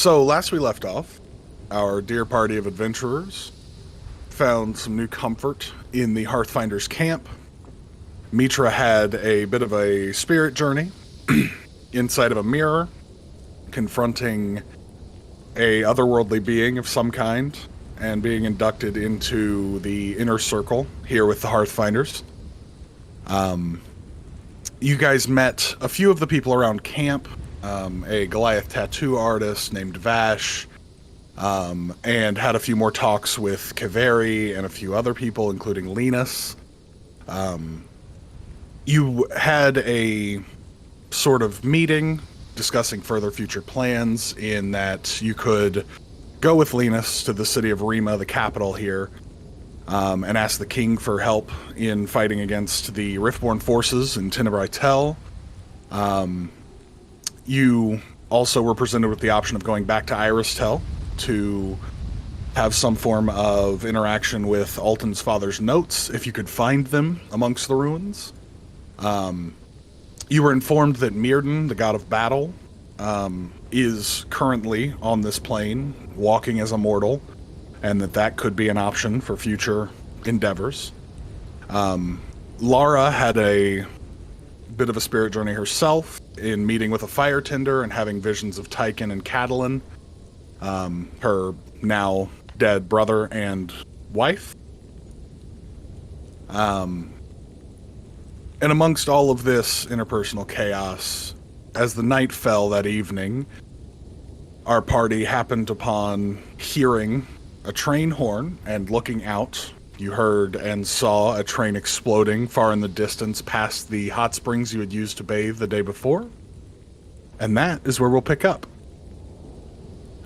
So last we left off, our dear party of adventurers found some new comfort in the Hearthfinder's camp. Mitra had a bit of a spirit journey inside of a mirror, confronting a otherworldly being of some kind and being inducted into the inner circle here with the Hearthfinders. You guys met a few of the people around camp, a Goliath tattoo artist named Vash, and had a few more talks with Kaveri and a few other people, including Linus. You had a sort of meeting discussing further future plans in that you could go with Linus to the city of Rima, the capital here, and ask the king for help in fighting against the Riftborn forces in Tenebrae Tel. You also were presented with the option of going back to Iris Tel to have some form of interaction with Alton's father's notes, if you could find them amongst the ruins. You were informed that Mirden, the god of battle, is currently on this plane, walking as a mortal, and that could be an option for future endeavors. Lara had a bit of a spirit journey herself in meeting with a fire tender and having visions of Tyken and Catalin, her now dead brother and wife. And amongst all of this interpersonal chaos, as the night fell that evening, our party happened upon hearing a train horn, and looking out, you heard and saw a train exploding far in the distance past the hot springs you had used to bathe the day before. And that is where we'll pick up.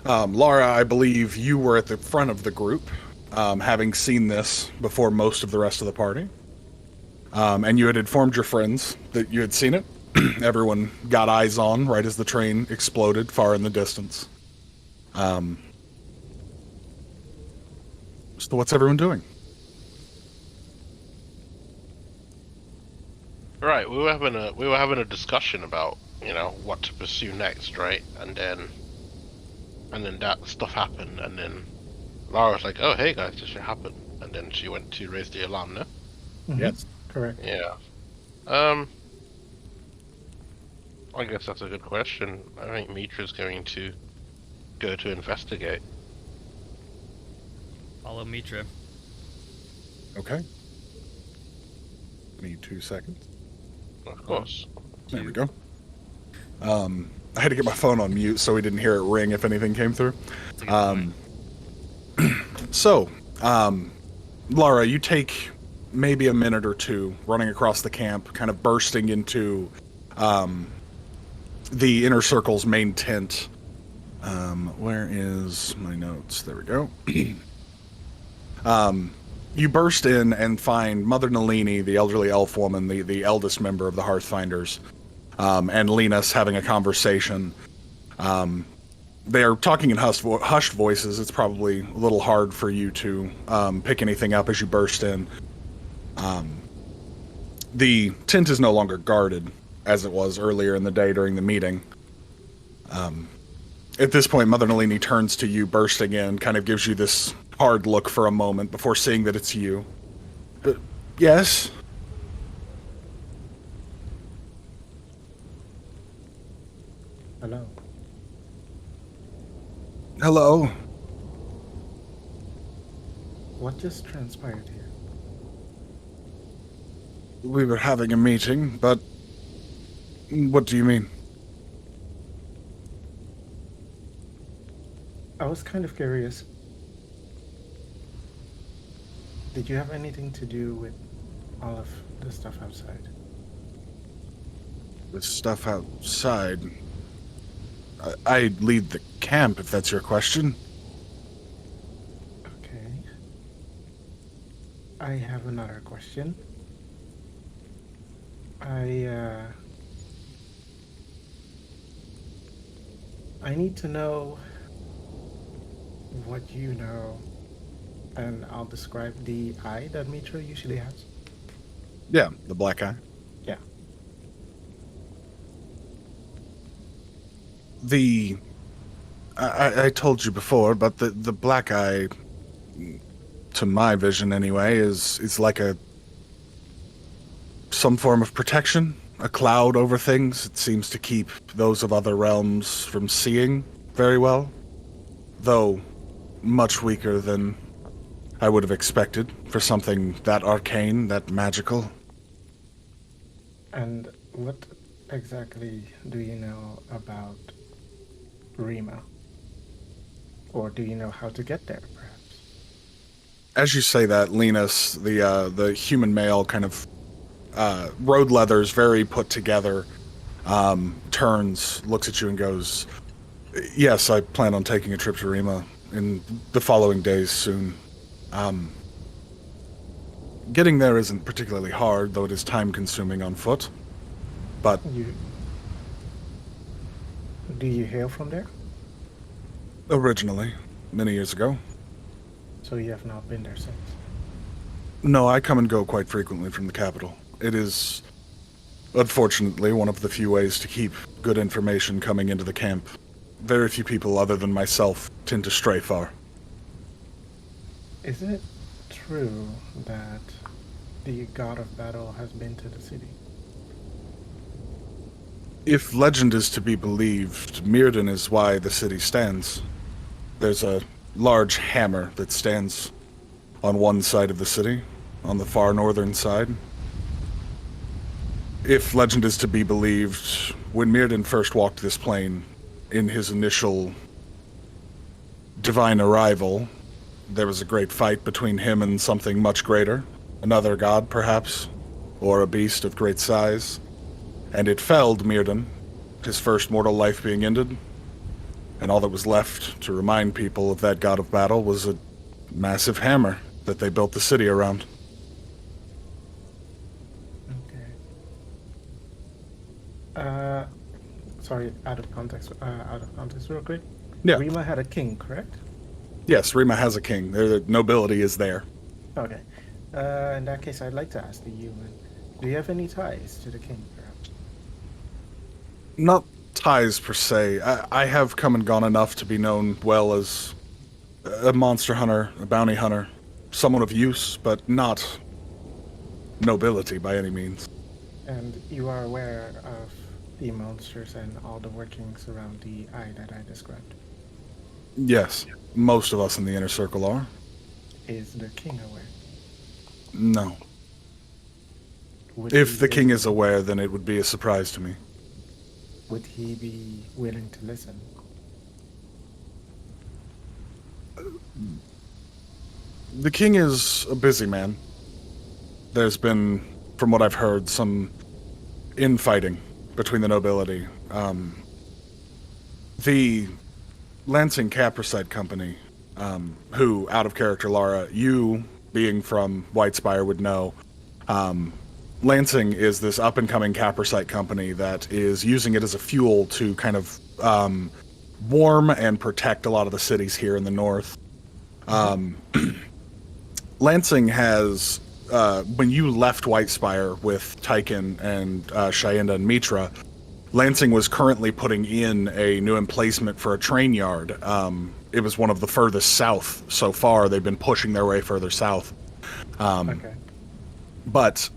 Lara, I believe you were at the front of the group, having seen this before most of the rest of the party. And you had informed your friends that you had seen it. Everyone got eyes on right as the train exploded far in the distance. So what's everyone doing? Right, we were having a discussion about, what to pursue next, right? And then that stuff happened, and then Lara was like, "Oh, hey guys, this should happen," and then she went to raise the alarm. No? Mm-hmm. Yes. Correct. Yeah. I guess that's a good question. I think Mitra's going to go to investigate. Follow Mitra. Okay. Need 2 seconds. Of course. There we go. I had to get my phone on mute so we didn't hear it ring if anything came through. So, Lara, you take maybe a minute or two running across the camp, kind of bursting into the Inner Circle's main tent. Where is my notes? There we go. You burst in and find Mother Nalini, the elderly elf woman, the eldest member of the Hearthfinders, and Linus having a conversation. They are talking in hushed voices. It's probably a little hard for you to pick anything up as you burst in. The tent is no longer guarded, as it was earlier in the day during the meeting. At this point, Mother Nalini turns to you, bursting in, kind of gives you this hard look for a moment before seeing that it's you. Yes? Hello. Hello? What just transpired here? We were having a meeting, but... What do you mean? I was kind of curious. Did you have anything to do with all of the stuff outside? The stuff outside... I lead the camp, if that's your question. Okay. I have another question. I need to know what you know, and I'll describe the eye that Mitra usually has. Yeah, the black eye. Yeah. The I told you before, but the black eye, to my vision anyway, is like some form of protection, a cloud over things. It seems to keep those of other realms from seeing very well, though much weaker than I would have expected for something that arcane, that magical. And what exactly do you know about Rima? Or do you know how to get there, perhaps? As you say that, Linus, the human male, kind of road leathers, very put together, turns, looks at you, and goes, "Yes, I plan on taking a trip to Rima in the following days soon. Um, Getting there isn't particularly hard, though it is time-consuming on foot. But You do you hail from there? originally, many years ago, So you have not been there since. no, I come and go quite frequently from the capital. It is, unfortunately, one of the few ways to keep good information coming into the camp. Very few people other than myself tend to stray far. Is it true that the god of battle has been to the city? If legend is to be believed, Mirrodin is why the city stands. There's a large hammer that stands on one side of the city, on the far northern side. If legend is to be believed, when Mirrodin first walked this plane, in his initial divine arrival, there was a great fight between him and something much greater, another god perhaps, or a beast of great size, and it felled Mirrodin, his first mortal life being ended, and all that was left to remind people of that god of battle was a massive hammer that they built the city around. Okay. Sorry, out of context. Real quick. Yeah. Rima had a king, correct? Yes, Rima has a king. The nobility is there. Okay. In that case, I'd like to ask the human: do you have any ties to the king, perhaps? Not ties per se. I have come and gone enough to be known well as a monster hunter, a bounty hunter, someone of use, but not nobility by any means. And you are aware of the monsters and all the workings around the eye that I described. Yes, most of us in the inner circle are. Is the king aware? No. Would If he the king be- is aware, then it would be a surprise to me. Would he be willing to listen? The king is a busy man. There's been, from what I've heard, some infighting between the nobility. The Lansing Capricite Company, who, out of character, Lara, you, being from Whitespire, would know. Lansing is this up-and-coming capricite company that is using it as a fuel to kind of warm and protect a lot of the cities here in the north. Lansing has, when you left Whitespire with Tykin and Cheyenda and Mitra, Lansing was currently putting in a new emplacement for a train yard. It was one of the furthest south so far. They've been pushing their way further south. Okay. But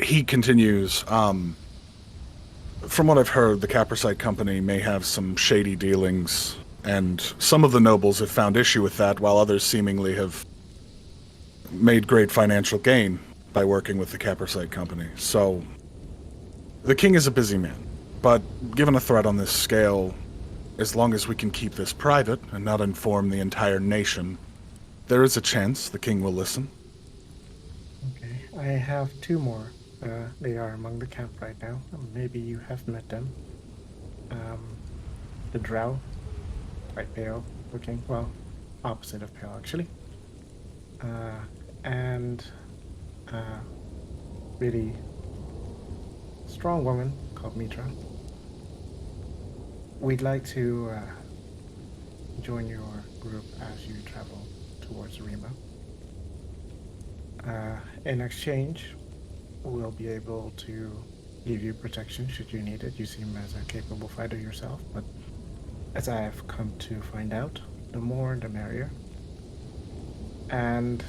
he continues, from what I've heard, the Capricite Company may have some shady dealings, and some of the nobles have found issue with that, while others seemingly have made great financial gain by working with the Capricite Company. So, the king is a busy man, but given a threat on this scale, as long as we can keep this private and not inform the entire nation, there is a chance the king will listen. Okay. I have two more. They are among the camp right now. Maybe you have met them. The drow, quite pale looking. Well, opposite of pale actually. And really strong woman called Mitra. We'd like to join your group as you travel towards Rima. In exchange, we'll be able to give you protection should you need it. You seem as a capable fighter yourself, but as I have come to find out, the more the merrier. And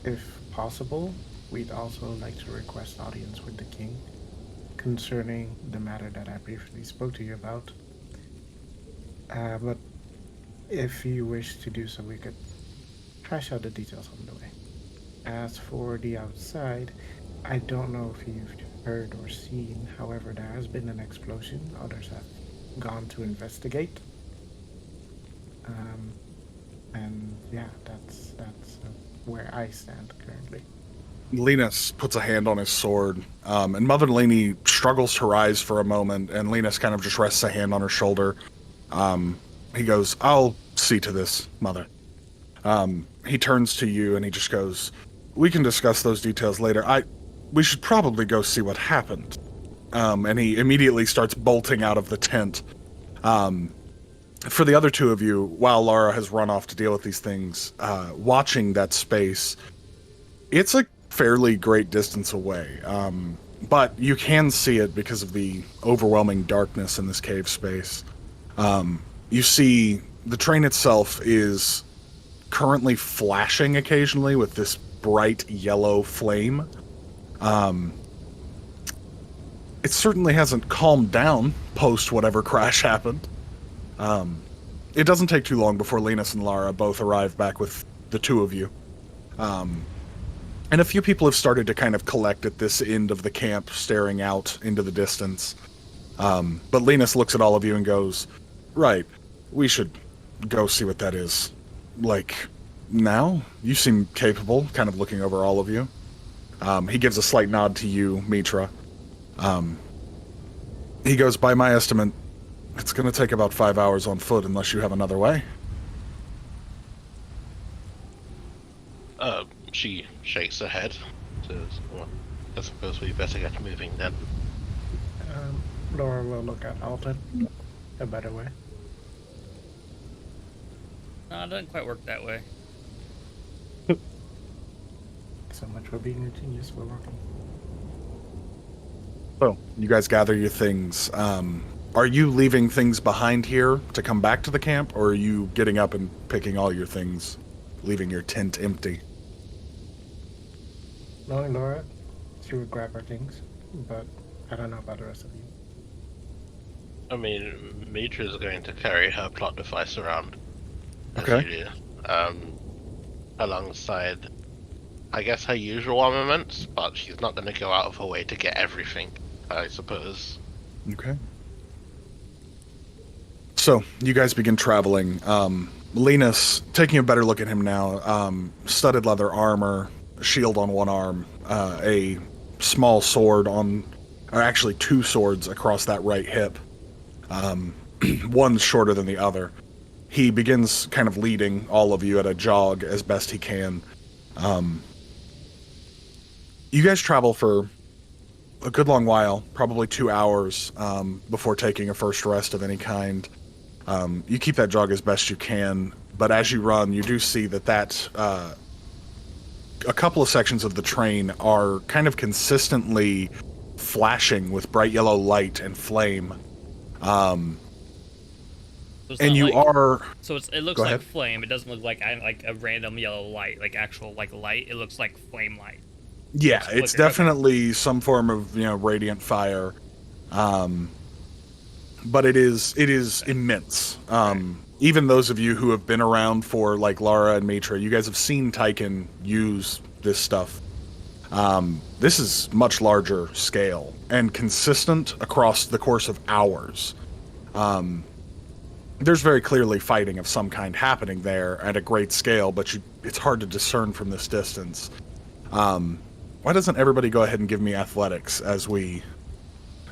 if possible, we'd also like to request audience with the king concerning the matter that I briefly spoke to you about. But if you wish to do so, we could trash out the details on the way. As for the outside, I don't know if you've heard or seen, however, there has been an explosion. Others have gone to investigate. Um, and yeah, that's where I stand currently. Linus puts a hand on his sword, and Mother Laney struggles to rise for a moment, and Linus kind of just rests a hand on her shoulder. He goes, "I'll see to this, Mother." He turns to you and he just goes, "We can discuss those details later. We should probably go see what happened." And he immediately starts bolting out of the tent. For the other two of you, while Lara has run off to deal with these things, watching that space, it's a fairly great distance away. But you can see it because of the overwhelming darkness in this cave space. You see the train itself is currently flashing occasionally with this bright yellow flame. It certainly hasn't calmed down post whatever crash happened. It doesn't take too long before Linus and Lara both arrive back with the two of you. And a few people have started to kind of collect at this end of the camp, staring out into the distance. But Linus looks at all of you and goes, "Right, we should go see what that is. Like, now? You seem capable," kind of looking over all of you. He gives a slight nod to you, Mitra. He goes, "By my estimate, it's going to take about 5 hours on foot unless you have another way." She shakes her head. Says, "Well, I suppose we better get moving then." Laura will look at Alton a better way. No, it doesn't quite work that way. So much for being a genius for working. So, you guys gather your things. Are you leaving things behind here to come back to the camp, or are you getting up and picking all your things, leaving your tent empty? Knowing Laura, she would grab her things, but I don't know about the rest of you. I mean, Mitra's going to carry her plot device around. Okay. As you do, alongside, I guess, her usual armaments, but she's not going to go out of her way to get everything, I suppose. Okay. So, you guys begin traveling. Linus, taking a better look at him now, studded leather armor, shield on one arm, a small sword on, or actually two swords across that right hip. One's shorter than the other. He begins kind of leading all of you at a jog as best he can. You guys travel for a good long while, probably 2 hours, before taking a first rest of any kind. You keep that jog as best you can, but as you run, you do see that a couple of sections of the train are kind of consistently flashing with bright yellow light and flame. So it's And not you like, are... So it looks Go like ahead. flame. It doesn't look like a random yellow light, like actual like light. It looks like flame light. Yeah, Looks it's flicker, okay. definitely some form of, radiant fire. But it is immense. Even those of you who have been around for, like, Lara and Mitra, you guys have seen Tyken use this stuff. This is much larger scale and consistent across the course of hours. There's very clearly fighting of some kind happening there at a great scale, but it's hard to discern from this distance. Why doesn't everybody go ahead and give me athletics as we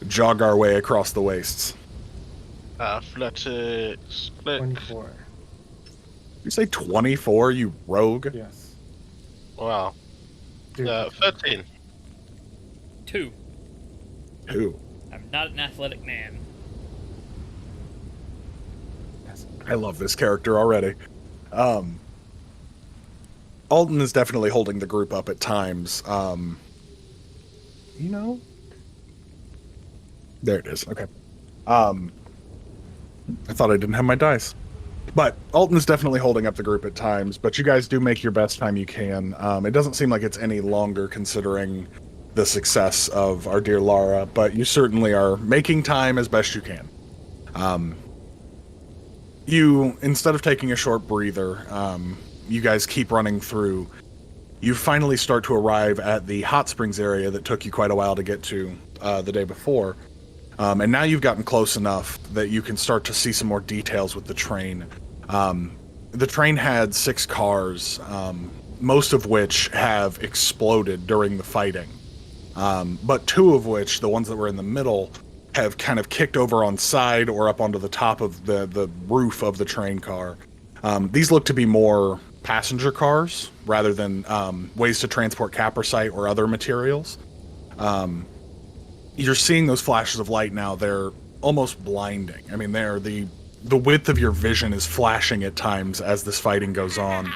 jog our way across the wastes? Athletics. 24. You say 24, you rogue? Yes. Wow. Dude, 13. 2. Who? I'm not an athletic man. that's I love this character already. Alton is definitely holding the group up at times. There it is. Okay. I thought I didn't have my dice. But Alton is definitely holding up the group at times, but you guys do make your best time you can. It doesn't seem like it's any longer considering the success of our dear Lara, but you certainly are making time as best you can. You, instead of taking a short breather, you guys keep running through. You finally start to arrive at the hot springs area that took you quite a while to get to the day before. And now you've gotten close enough that you can start to see some more details with the train. The train had 6 cars, most of which have exploded during the fighting. But 2 of which, the ones that were in the middle, have kind of kicked over on side or up onto the top of the roof of the train car. These look to be more passenger cars rather than ways to transport capricite or other materials. You're seeing those flashes of light now. They're almost blinding. I mean, they're the width of your vision is flashing at times as this fighting goes on.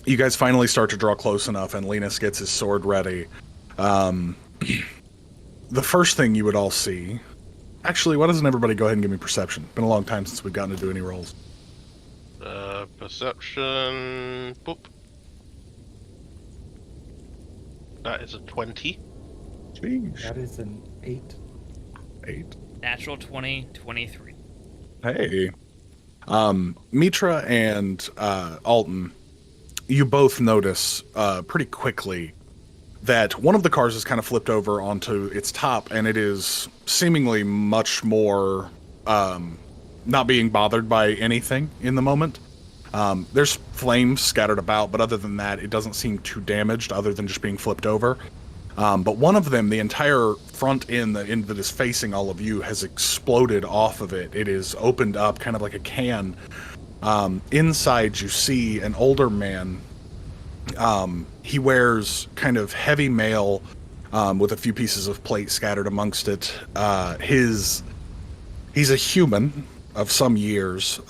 You guys finally start to draw close enough, and Linus gets his sword ready. The first thing you would all see... Actually, why doesn't everybody go ahead and give me perception? Been a long time since we've gotten to do any rolls. Perception... Boop. That is a 20. Jeez. That is an 8. 8. Natural 20, 23. Hey. Mitra and Alton, you both notice pretty quickly that one of the cars is kind of flipped over onto its top, and it is seemingly much more not being bothered by anything in the moment. There's flames scattered about, but other than that, it doesn't seem too damaged other than just being flipped over. But one of them, the entire front end that is facing all of you, has exploded off of it. It is opened up kind of like a can. Inside, you see an older man. He wears kind of heavy mail with a few pieces of plate scattered amongst it. He's a human of some years,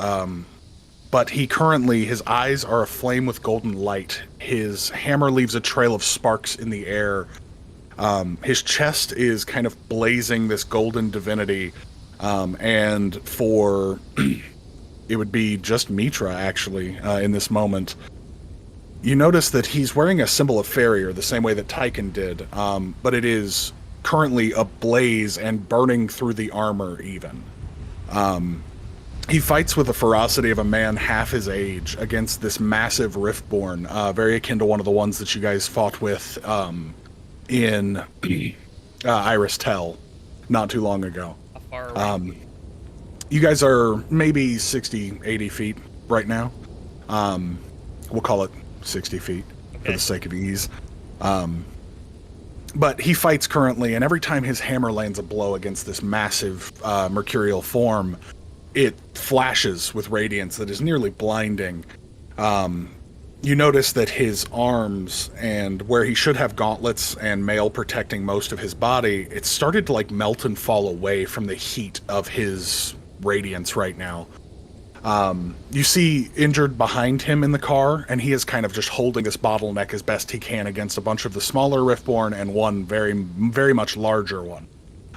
but his eyes are aflame with golden light. His hammer leaves a trail of sparks in the air. His chest is kind of blazing this golden divinity, and for it would be just Mitra, actually, in this moment. You notice that he's wearing a symbol of Farrier, the same way that Tychon did, but it is currently ablaze and burning through the armor, even. He fights with the ferocity of a man half his age against this massive Riftborn, very akin to one of the ones that you guys fought with in Iris Tell not too long ago. How far away? You guys are maybe 60, 80 feet right now. We'll call it 60 feet for the sake of ease. But he fights currently, and every time his hammer lands a blow against this massive mercurial form, it flashes with radiance that is nearly blinding. You notice that his arms, and where he should have gauntlets and mail protecting most of his body, it's started to like melt and fall away from the heat of his radiance right now. You see injured behind him in the car, and he is kind of just holding this bottleneck as best he can against a bunch of the smaller Riftborn and one very, very much larger one.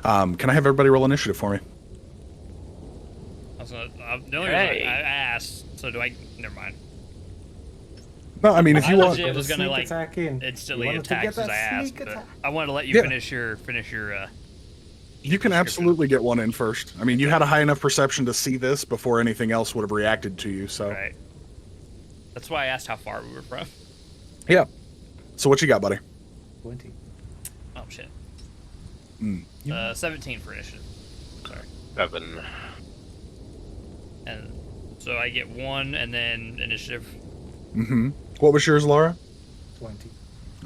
Can I have everybody roll initiative for me? The only reason I asked, so do I... Never mind. No, I mean, if you want... I was gonna, like, attack in. instantly You wanted to attack get as I that asked, sneak but attack. I wanted to let you finish your You can absolutely get one in first. I mean, you had a high enough perception to see this before anything else would have reacted to you, so... Right. That's why I asked how far we were from. Yeah. So what you got, buddy? 20. Oh, shit. 17 17 for initiative. Sorry. 7. And so I get 1 and then initiative. Mm-hmm. What was yours, Laura? 20.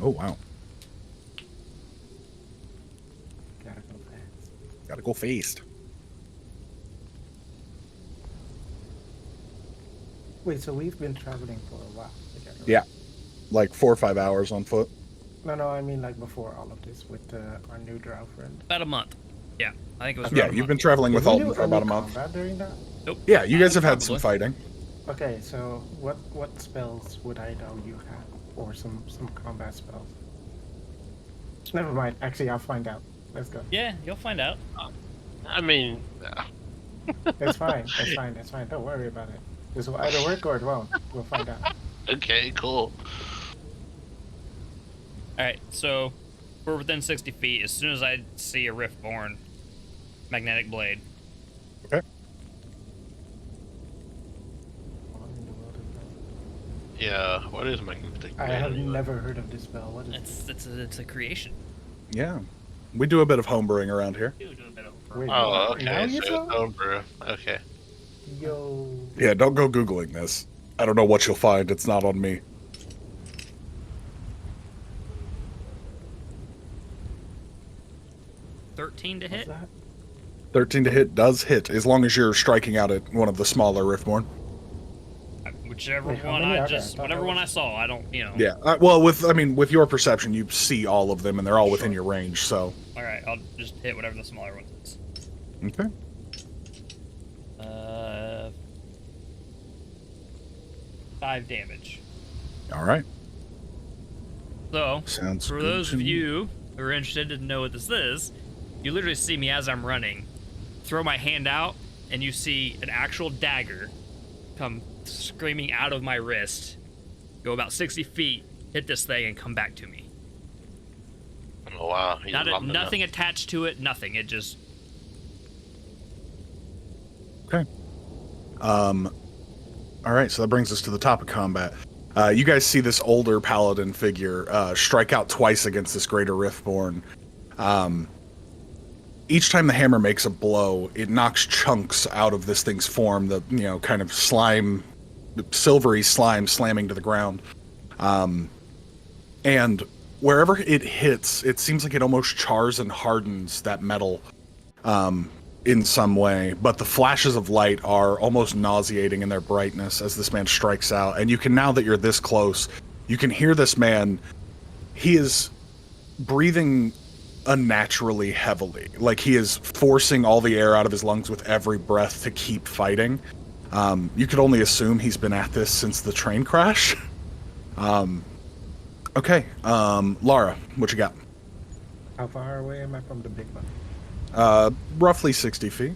Oh, wow. Gotta go fast. Gotta go fast. Wait, so we've been traveling for a while together? Yeah. Like 4 or 5 hours on foot. No, I mean like before all of this with our new drow friend. About a month. Yeah, I think it was. Yeah, about a you've month. been traveling with Did we Alton do for about a any month. combat during that? Nope. Yeah, you guys have had some Probably. fighting. Okay, so what spells would I know you have, or some combat spells? Never mind. Actually, I'll find out. Let's go. Yeah, you'll find out. I mean, It's fine. It's fine. It's fine. Don't worry about it. This will either work or it won't. We'll find out. Okay, cool. Alright, so we're within 60 feet. As soon as I see a Riftborn magnetic blade, Okay. What in the world is that? Yeah, what is magnetic? I blade have anyway? never heard of this spell. What is it's a creation. Yeah. We do a bit of homebrewing around here. Do a bit of Wait, Oh, what? Now okay, you so tell? it's homebrew. Okay. Yo. Yeah, don't go Googling this. I don't know what you'll find. It's not on me. 13 to What's hit. that? 13 to hit does hit, as long as you're striking out at one of the smaller Riftborn. Whichever Wait, how one many I are there? I just, thought whatever that one I was- saw, I don't, Yeah. Well, with your perception, you see all of them, and they're all within Sure. your range. So. All right, I'll just hit whatever the smaller one is. Okay. 5 damage. All right. So, Sounds for good those to of me. you who are interested to know what this is, you literally see me as I'm running, throw my hand out, and you see an actual dagger come screaming out of my wrist, go about 60 feet, hit this thing, and come back to me. Oh wow. He's loving Nothing attached to it, nothing. It just Okay. All right, so that brings us to the top of combat. You guys see this older paladin figure strike out twice against this greater Riftborn. Each time the hammer makes a blow, it knocks chunks out of this thing's form, the kind of slime, silvery slime slamming to the ground. And wherever it hits, it seems like it almost chars and hardens that metal in some way, but the flashes of light are almost nauseating in their brightness as this man strikes out. And you can, now that you're this close, you can hear this man. He is breathing unnaturally heavily, like he is forcing all the air out of his lungs with every breath to keep fighting. You could only assume he's been at this since the train crash. Okay, Lara, what you got? How far away am I from the big one? Roughly 60 feet.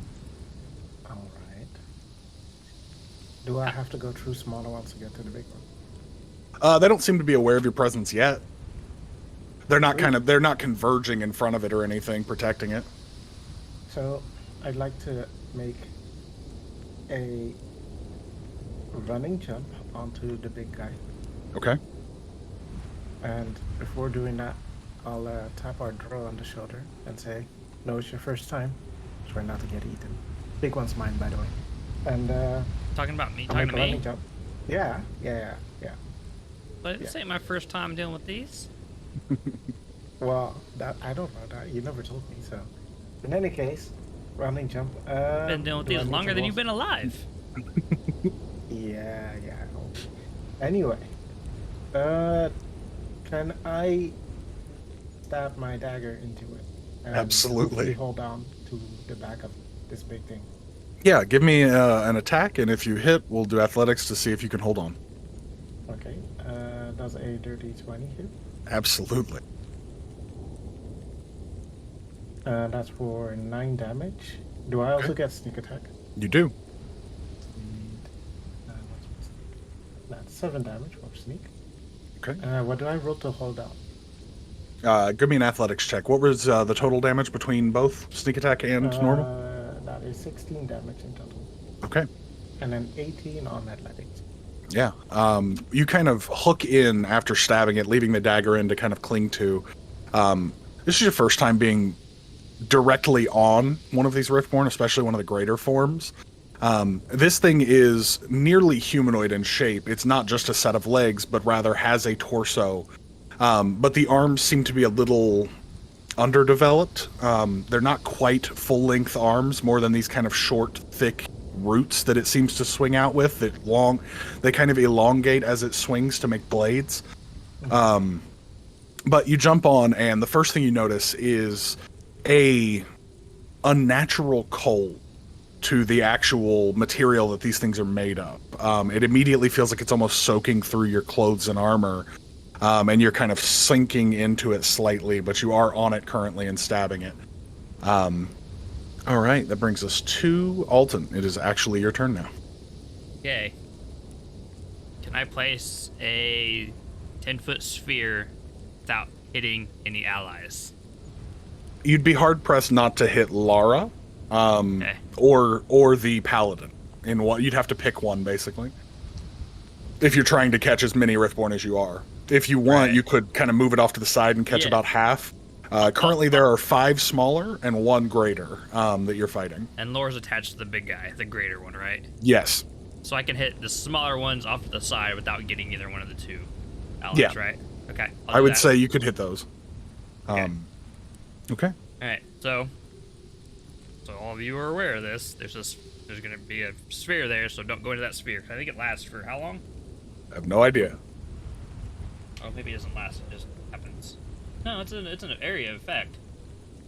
All right. Do I have to go through smaller ones to get to the big one? They don't seem to be aware of your presence yet. They're not converging in front of it or anything, protecting it. So, I'd like to make a running jump onto the big guy. Okay. And before doing that, I'll tap our drow on the shoulder and say, "No, it's your first time. Try not to get eaten." Big one's mine, by the way. And talking about me, I'll talking make to a running me. jump. Yeah. But this Yeah. ain't my first time dealing with these. Well, that I don't know that. You never told me, so. In any case, running jump. Been dealing with do I these need longer to than roll- you've been alive. Yeah. Anyway, can I stab my dagger into it? And Absolutely. hopefully hold on to the back of this big thing. Yeah, give me an attack, and if you hit, we'll do athletics to see if you can hold on. Okay. Does a dirty 20 hit? Absolutely. That's for 9 damage. Do I also Okay. get sneak attack? You do. What's my sneak? That's 7 damage for sneak. Okay. What do I roll to hold out? Give me an athletics check. What was the total damage between both sneak attack and normal? That is 16 damage in total. Okay. And then 18 on athletics. Yeah. You kind of hook in after stabbing it, leaving the dagger in to kind of cling to. This is your first time being directly on one of these Riftborn, especially one of the greater forms. This thing is nearly humanoid in shape. It's not just a set of legs, but rather has a torso. But the arms seem to be a little underdeveloped. They're not quite full-length arms, more than these kind of short, thick roots that it seems to swing out with. They kind of elongate as it swings to make blades. But you jump on, and the first thing you notice is a unnatural cold to the actual material that these things are made of. It immediately feels like it's almost soaking through your clothes and armor, and you're kind of sinking into it slightly, but you are on it currently and stabbing it. All right, that brings us to Alton. It is actually your turn now. Okay. Can I place a 10-foot sphere without hitting any allies? You'd be hard pressed not to hit Lara, Okay. or the paladin. In what you'd have to pick one basically. If you're trying to catch as many Riftborn as you are, if you want, Right. you could kind of move it off to the side and catch Yeah. about half. Currently, there are 5 smaller and 1 greater that you're fighting. And Laura's attached to the big guy, the greater one, right? Yes. So I can hit the smaller ones off to the side without getting either one of the 2 allies, Yeah. right? Okay. I would say you could hit those. Okay. Okay. All right. So all of you are aware of this. There's going to be a sphere there, so don't go into that sphere. I think it lasts for how long? I have no idea. Oh, maybe it doesn't last. It just happens. No, it's an area effect.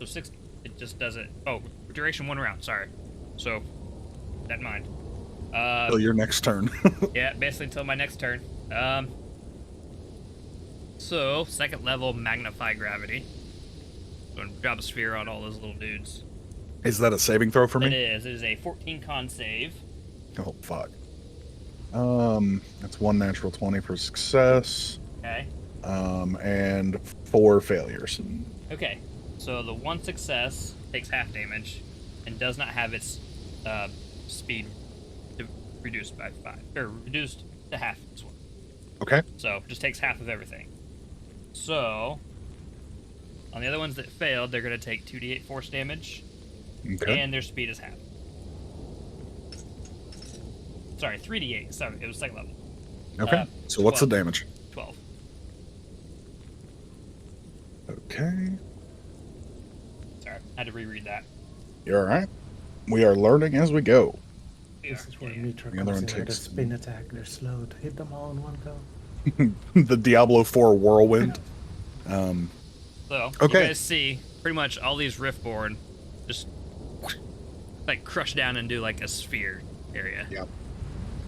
So 6. It just does it. Oh, duration 1 round. Sorry. So that in mind. Till your next turn. Yeah, basically until my next turn. So 2nd level magnify gravity. Going to drop a sphere on all those little dudes. Is that a saving throw for It me? is. It is a 14 con save. Oh, fuck. That's 1 natural 20 for success. Okay. And 4 failures. Okay. So the 1 success takes half damage and does not have its speed reduced by 5. Or reduced to half as well. Okay. So it just takes half of everything. So on the other ones that failed, they're going to take 2d8 force damage. Okay. And their speed is half. Sorry, 3d8. Sorry, it was 2nd level. Okay. So what's the 12. damage? 12. Okay. Sorry, I had to reread that. You're all right. We are learning as we go. This is where Yeah. Mitra The other comes one in with a takes- spin attack. They're slow to hit them all in one go. The Diablo 4 whirlwind. So, Okay. you guys see pretty much all these Riftborn just like crush down and do like a sphere area. Yeah.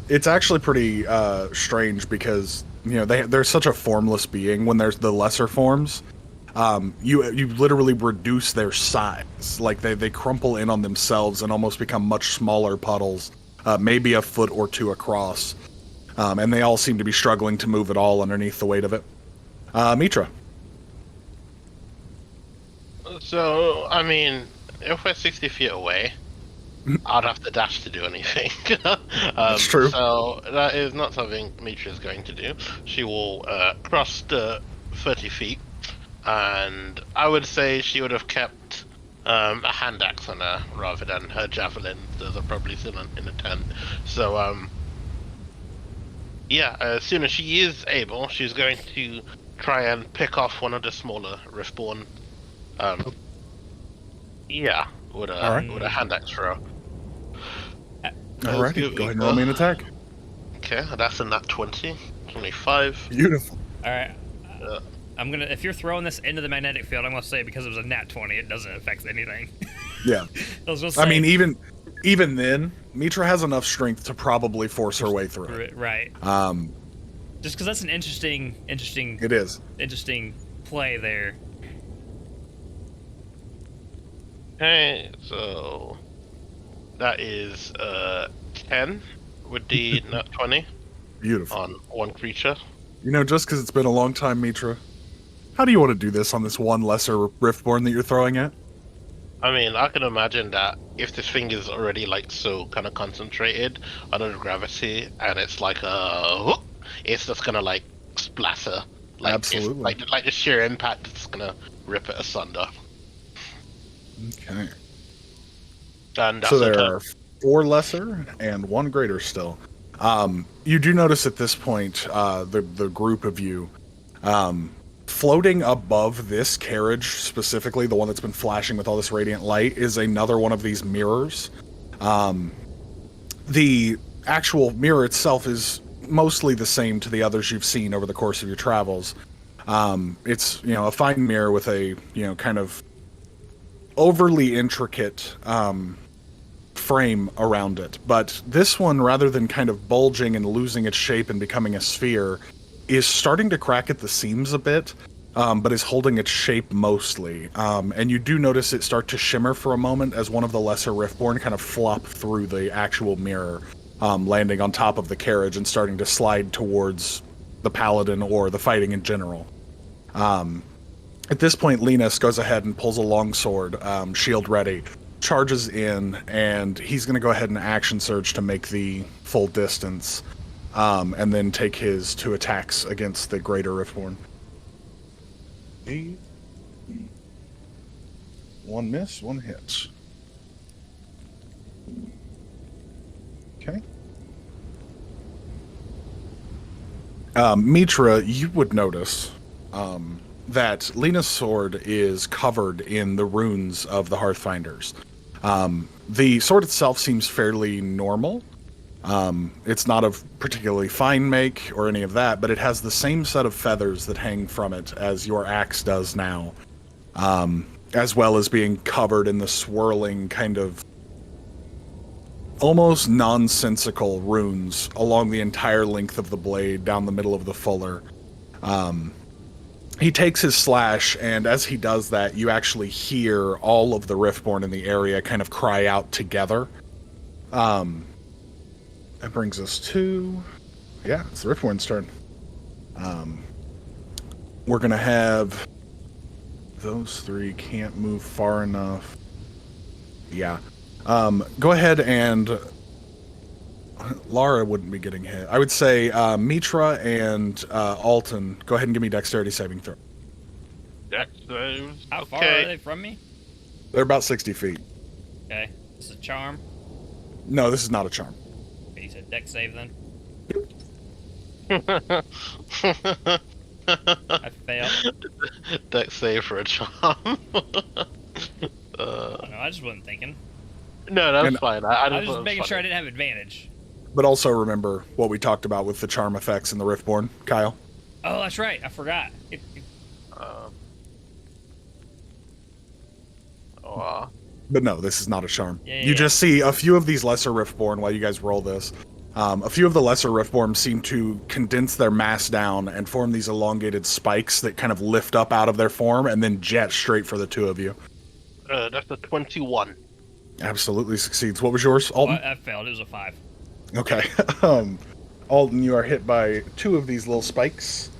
It's actually pretty strange because they're such a formless being. When there's the lesser forms, you literally reduce their size. Like they crumple in on themselves and almost become much smaller puddles, maybe a foot or 2 across. And they all seem to be struggling to move at all underneath the weight of it. Mitra. So, I mean, if we're 60 feet away, I'd have to dash to do anything. That's true. So, that is not something Mitra is going to do. She will cross the 30 feet, and I would say she would have kept a hand axe on her rather than her javelin. Those are probably still in the tent. So, yeah, as soon as she is able, she's going to try and pick off one of the smaller Riftborn. Yeah, with a hand axe throw. Alrighty, go ahead and roll me an attack. Okay, that's a nat 20, 25. Beautiful. All right. Uh, I'm gonna. If you're throwing this into the magnetic field, I'm gonna say because it was a nat 20, it doesn't affect anything. Yeah. I was gonna say, I mean, even then, Mitra has enough strength to probably force her way through it. right. Just because that's an interesting It is. play there. Okay, so that is 10 with the nat 20 Beautiful. on one creature. Just because it's been a long time, Mitra, how do you want to do this on this one lesser Riftborn that you're throwing at? I mean, I can imagine that if this thing is already like so kind of concentrated under the gravity, and it's like it's just gonna like splatter. Like, Absolutely. Like the sheer impact is gonna rip it asunder. Okay. And that's So a there turn. are 4 lesser and 1 greater still. You do notice at this point, the group of you, floating above this carriage, specifically the one that's been flashing with all this radiant light, is another one of these mirrors. The actual mirror itself is mostly the same to the others you've seen over the course of your travels. It's a fine mirror with a kind of overly intricate frame around it, but this one, rather than kind of bulging and losing its shape and becoming a sphere, is starting to crack at the seams a bit, but is holding its shape mostly. And you do notice it start to shimmer for a moment as one of the lesser Riftborn kind of flop through the actual mirror, landing on top of the carriage and starting to slide towards the paladin or the fighting in general. At this point, Linus goes ahead and pulls a longsword, shield ready, charges in, and he's going to go ahead and action surge to make the full distance, and then take his 2 attacks against the greater Riftborn. 1 miss, 1 hit. Okay. Mitra, you would notice that Lena's sword is covered in the runes of the Hearthfinders. The sword itself seems fairly normal. It's not of particularly fine make or any of that, but it has the same set of feathers that hang from it as your axe does now, as well as being covered in the swirling kind of almost nonsensical runes along the entire length of the blade, down the middle of the fuller. He takes his slash, and as he does that, you actually hear all of the Riftborn in the area kind of cry out together. That brings us to... Yeah, it's the Riftborn's turn. We're going to have... Those 3 can't move far enough. Yeah. Go ahead and... Lara wouldn't be getting hit. I would say Mitra and Alton, go ahead and give me dexterity saving throw. Dex saves. How far are they from me? They're about 60 feet. Okay. This is a charm. No, this is not a charm. Okay, you said dex save then? I failed. Dex save for a charm. I don't know, I just wasn't thinking. No, that's And fine. I was just making sure I didn't have advantage. But also remember what we talked about with the charm effects and the Riftborn, Kyle. Oh, that's right. I forgot. But no, this is not a charm. Yeah, you just see a few of these lesser Riftborn while you guys roll this. A few of the lesser Riftborn seem to condense their mass down and form these elongated spikes that kind of lift up out of their form and then jet straight for the 2 of you. That's a 21. Absolutely succeeds. What was yours, Alton? I failed. It was a 5. Okay. Alton, you are hit by 2 of these little spikes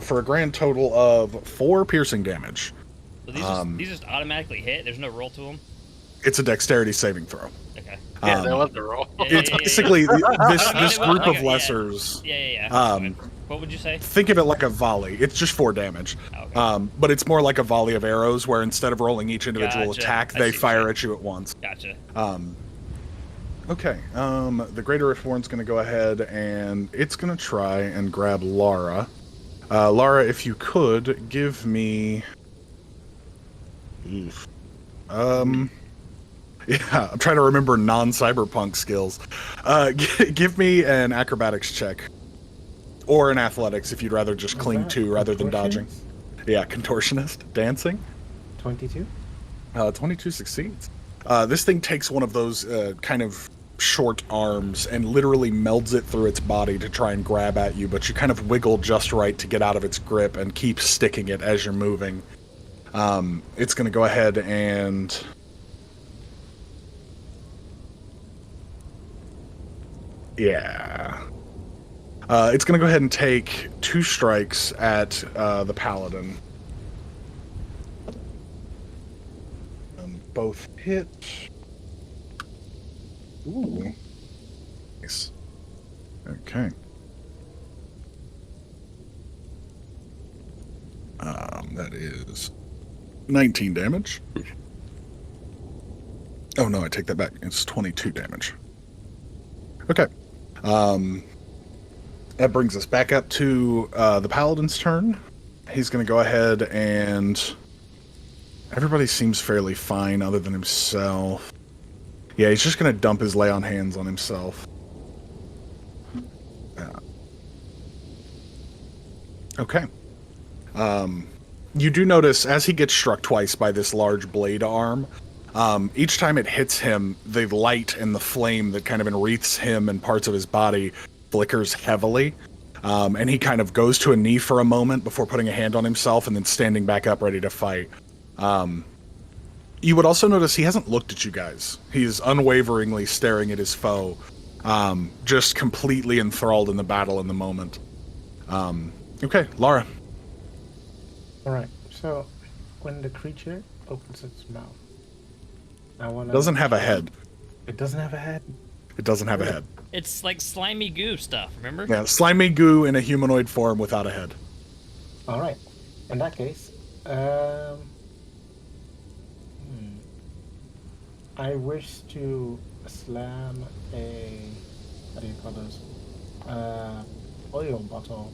for a grand total of 4 piercing damage. So these just automatically hit? There's no roll to them? It's a dexterity saving throw. Okay. Yeah, there was a roll. It's basically this group of Yeah. lessers. Yeah. What would you say? Think of it like a volley. It's just 4 damage. Okay. But it's more like a volley of arrows where instead of rolling each individual Gotcha. attack, I they see what fire you're at you at once. Gotcha. Okay. The Greater Riftborn's going to go ahead and it's going to try and grab Lara. Lara, if you could, give me... Oof. Yeah, I'm trying to remember non-cyberpunk skills. Give me an acrobatics check. Or an athletics if you'd rather just cling to rather than dodging. Yeah, contortionist. Dancing. 22? 22 succeeds. This thing takes one of those kind of short arms and literally melds it through its body to try and grab at you, but you kind of wiggle just right to get out of its grip and keep sticking it as you're moving. It's going to go ahead and... Yeah. It's going to go ahead and take 2 strikes at the paladin. Both hit. Ooh. Nice. Okay. That is 19 damage. Oh no, I take that back. It's 22 damage. Okay. That brings us back up to the paladin's turn. He's going to go ahead and... Everybody seems fairly fine other than himself. Yeah, he's just going to dump his lay on hands on himself. Okay. You do notice as he gets struck twice by this large blade arm, each time it hits him, the light and the flame that kind of enwreaths him and parts of his body flickers heavily. And he kind of goes to a knee for a moment before putting a hand on himself and then standing back up ready to fight. You would also notice he hasn't looked at you guys. He's unwaveringly staring at his foe, just completely enthralled in the battle in the moment. Okay, Lara. Alright, so when the creature opens its mouth, I want to... Doesn't have a head. It doesn't have a head? It doesn't have a head. It's like slimy goo stuff, remember? Yeah, slimy goo in a humanoid form without a head. Alright, in that case, I wish to slam a... What do you call those? Oil bottle.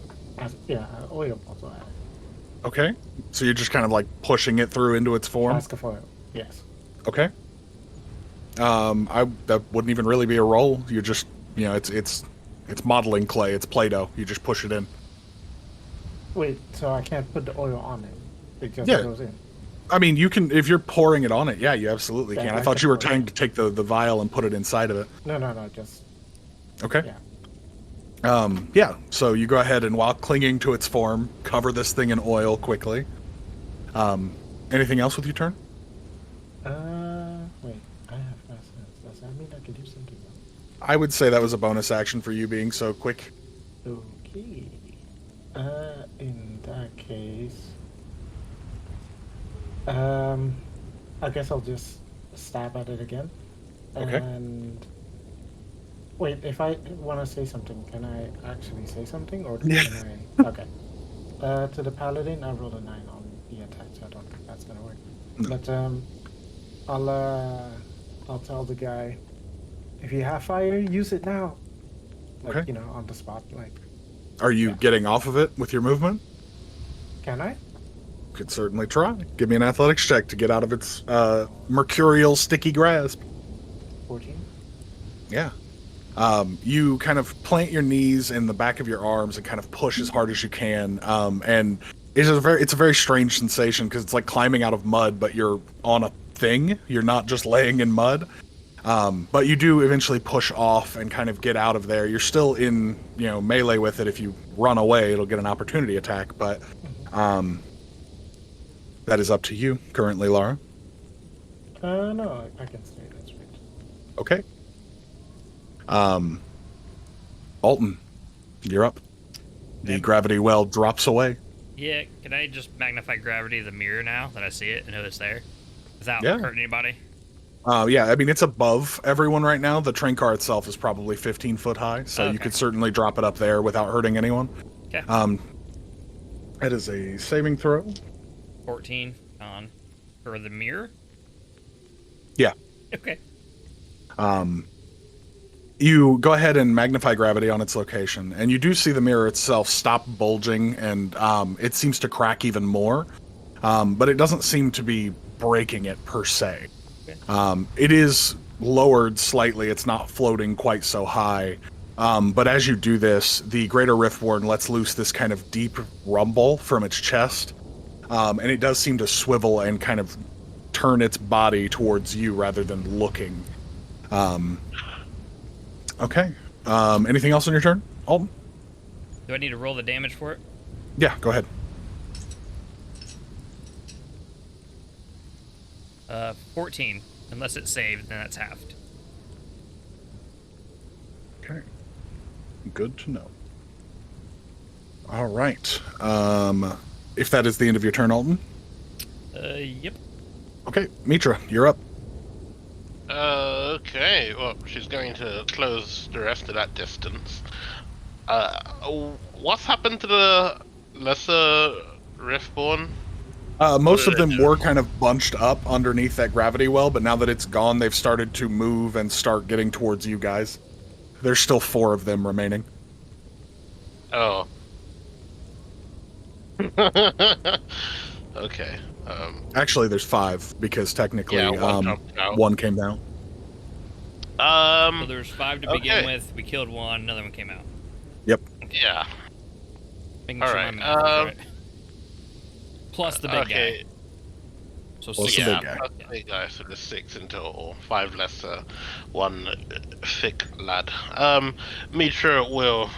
Oil bottle at it. Okay, so you're just kind of like pushing it through into its form? Flask of oil, yes. Okay. That wouldn't even really be a roll. You're just, it's modeling clay. It's Play-Doh. You just push it in. Wait, so I can't put the oil on it? It just Yeah. goes in? I mean, you can, if you're pouring it on it, yeah, you absolutely Yeah, can. I I thought can you were pour it. trying to take the vial and put it inside of it. No, just... Okay. Yeah. Yeah, so you go ahead and while clinging to its form, cover this thing in oil quickly. Anything else with your turn? Wait, I have fast hands. Does that mean I can do something else? I would say that was a bonus action for you being so quick. Okay. In that case... I guess I'll just stab at it again. Okay. And... Wait, if I want to say something, can I actually say something? Or Yeah. can I... Okay. To the paladin, I rolled a 9 on the attack, so I don't think that's gonna work. No. But, I'll tell the guy, if you have fire, use it now. Like, Okay. on the spot, like... Are you getting off of it with your movement? Can I? Could certainly try. Give me an athletics check to get out of its mercurial sticky grasp. 14? Yeah. You kind of plant your knees in the back of your arms and kind of push as hard as you can. And it's a very strange sensation because it's like climbing out of mud, but you're on a thing. You're not just laying in mud. But you do eventually push off and kind of get out of there. You're still in, melee with it. If you run away, it'll get an opportunity attack. But that is up to you currently, Lara. No, I can stay. That's right. Okay. Alton, you're up. The Yep. gravity well drops away. Yeah, can I just magnify gravity of the mirror now that I see it and know it's there? Without Yeah. hurting anybody? Yeah, I mean, it's above everyone right now. The train car itself is probably 15 foot high, so you Okay. could certainly drop it up there without hurting anyone. Okay. That is a saving throw. 14 on. For the mirror? Yeah. Okay. You go ahead and magnify gravity on its location, and you do see the mirror itself stop bulging, and it seems to crack even more, but it doesn't seem to be breaking it per se. Okay. It is lowered slightly. It's not floating quite so high. But as you do this, the Greater Riftborn lets loose this kind of deep rumble from its chest, and it does seem to swivel and kind of turn its body towards you rather than looking. Okay. Anything else on your turn, Alton? Do I need to roll the damage for it? Yeah, go ahead. 14. Unless it's saved, then that's halved. Okay. Good to know. All right. If that is the end of your turn, Alton. Yep. Okay, Mitra, you're up. Okay, well, she's going to close the rest of that distance. What's happened to the lesser Riftborn? Most of them were kind of bunched up underneath that gravity well, but now that it's gone, they've started to move and start getting towards you guys. There's still 4 of them remaining. Oh. Okay. Actually, there's 5 because technically Yeah, one jumped out. 1 came down. So there's 5 to begin Okay. with. We killed 1. Another one came out. Yep. Yeah. Making All sure right, my math is right. Plus the big Okay. guy. So Plus 6. the Yeah, big guy. plus the big guy, so there's 6 in total. 5 lesser, 1 thick lad. Mitra will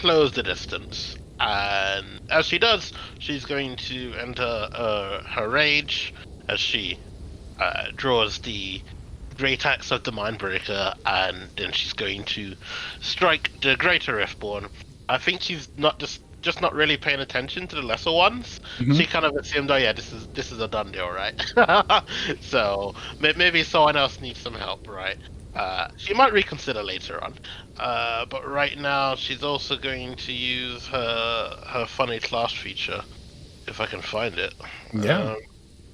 close the distance. And as she does, she's going to enter her rage as she draws the Great Axe of the Mindbreaker, and then she's going to strike the Greater Riftborn. I think she's not just not really paying attention to the lesser ones. Mhm. She kind of assumed, oh yeah, this is a done deal, right? So maybe someone else needs some help, right? She might reconsider later on, but right now she's also going to use her funny class feature, if I can find it. Yeah.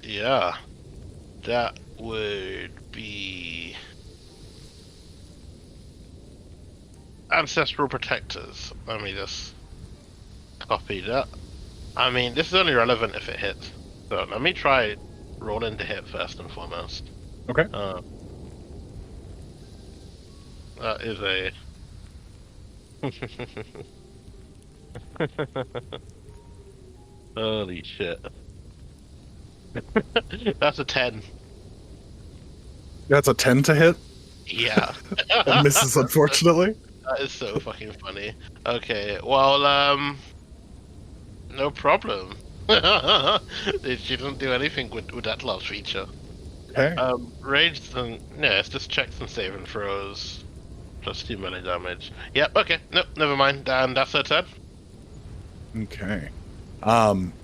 Yeah, that would be Ancestral Protectors. Let me just copy that. I mean, this is only relevant if it hits. So let me try rolling to hit first and foremost. Okay. That is a holy shit. That's a 10. That's a 10 to hit. Yeah. It misses, unfortunately. That is so fucking funny. Okay, well, no problem. She doesn't do anything with that last feature. Okay. Rage and yeah, it's just checks and saving throws. Plus 2 melee damage. Yep, okay. Nope, never mind. And that's her turn. Okay.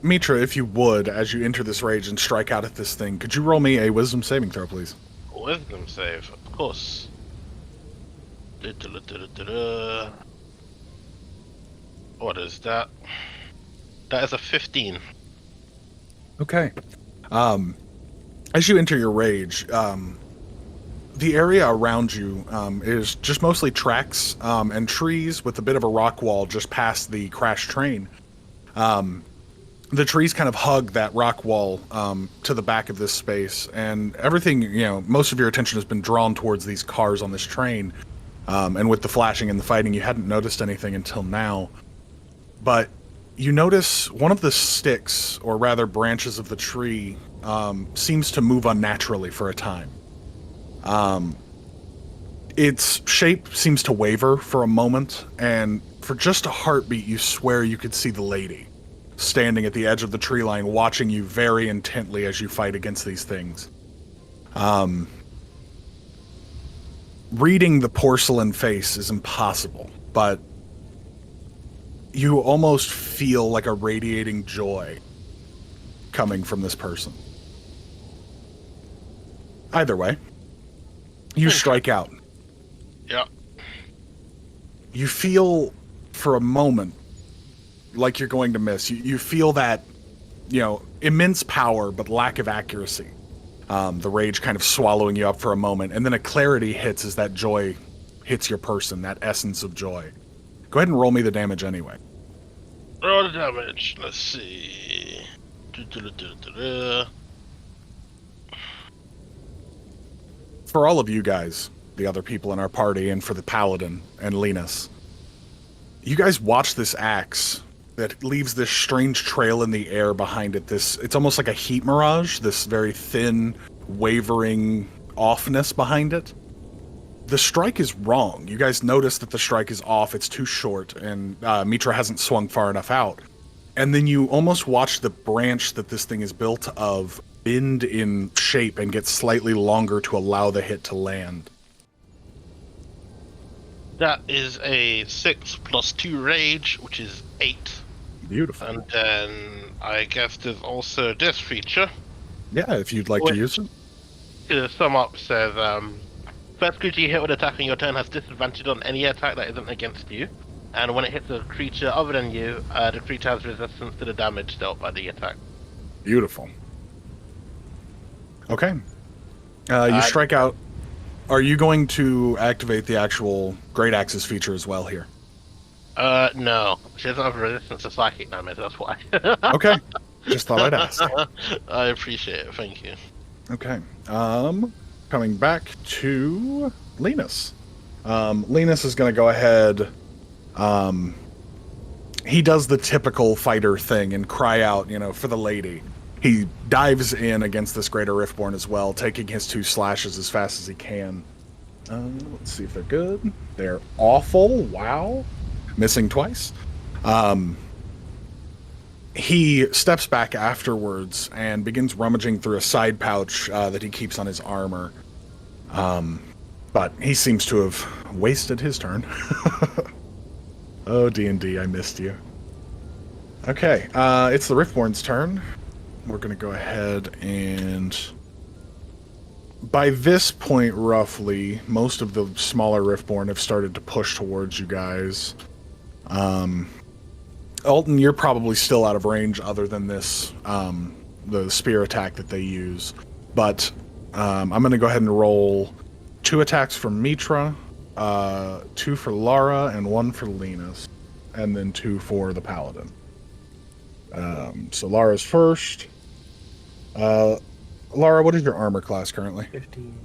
Mitra, if you would, as you enter this rage and strike out at this thing, could you roll me a wisdom saving throw, please? Wisdom save, of course. What is that? That is a 15. Okay. As you enter your rage, the area around you is just mostly tracks and trees with a bit of a rock wall just past the crashed train. The trees kind of hug that rock wall to the back of this space, and everything, most of your attention has been drawn towards these cars on this train. And with the flashing and the fighting, you hadn't noticed anything until now. But you notice one of the sticks, or rather branches of the tree, seems to move unnaturally for a time. Its shape seems to waver for a moment, and for just a heartbeat, you swear you could see the lady standing at the edge of the tree line, watching you very intently as you fight against these things. Reading the porcelain face is impossible, but you almost feel like a radiating joy coming from this person. Either way, you strike out. Yeah. You feel for a moment like you're going to miss. You feel that, immense power, but lack of accuracy. The rage kind of swallowing you up for a moment, and then a clarity hits as that joy hits your person, that essence of joy. Go ahead and roll me the damage anyway. Roll the damage. Let's see. For all of you guys, the other people in our party, and for the paladin and Linus, you guys watch this axe that leaves this strange trail in the air behind it. It's almost like a heat mirage, this very thin, wavering offness behind it. The strike is wrong. You guys notice that the strike is off, it's too short, and Mitra hasn't swung far enough out. And then you almost watch the branch that this thing is built of bend in shape and get slightly longer to allow the hit to land. That is a 6 plus 2 rage, which is 8. Beautiful. And then I guess there's also this feature. Yeah, if you'd like to use it. To sum up, says, first creature you hit with attack on your turn has disadvantage on any attack that isn't against you. And when it hits a creature other than you, the creature has resistance to the damage dealt by the attack. Beautiful. Okay. You strike out. Are you going to activate the actual Great Axe's feature as well here? No. She doesn't have resistance to psychic damage, that's why. Okay. Just thought I'd ask. I appreciate it, thank you. Okay. Coming back to Linus. Linus is going to go ahead. He does the typical fighter thing and cry out, for the lady. He dives in against this Greater Riftborn as well, taking his 2 slashes as fast as he can. Let's see if they're good. They're awful. Wow. missing twice. He steps back afterwards and begins rummaging through a side pouch that he keeps on his armor. But he seems to have wasted his turn. Oh, D&D, I missed you. Okay, it's the Riftborn's turn. We're going to go ahead and... By this point, roughly, most of the smaller Riftborn have started to push towards you guys. Alton, you're probably still out of range other than this, the spear attack that they use. But I'm going to go ahead and roll 2 attacks for Mitra, 2 for Lara, and 1 for Linus. And then 2 for the Paladin. So Lara's first. Lara, what is your armor class currently? 15.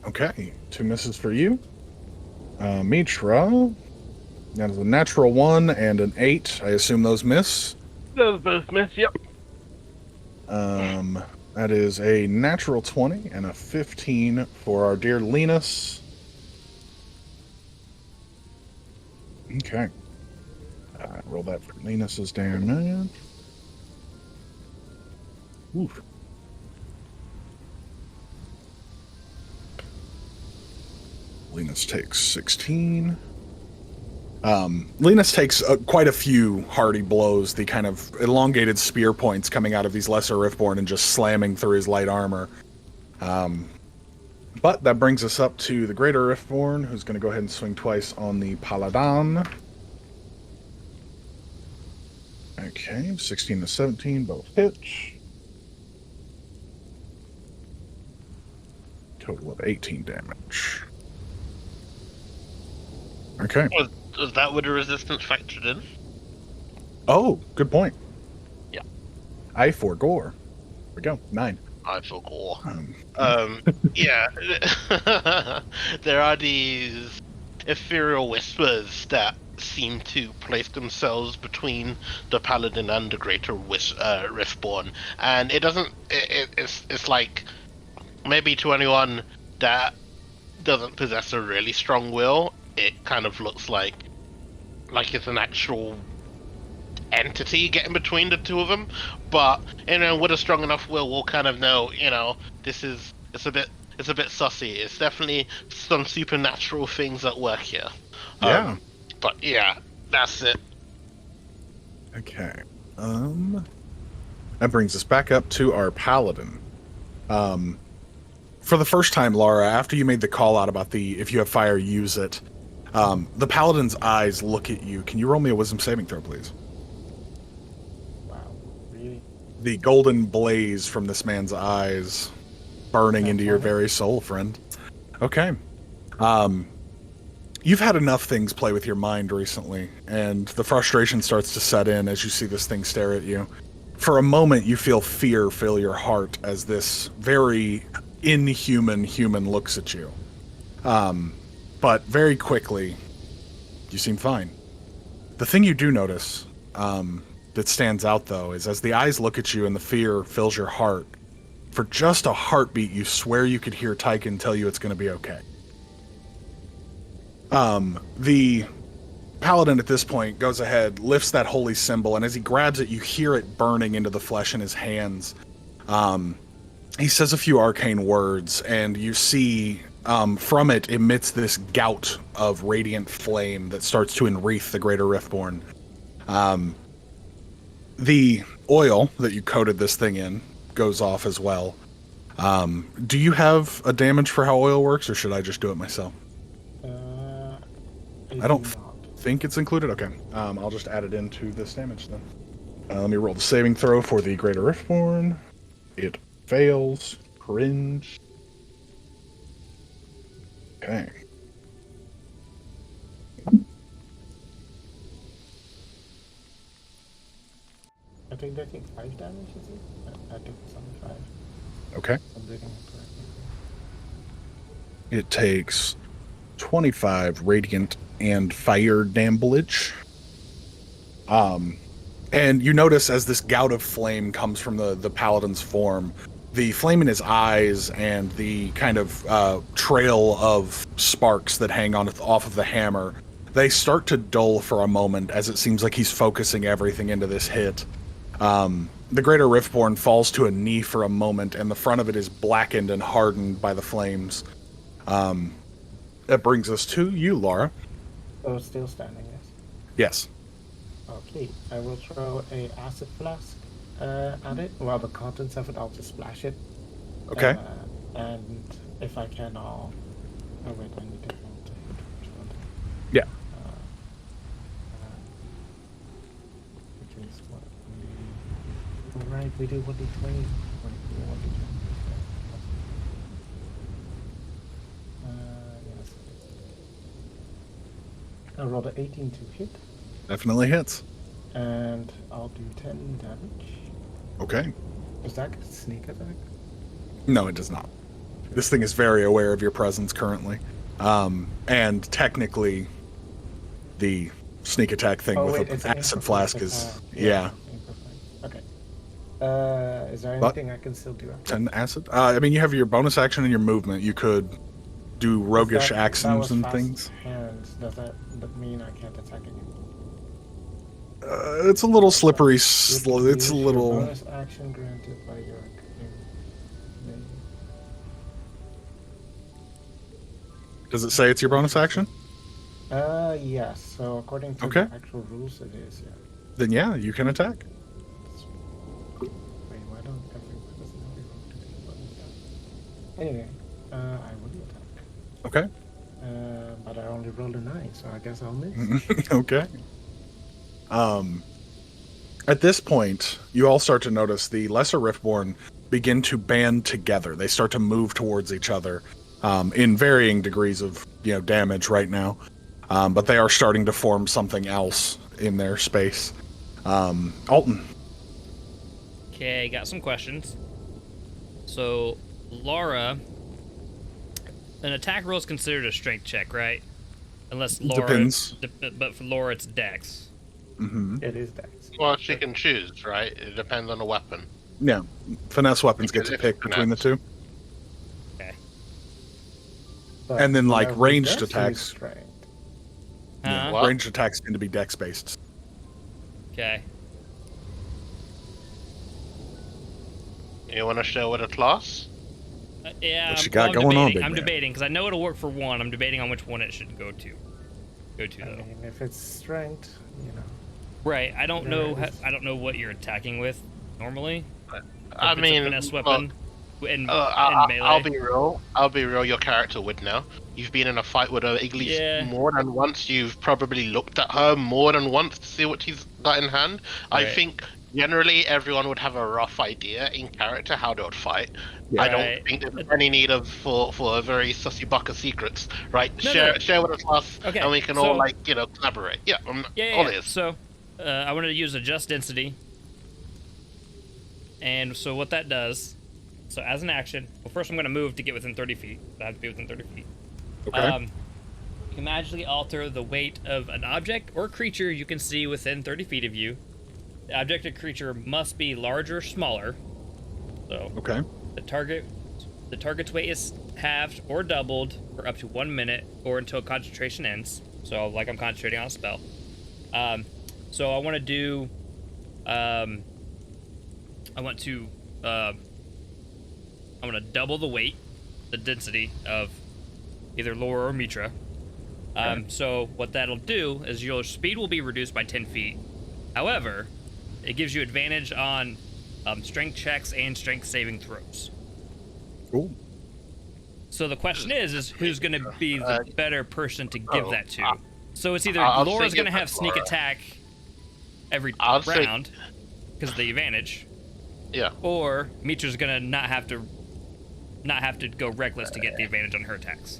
Okay, 2 misses for you. Mitra, that is a natural 1 and an 8. I assume those miss. Those both miss, yep. That is a natural 20 and a 15 for our dear Linus. Okay. Roll that for Linus's damage. Oof. Linus takes 16. Linus takes quite a few hearty blows, the kind of elongated spear points coming out of these lesser Riftborn and just slamming through his light armor. But that brings us up to the greater Riftborn, who's going to go ahead and swing twice on the Paladin. Okay, 16 to 17, both hit. Total of 18 damage. Okay. Was that with the resistance factored in? Oh, good point. Yeah. I forgore. There we go. 9. I forgot. Yeah. There are these ethereal whispers that seem to place themselves between the Paladin and the greater Riftborn, and it doesn't. It's like maybe to anyone that doesn't possess a really strong will, it kind of looks like it's an actual entity getting between the two of them. But with a strong enough will, we'll kind of know. It's a bit sussy. It's definitely some supernatural things at work here. Yeah. But yeah, that's it. Okay. That brings us back up to our Paladin. For the first time, Lara, after you made the call out about the if you have fire, use it, the Paladin's eyes look at you. Can you roll me a wisdom saving throw, please? Wow, really? The golden blaze from this man's eyes burning into your very soul, friend. Okay. You've had enough things play with your mind recently, and the frustration starts to set in as you see this thing stare at you. For a moment, you feel fear fill your heart as this very inhuman human looks at you. But very quickly, you seem fine. The thing you do notice that stands out, though, is as the eyes look at you and the fear fills your heart, for just a heartbeat, you swear you could hear Tyken tell you it's going to be okay. The Paladin at this point goes ahead, lifts that holy symbol, and as he grabs it, you hear it burning into the flesh in his hands. He says a few arcane words, and you see from it emits this gout of radiant flame that starts to enwreath the greater Riftborn. The oil that you coated this thing in goes off as well. Do you have a damage for how oil works, or should I just do it myself? I don't think it's included. Okay, I'll just add it into this damage then. Let me roll the saving throw for the greater Riftborn. It fails. Cringe. Okay. I think they take 5 damage, is it? I took some 5. Okay. I'm doing it correctly. It takes 25 radiant and fire damage. And you notice as this gout of flame comes from the Paladin's form, the flame in his eyes and the kind of trail of sparks that hang on off of the hammer, They start to dull for a moment as it seems like he's focusing everything into this hit. The Greater Riftborn falls to a knee for a moment, and the front of it is blackened and hardened by the flames. That brings us to you, Laura. So still standing, yes. Yes. Okay, I will throw a acid flask at it. Well, the contents of it, I'll just splash it. Okay. And if I can, I'll... Oh wait, I need to roll to hit first, don't I? Yeah. Which is what? Alright, we do 1d20. Yes. I rolled an 18 to hit, Definitely hits. and I'll do 10 damage. Okay. Is that a sneak attack? No, it does not. This thing is very aware of your presence currently. And technically, the sneak attack thing with wait, an it's acid flask is... yeah. Yeah. Okay. Is there But- anything I can still do after? 10 acid? I mean, you have your bonus action and your movement. You could do roguish That actions was and fast things. Hands. Does that mean I can't attack anymore? It's a little slippery. You can It's use a your little... bonus action granted by your name. Does it say it's your bonus action? Yes. So according to Okay. the actual rules, it is. Yeah. Then yeah, you can attack. Wait, why don't everyone doesn't have your own to do bonus? Anyway, I will attack. Okay. But I only rolled a 9, so I guess I'll miss. Okay. At this point, you all start to notice the Lesser Riftborn begin to band together. They start to move towards each other in varying degrees of damage right now, but they are starting to form something else in their space. Alton. Okay, got some questions. So, Laura, an attack roll is considered a strength check, right? Unless Laura... Depends. But for Laura, it's Dex. Mm-hmm. It is Dex. Well, she can choose, right? It depends on the weapon. Yeah, finesse weapons get Because to it's pick between the two. Okay. But And then, like, with ranged Dex, attacks. use strength. Yeah, What? ranged attacks tend to be dex based. Okay. You want to show what a class? Yeah, What you I'm, got I'm going on, debating. big I'm man? debating because I know it'll work for one. I'm debating on which one it should go to. I though. mean, if it's strength, Right. I don't There know. it is. I don't know what you're attacking with normally. I If it's mean, a finesse look, weapon and melee. I'll be real. I'll be real. Your character would know. You've been in a fight with her at least Yeah. more than once. You've probably looked at her more than once to see what she's got in hand. I Right. think generally everyone would have a rough idea in character how they would fight. Yeah. I Right. don't think there's any need of for a very sussy buck of secrets, right? No, share with us, Okay, and we can so- all collaborate. Yeah, Yeah. all it is. So, I wanted to use adjust density. And so what that does, so as an action, well, first I'm going to move to get within 30 feet. I have to be within 30 feet. Okay. You can magically alter the weight of an object or creature you can see within 30 feet of you. The object or creature must be larger or smaller. So Okay. the target's weight is halved or doubled for up to 1 minute or until concentration ends. So like I'm concentrating on a spell. So I want to do. I want to double the weight, the density of either Laura or Mitra. So what that'll do is your speed will be reduced by 10 feet. However, it gives you advantage on strength checks and strength saving throws. Cool. So the question is who's going to be the better person to give that to? So it's either I'll Laura's say going to give have that sneak Laura. attack every I'll say- round because of the advantage, Yeah. or Mitra's going to not have to go reckless to get the advantage on her attacks.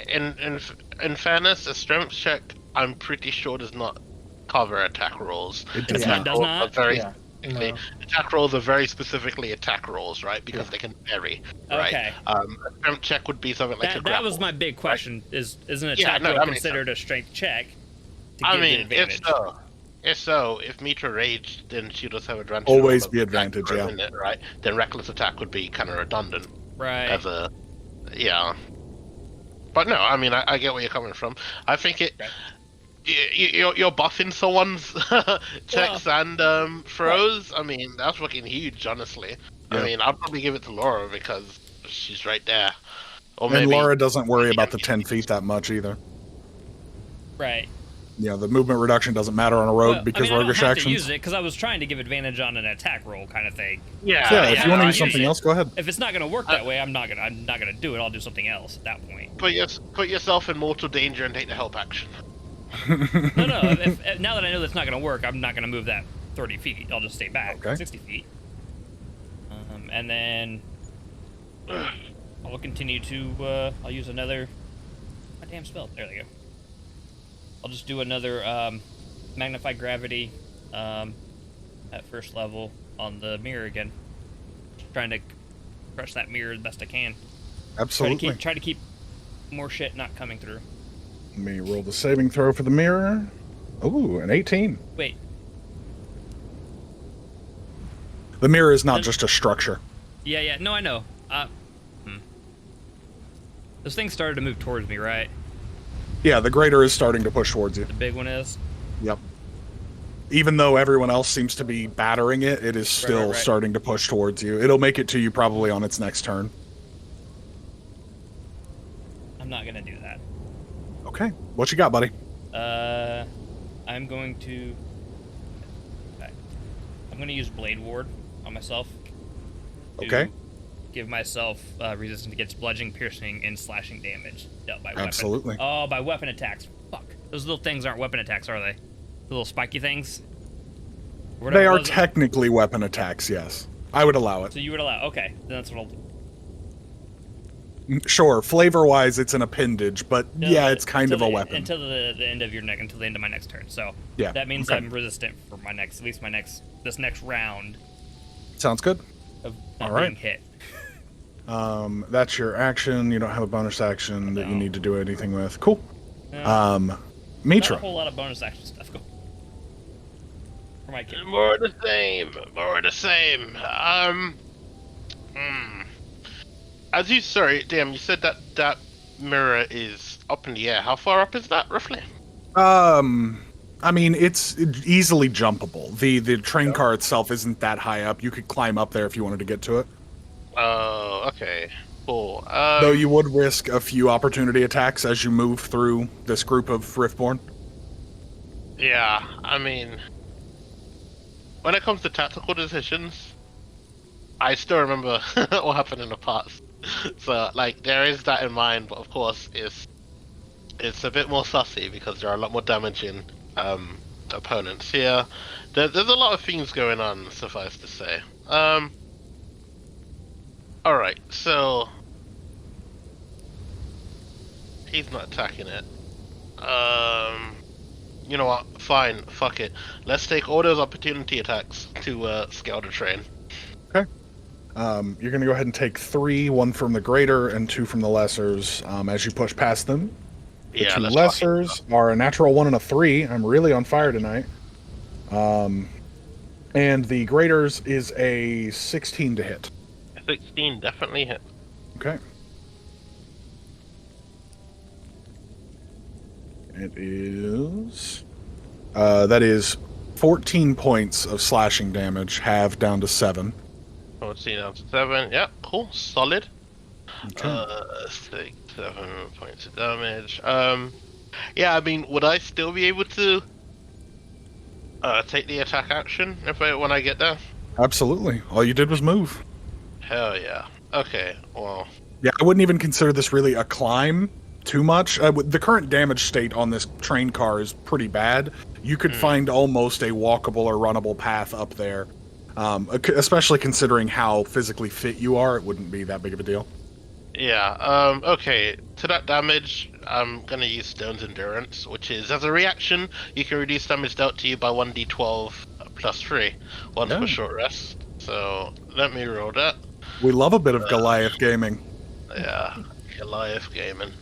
In fairness, a strength check, I'm pretty sure does not cover attack rolls. It does Attack not. rolls Does not? are very Yeah, specifically- no. Attack rolls are very specifically attack rolls, right? Because they can vary, right? Okay. A strength check would be something like a That was grapple. my big question: is an Yeah, attack no, roll that makes considered a strength check to I give mean, the advantage? if Mitra raged, then she does have advantage. Always over be the advantage, attack yeah. roll, isn't it, right? Then reckless attack would be kind of redundant Right. as a, yeah. But no, I mean, I get where you're coming from. I think it. Okay. you're buffing someone's checks and throws. I mean, that's fucking huge, honestly. Yeah. I mean, I'd probably give it to Laura because she's right there. Or And maybe Laura doesn't worry about the 10 feet that much either. Right. The movement reduction doesn't matter on a rogue Well, because I mean, I don't roguish have actions. to use it because I was trying to give advantage on an attack roll kind of thing. Yeah, If you want to use I'll something it. else, go ahead. If it's not gonna work that way, I'm not gonna do it. I'll do something else at that point. put yourself in mortal danger and take the help action. No. If now that I know that's not gonna work, I'm not gonna move that 30 feet. I'll just stay back 60 feet. And then I'll continue to. I'll use another. My damn spell. There they go. I'll just do another magnified gravity at first level on the mirror again. Trying to crush that mirror the best I can. Absolutely. Try to keep more shit not coming through. Let me roll the saving throw for the mirror. Ooh, an 18. Wait. The mirror is not just a structure. Yeah. No, I know. This thing started to move towards me, right? Yeah, the greater is starting to push towards you. The big one is. Yep. Even though everyone else seems to be battering it, it is still right. starting to push towards you. It'll make it to you probably on its next turn. I'm not gonna do that. Okay. What you got, buddy? I'm going to. Okay. I'm gonna use Blade Ward on myself. to Okay. Give myself resistance against bludgeoning, piercing, and slashing damage dealt by weapon. Absolutely. Oh, by weapon attacks. Fuck. Those little things aren't weapon attacks, are they? The little spiky things? They are technically weapon attacks, yes. I would allow it. So you would allow. Okay, then that's what I'll do. Sure, flavor-wise, it's an appendage, but yeah, it's kind of a weapon. Until the end of until the end of my next turn. So Yeah, that means okay. I'm resistant for this next round Sounds good. of not All right. being hit. That's your action. You don't have a bonus action that you No. need to do anything with. Cool. Not a Mitra. whole lot of bonus action stuff. Go. For my kid. More of the same. More of the same. As you you said that mirror is up in the air. How far up is that roughly? I mean, it's easily jumpable. The train car itself isn't that high up. You could climb up there if you wanted to get to it. Oh, okay. Cool. Though you would risk a few opportunity attacks as you move through this group of Riftborn. Yeah, I mean, when it comes to tactical decisions, I still remember what happened in the past. So, like, there is that in mind, but of course, it's a bit more sussy because there are a lot more damaging opponents here. There's a lot of things going on, suffice to say. Alright, so he's not attacking it. You know what? Fine, fuck it. Let's take all those opportunity attacks to scale the train. Okay. You're going to go ahead and take 3, 1 from the greater and 2 from the lessers as you push past them. The Yeah, 2 let's lessers are a natural 1 and a 3. I'm really on fire tonight. And the graders is a 16 to hit. 16 definitely hit. Okay. It is... that is 14 points of slashing damage, halved down to 7. 14 down to 7. Yeah, cool. Solid. Okay. 6, 7 points of damage. Yeah, I mean, would I still be able to take the attack action when I get there? Absolutely. All you did was move. Hell yeah. Okay, well... Yeah, I wouldn't even consider this really a climb too much. The current damage state on this train car is pretty bad. You could find almost a walkable or runnable path up there. Especially considering how physically fit you are, it wouldn't be that big of a deal. Yeah, okay. To that damage, I'm gonna use Stone's Endurance, which is, as a reaction, you can reduce damage dealt to you by 1d12 plus 3, once for short rest. So, let me roll that. We love a bit of Goliath gaming. Yeah, Goliath gaming.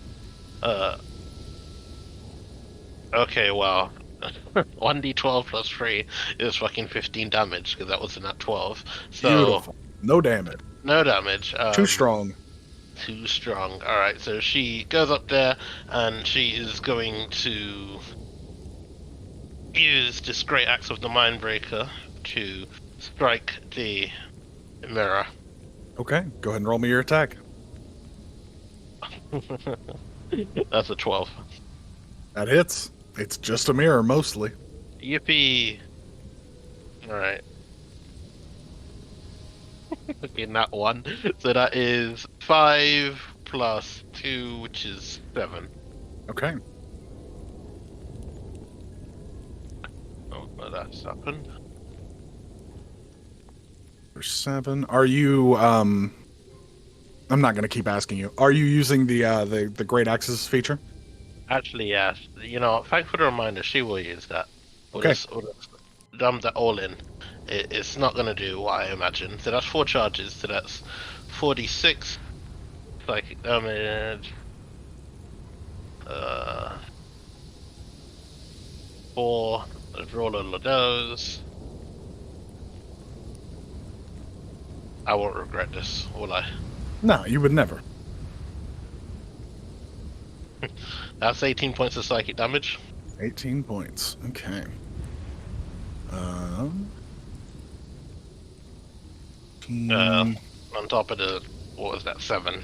Okay, well, 1d12 plus 3 is fucking 15 damage, because that was in that 12. So, Beautiful. No damage. no damage. Too strong. Too strong. Alright, so she goes up there, and she is going to use this great axe of the Mindbreaker to strike the mirror. Okay, go ahead and roll me your attack. That's a 12. That hits. It's just a mirror, mostly. Yippee! Alright. Okay, not 1. So that is 5 plus 2, which is 7. Okay. Oh, well, that's happened. There's 7. Are you, I'm not going to keep asking you. Are you using the Great Axes feature? Actually, yes. You know, thanks for the reminder. She will use that. Okay. We'll just dump that all in. It's not going to do what I imagine. So that's 4 charges. So that's 46 psychic damage. 4. Let's roll all of those. I won't regret this, will I? No, you would never. That's 18 points of psychic damage. 18 points. Okay. On top of the, what was that, 7?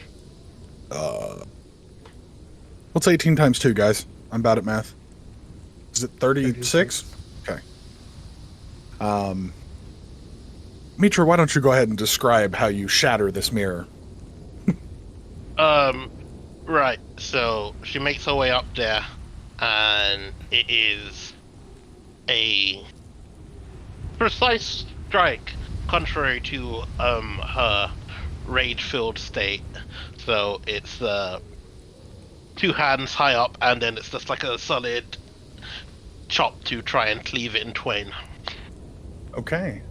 What's 18 times 2, guys? I'm bad at math. Is it 36? Okay. Mitra, why don't you go ahead and describe how you shatter this mirror? Right. So she makes her way up there, and it is a precise strike, contrary to her rage-filled state. So it's 2 hands high up, and then it's just like a solid chop to try and cleave it in twain. Okay.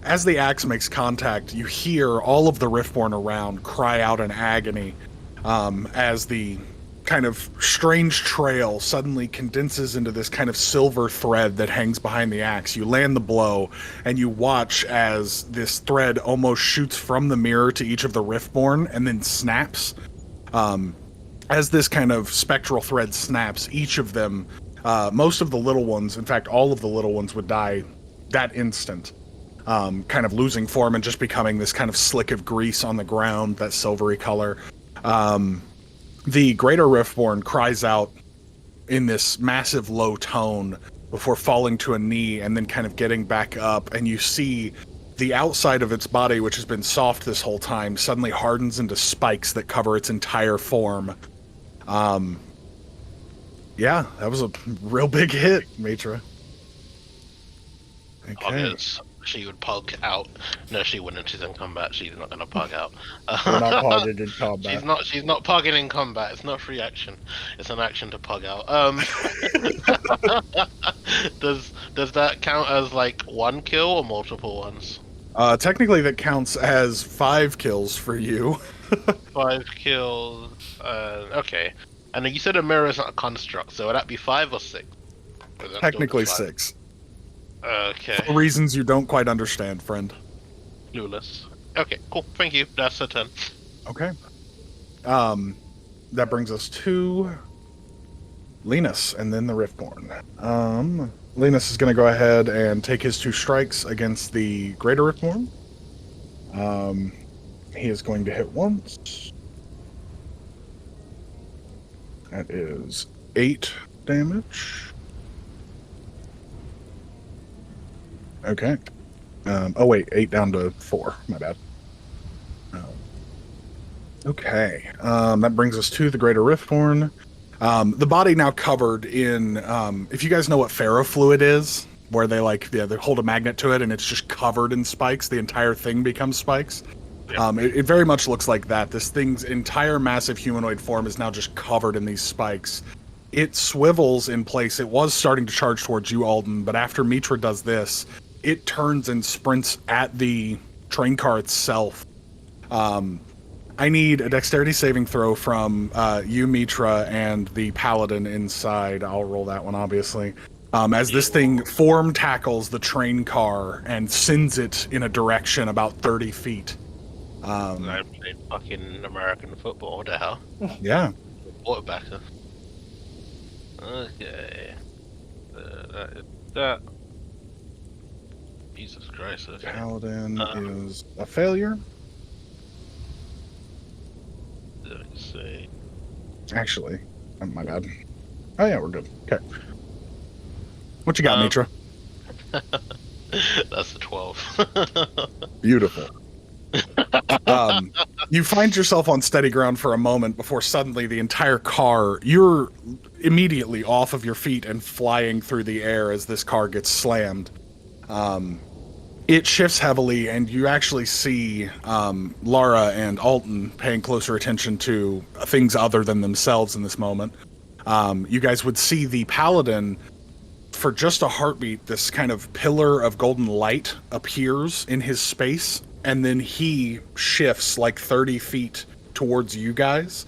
As the axe makes contact, you hear all of the Riftborn around cry out in agony as the kind of strange trail suddenly condenses into this kind of silver thread that hangs behind the axe. You land the blow, and you watch as this thread almost shoots from the mirror to each of the Riftborn and then snaps. As this kind of spectral thread snaps, each of them, most of the little ones, in fact, all of the little ones would die that instant. Kind of losing form and just becoming this kind of slick of grease on the ground, that silvery color. The greater Riftborn cries out in this massive low tone before falling to a knee and then kind of getting back up, and you see the outside of its body, which has been soft this whole time, suddenly hardens into spikes that cover its entire form. Yeah, that was a real big hit, Mitra. Okay. Obvious. She would pug out. No, she wouldn't. She's in combat. She's not going to pug out. We're not pogged in combat. She's not pugging in combat. It's not free action. It's an action to pug out. Does that count as like 1 kill or multiple ones? Technically, that counts as 5 kills for you. 5 kills. Okay. And you said a mirror is not a construct, so would that be 5 or 6? Technically 6. Okay. For reasons you don't quite understand, friend. Clueless. Okay, cool. Thank you. That's a 10. Okay. That brings us to Linus and then the Riftborn. Linus is going to go ahead and take his 2 strikes against the Greater Riftborn. He is going to hit once. That is 8 damage. Okay. Oh wait, 8 down to 4. My bad. Okay. That brings us to the Greater Riftborn. The body now covered in, if you guys know what ferrofluid is, where they they hold a magnet to it and it's just covered in spikes, the entire thing becomes spikes. Yeah. It very much looks like that. This thing's entire massive humanoid form is now just covered in these spikes. It swivels in place. It was starting to charge towards you, Alden, but after Mitra does this, it turns and sprints at the train car itself. I need a dexterity saving throw from you, Mitra, and the paladin inside. I'll roll that one, obviously. As this thing form tackles the train car and sends it in a direction about 30 feet. I played fucking American football. What the hell? Yeah. Quarterbacker. Okay. that. Jesus Christ. Okay. Paladin is a failure. Let's see. Actually, my bad. Oh yeah, we're good. Okay. What you got, Mitra? That's the 12. Beautiful. You find yourself on steady ground for a moment before suddenly the entire car, you're immediately off of your feet and flying through the air as this car gets slammed. It shifts heavily, and you actually see Lara and Alton paying closer attention to things other than themselves in this moment. You guys would see the Paladin, for just a heartbeat, this kind of pillar of golden light appears in his space, and then he shifts like 30 feet towards you guys.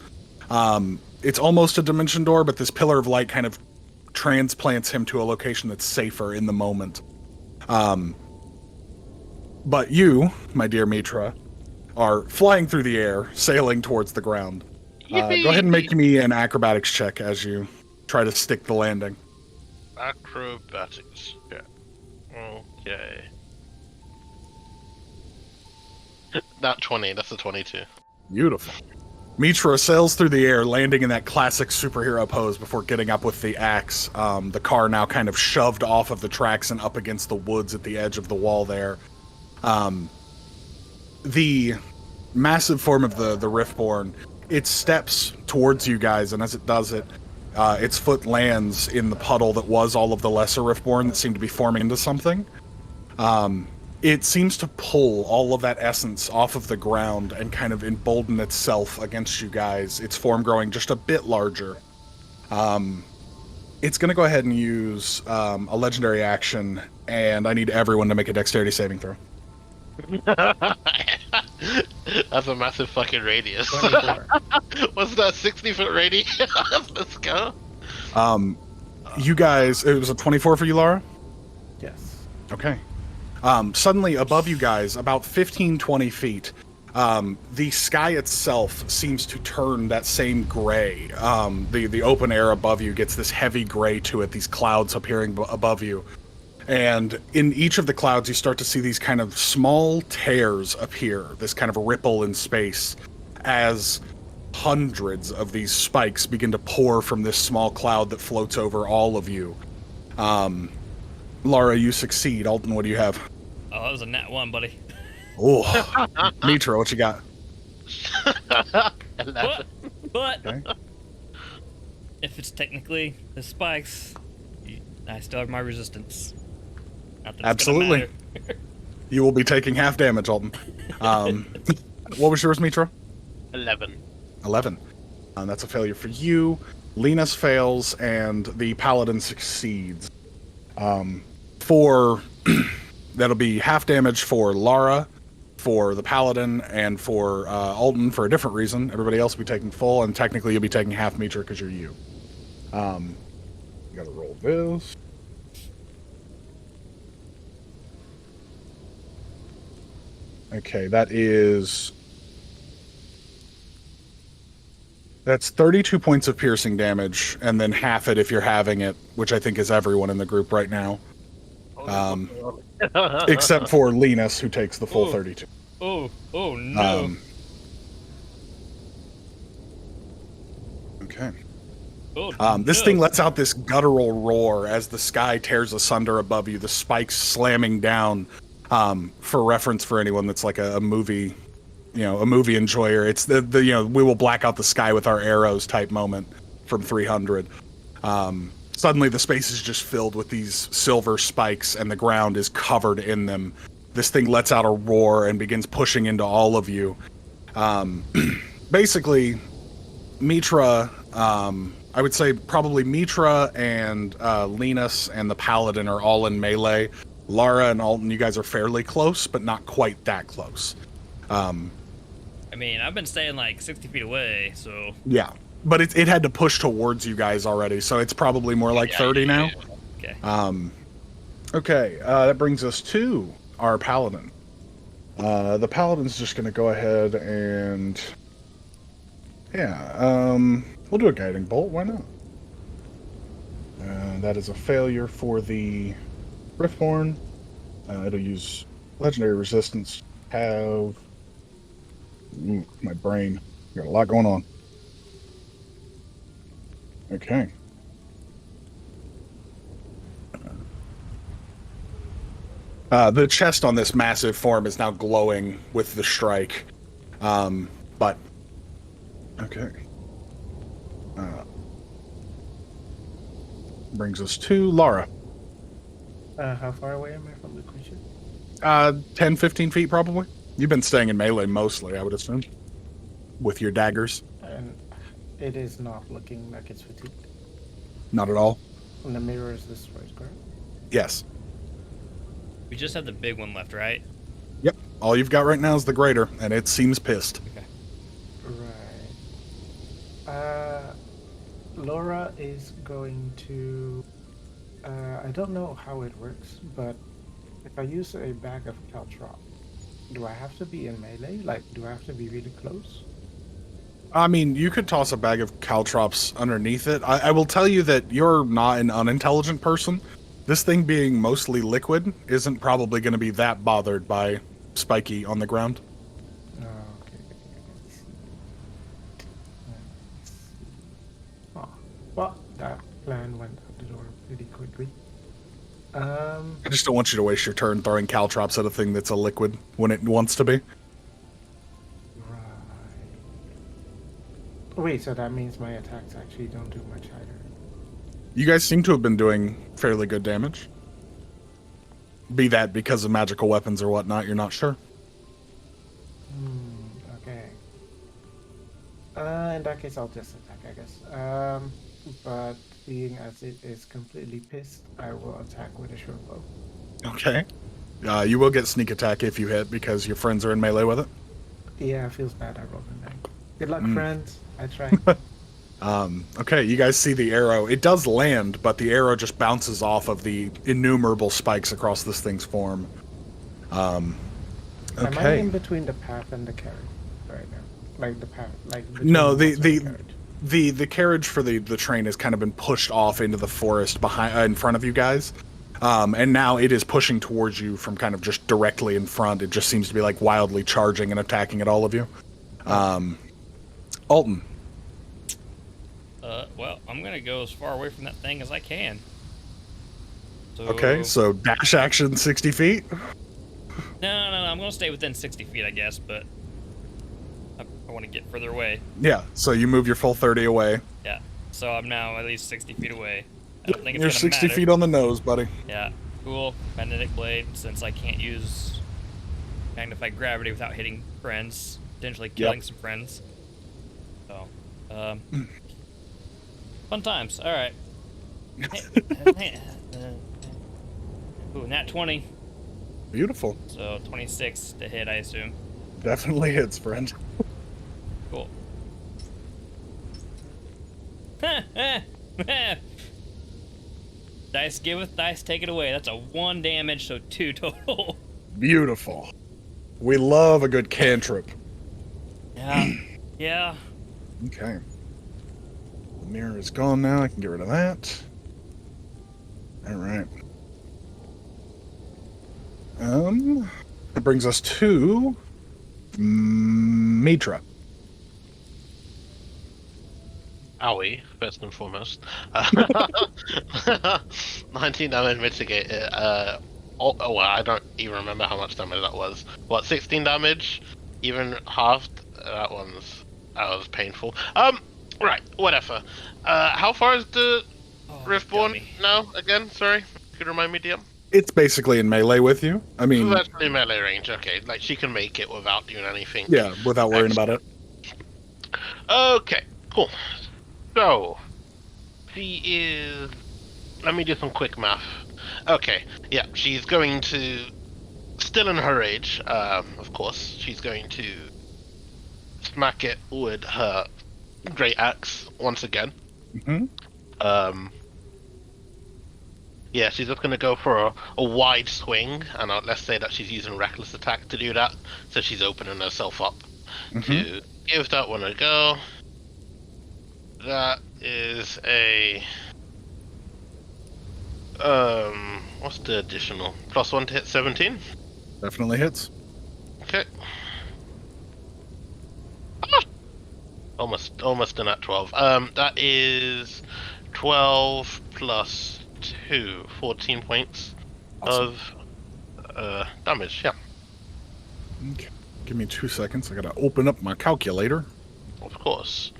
It's almost a dimension door, but this pillar of light kind of transplants him to a location that's safer in the moment. But you, my dear Mitra, are flying through the air, sailing towards the ground. Go ahead and make me an acrobatics check as you try to stick the landing. Acrobatics. Yeah. Okay. Not 20, that's a 22. Beautiful. Mitra sails through the air, landing in that classic superhero pose before getting up with the axe. The car now kind of shoved off of the tracks and up against the woods at the edge of the wall there. The massive form of the Riftborn, it steps towards you guys, and as it does it, its foot lands in the puddle that was all of the lesser Riftborn that seemed to be forming into something. It seems to pull all of that essence off of the ground and kind of embolden itself against you guys, its form growing just a bit larger. It's going to go ahead and use a legendary action, and I need everyone to make a dexterity saving throw. That's a massive fucking radius. 24. What's that, 60-foot radius? Let's go. You guys, it was a 24 for you, Lara? Yes. Okay. Suddenly above you guys, about 15, 20 feet, the sky itself seems to turn that same gray. The open air above you gets this heavy gray to it, these clouds appearing above you. And in each of the clouds, you start to see these kind of small tears appear, this kind of ripple in space, as hundreds of these spikes begin to pour from this small cloud that floats over all of you. Lara, you succeed. Alton, what do you have? Oh, that was a nat 1, buddy. Oh, Mitra, what you got? 11. But Okay. if it's technically the spikes, I still have my resistance. Not that it's gonna Absolutely. matter. You will be taking half damage, Alton. What was yours, Mitra? 11. 11. That's a failure for you. Linus fails, and the Paladin succeeds. That'll be half damage for Lara, for the Paladin, and for Alton for a different reason. Everybody else will be taking full, and technically you'll be taking half Mitra because you're you. You gotta roll this. Okay, that's 32 points of piercing damage, and then half it if you're having it, which I think is everyone in the group right now. Except for Linus, who takes the full Ooh. 32. Oh no. Okay. This no. thing lets out this guttural roar as the sky tears asunder above you, the spikes slamming down. For reference for anyone that's like a movie, a movie enjoyer, it's the we will black out the sky with our arrows type moment from 300. Suddenly the space is just filled with these silver spikes and the ground is covered in them. This thing lets out a roar and begins pushing into all of you. Basically, Mitra, I would say probably Mitra and Linus and the Paladin are all in melee. Lara and Alton, you guys are fairly close, but not quite that close. I mean, I've been staying like 60 feet away, so. Yeah, but it had to push towards you guys already, so it's probably more like 30 now. Okay. Okay, that brings us to our Paladin. The Paladin's just going to go ahead and... Yeah, we'll do a Guiding Bolt, why not? That is a failure for the Riftborn. It'll use legendary resistance. Have my brain. Got a lot going on. Okay. The chest on this massive form is now glowing with the strike. But okay. Brings us to Lara. How far away am I from the creature? 10, 15 feet probably. You've been staying in melee mostly, I would assume. With your daggers. And it is not looking like it's fatigued. Not at all. And the mirror is destroyed, correct? Yes. We just have the big one left, right? Yep. All you've got right now is the greater, and it seems pissed. Okay. Right. Laura is going to... I don't know how it works, but if I use a bag of caltrop, do I have to be in melee? Like, do I have to be really close? I mean, you could toss a bag of caltrops underneath it. I will tell you that you're not an unintelligent person. This thing being mostly liquid isn't probably going to be that bothered by Spiky on the ground. Oh, okay. Let's see. Let's see. Oh, well, that plan went out the door pretty quickly. I just don't want you to waste your turn throwing caltrops at a thing that's a liquid when it wants to be. Right. Wait, so that means my attacks actually don't do much either. You guys seem to have been doing fairly good damage. Be that because of magical weapons or whatnot, you're not sure. Okay. In that case, I'll just attack, I guess. But being as it is completely pissed, I will attack with a short bow. Okay. You will get sneak attack if you hit because your friends are in melee with it. Yeah, it feels bad. I rolled a 9. Good luck, friends. I try. Okay, you guys see the arrow. It does land, but the arrow just bounces off of the innumerable spikes across this thing's form. Am I Okay. in between the path and the carriage right now? Like the path, like No, between the us and carriage? the carriage for the train has kind of been pushed off into the forest behind in front of you guys. And now it is pushing towards you from kind of just directly in front. It just seems to be like wildly charging and attacking at all of you. Alton. Well, I'm gonna go as far away from that thing as I can. So, Okay, so dash action 60 feet. No, I'm gonna stay within 60 feet, I guess, but I want to get further away. Yeah, so you move your full 30 away. Yeah, so I'm now at least 60 feet away. I don't think it's You're gonna 60 matter. feet on the nose, buddy. Yeah, cool. Magnetic blade, since I can't use magnify gravity without hitting friends, potentially killing some friends. So, fun times. All right. Ooh, nat 20. Beautiful. So 26 to hit, I assume. Definitely hits, friend. Cool. Dice giveth, dice take it away. That's a 1 damage, so 2 total. Beautiful. We love a good cantrip. Yeah. Yeah. Okay. The mirror is gone now. I can get rid of that. All right. That brings us to Mitra. Owie, first and foremost. 19 damage mitigated. Oh, well, I don't even remember how much damage that was. What, 16 damage? Even halved? That was painful. Right, whatever. How far is the Riftborn now, again? Sorry, could you remind me, DM? It's basically in melee with you. I mean, That's the melee range, okay. Like, she can make it without doing anything. yeah, without worrying about it. Okay, cool. So, she is... Let me do some quick math. Okay, yeah, she's going to... Still in her rage, of course. She's going to smack it with her great axe once again. Yeah, she's just going to go for a wide swing, and let's say that she's using reckless attack to do that, so she's opening herself up to give that one a go. That is a What's the additional? +1 to hit 17? Definitely hits. Okay. Almost in at 12. That is 12 plus 2, 14 points Awesome. of damage, yeah. Okay. Give me 2 seconds. I gotta open up my calculator. Of course.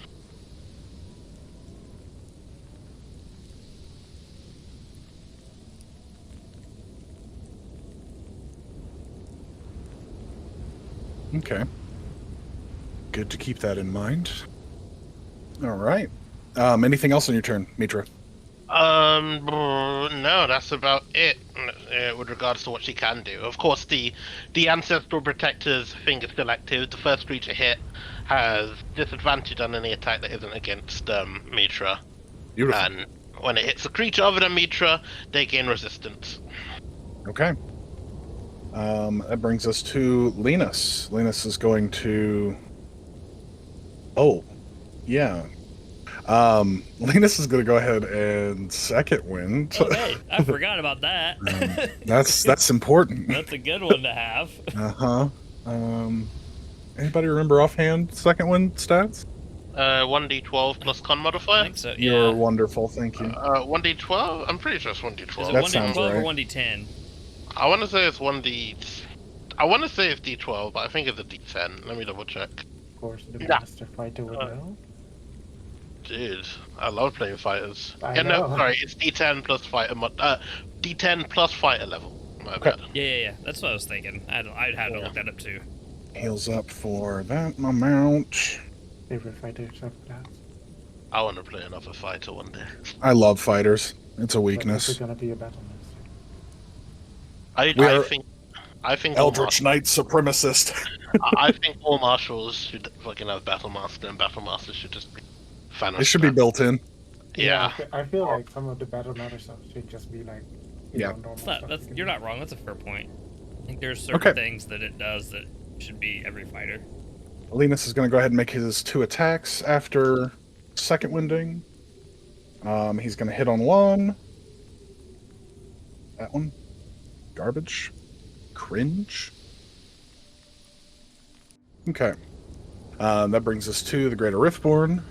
Okay. Good to keep that in mind. All right. Anything else on your turn, Mitra? No, that's about it with regards to what she can do. Of course, the Ancestral Protector's thing is still active. The first creature hit has disadvantage on any attack that isn't against Mitra. Beautiful. And when it hits a creature other than Mitra, they gain resistance. Okay. That brings us to Linus. Linus is going to... Oh, yeah. Linus is going to go ahead and second wind. Oh, hey, I forgot about that. That's important. That's a good one to have. Uh-huh. Anybody remember offhand second wind stats? 1d12 plus con I modifier. think so. You're Yeah. wonderful, thank you. 1d12. I'm pretty sure it's 1d12. Is it That 1d12 sounds or right. 1d10? I want to say it's 1d. I want to say it's d12, but I think it's a d10. Let me double check. Of course, the Yeah. master fighter would know. Dude, I love playing fighters. I Yeah, no, know. sorry, it's d10 plus fighter d10 plus fighter level. My Okay. bad. Yeah. That's what I was thinking. I'd have to look that up too. Heals up for that amount. Favorite fighter subclass. I want to play another fighter one day. I love fighters. It's a But weakness. it's gonna be a battle master. We I are think all Eldritch Knight supremacist. I think all marshals should fucking have battle master, and battle master should just be It should be built in. Yeah. I feel like some of the battle matter stuff should just be like, you Yeah. know, normal It's not, stuff. that's, you can you're do. not wrong. That's a fair point. I think there's certain Okay. things that it does that should be every fighter. Linus is going to go ahead and make his 2 attacks after second winding. He's going to hit on one. That one. Garbage. Cringe. Okay. That brings us to the Greater Riftborn.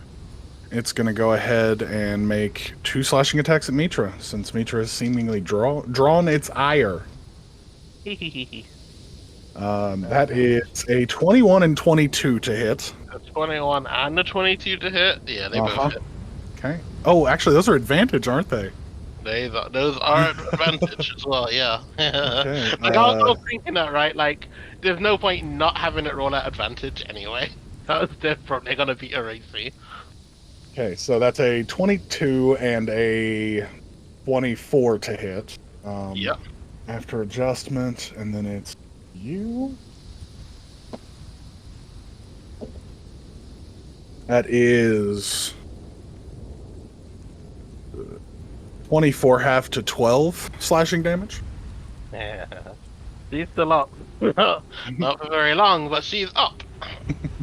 It's going to go ahead and make 2 slashing attacks at Mitra, since Mitra has seemingly drawn its ire. That is a 21 and 22 to hit. The 21 and the 22 to hit. Yeah, they Uh-huh. both hit. Okay. Oh, actually, those are advantage, aren't they? Those are advantage as well. Yeah. Okay, Like I was thinking that, right? Like, there's no point in not having it roll at advantage anyway. They're probably gonna beat a racy. Okay, so that's a 22 and a 24 to hit. Yep. After adjustment, and then it's you. That is 24 half to 12 slashing damage. Yeah. She's still up. Not for very long, but she's up.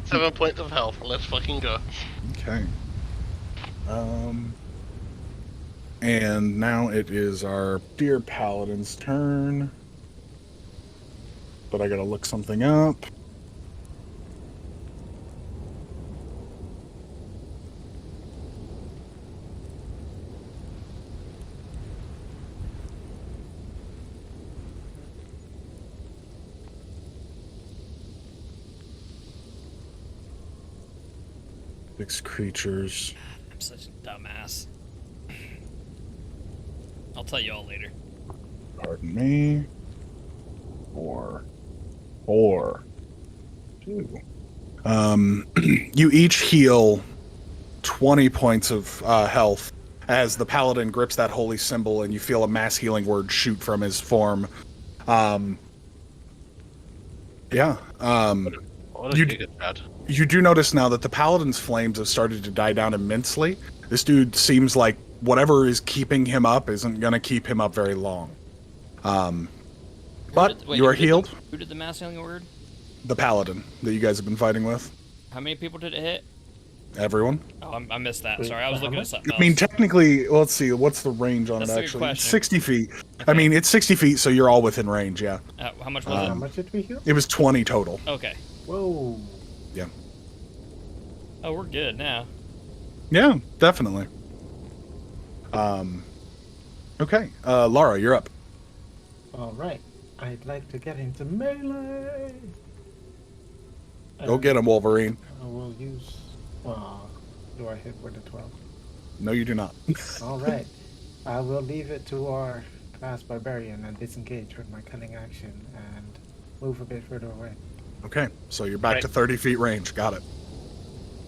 7 points of health. Let's fucking go. Okay. And now it is our dear paladin's turn. But I gotta look something up. Six creatures. I'm such a dumbass. I'll tell you all later. Pardon me. 4. 2. You each heal 20 points of health as the paladin grips that holy symbol, and you feel a mass healing word shoot from his form. Yeah. What a You- giga chat. You do notice now that the paladin's flames have started to die down immensely. This dude seems like whatever is keeping him up isn't going to keep him up very long. But Wait, you are who did the- healed. Who did the mass healing word? The paladin that you guys have been fighting with. How many people did it hit? Everyone. Oh, I missed that. Wait, Sorry, I was how looking at much? something else. I mean, technically, well, let's see. What's the range on That's it, a good actually? question. It's 60 feet. I Okay. mean, it's 60 feet, so you're all within range, yeah. How much was How much did we hear? It was 20 total. it? Okay. Whoa. Yeah. Oh, we're good now. Yeah, definitely. Okay. Lara, you're up. All right. I'd like to get into melee. Go get him, Wolverine. I will use. Do I hit with a 12? No, you do not. All right. I will leave it to our class barbarian and disengage with my cunning action and move a bit further away. Okay, so you're back Right. to 30 feet range. Got it.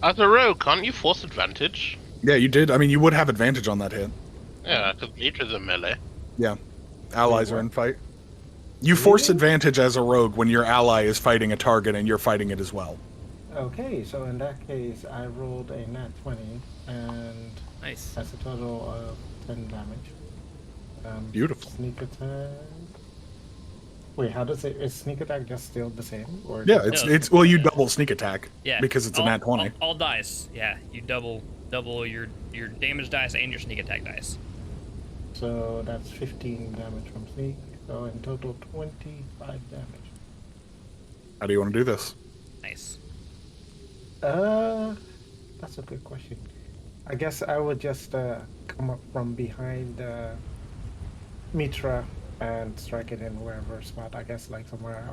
As a rogue, can't you force advantage? Yeah, you did. I mean, you would have advantage on that hit. Yeah, because Mitra's a melee. Yeah. Allies Wait, are what? in fight. You force Really? advantage as a rogue when your ally is fighting a target and you're fighting it as well. Okay, so in that case, I rolled a nat 20, and Nice. that's a total of 10 damage. Beautiful. Sneak attack. Wait, how does it? Is sneak attack just still the same? Or Yeah, just- it's well, you double sneak attack. Yeah. Because it's a all, nat 20. All dice. Yeah, you double your damage dice and your sneak attack dice. So that's 15 damage from sneak. So in total, 25 damage. How do you want to do this? Nice. That's a good question. I guess I would just come up from behind Mitra and strike it in wherever spot. I guess like somewhere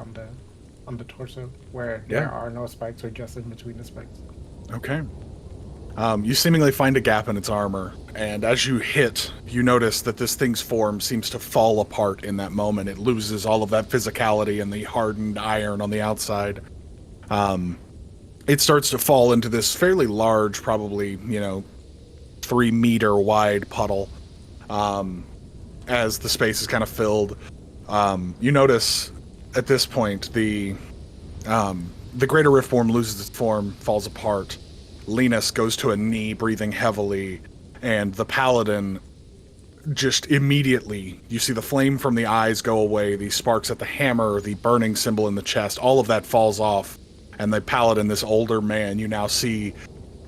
on the torso where Yeah. there are no spikes or just in between the spikes. Okay. You seemingly find a gap in its armor, and as you hit, you notice that this thing's form seems to fall apart in that moment. It loses all of that physicality and the hardened iron on the outside. It starts to fall into this fairly large, probably, 3-meter wide puddle. As the space is kind of filled, you notice at this point the greater rift form loses its form, falls apart. Linus goes to a knee, breathing heavily, and the paladin just immediately, you see the flame from the eyes go away, the sparks at the hammer, the burning symbol in the chest, all of that falls off, and the paladin, this older man, you now see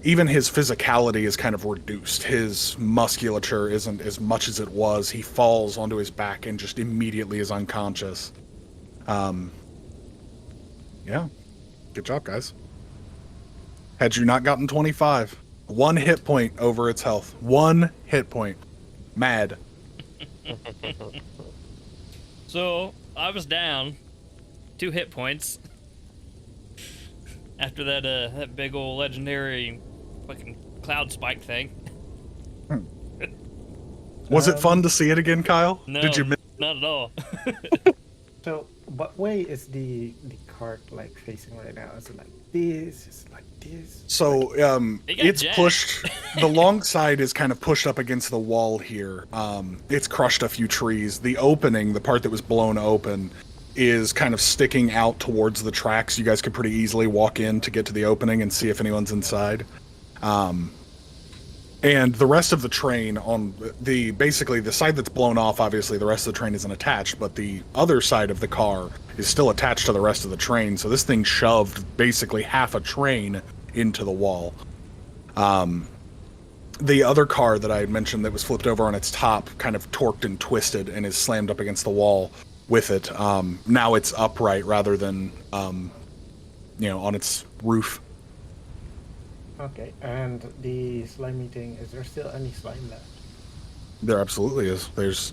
even his physicality is kind of reduced. His musculature isn't as much as it was. He falls onto his back and just immediately is unconscious. Yeah. Good job, guys. Had you not gotten 25, 1 hit point over its health. 1 hit point. Mad. So I was down 2 hit points after that big old legendary fucking cloud spike thing. Was it fun to see it again, Kyle? No, Did you miss? not at all. So, what way is the cart like facing right now? Is it like this? Is it like this? So, It got it's jacked. pushed. The long side is kind of pushed up against the wall here. It's crushed a few trees. The opening, the part that was blown open, is kind of sticking out towards the tracks. You guys could pretty easily walk in to get to the opening and see if anyone's inside. And the rest of the train on basically the side that's blown off, obviously the rest of the train isn't attached, but the other side of the car is still attached to the rest of the train. So this thing shoved basically half a train into the wall. The other car that I had mentioned that was flipped over on its top kind of torqued and twisted and is slammed up against the wall with it. Now it's upright rather than, on its roof. Okay, and the slime eating, is there still any slime left? There absolutely is. There's,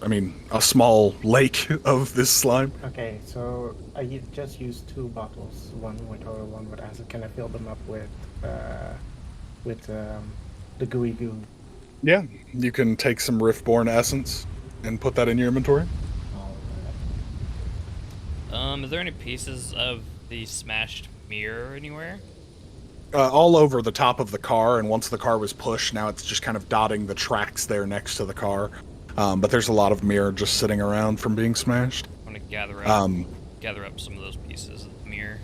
a small lake of this slime. Okay, so I just used 2 bottles, one with oil, one with acid. Can I fill them up with the gooey goo? Yeah, you can take some Riftborn essence and put that in your inventory. Alright. Is there any pieces of the smashed mirror anywhere? All over the top of the car, and once the car was pushed, now it's just kind of dotting the tracks there next to the car. But there's a lot of mirror just sitting around from being smashed. I want to gather up some of those pieces of the mirror.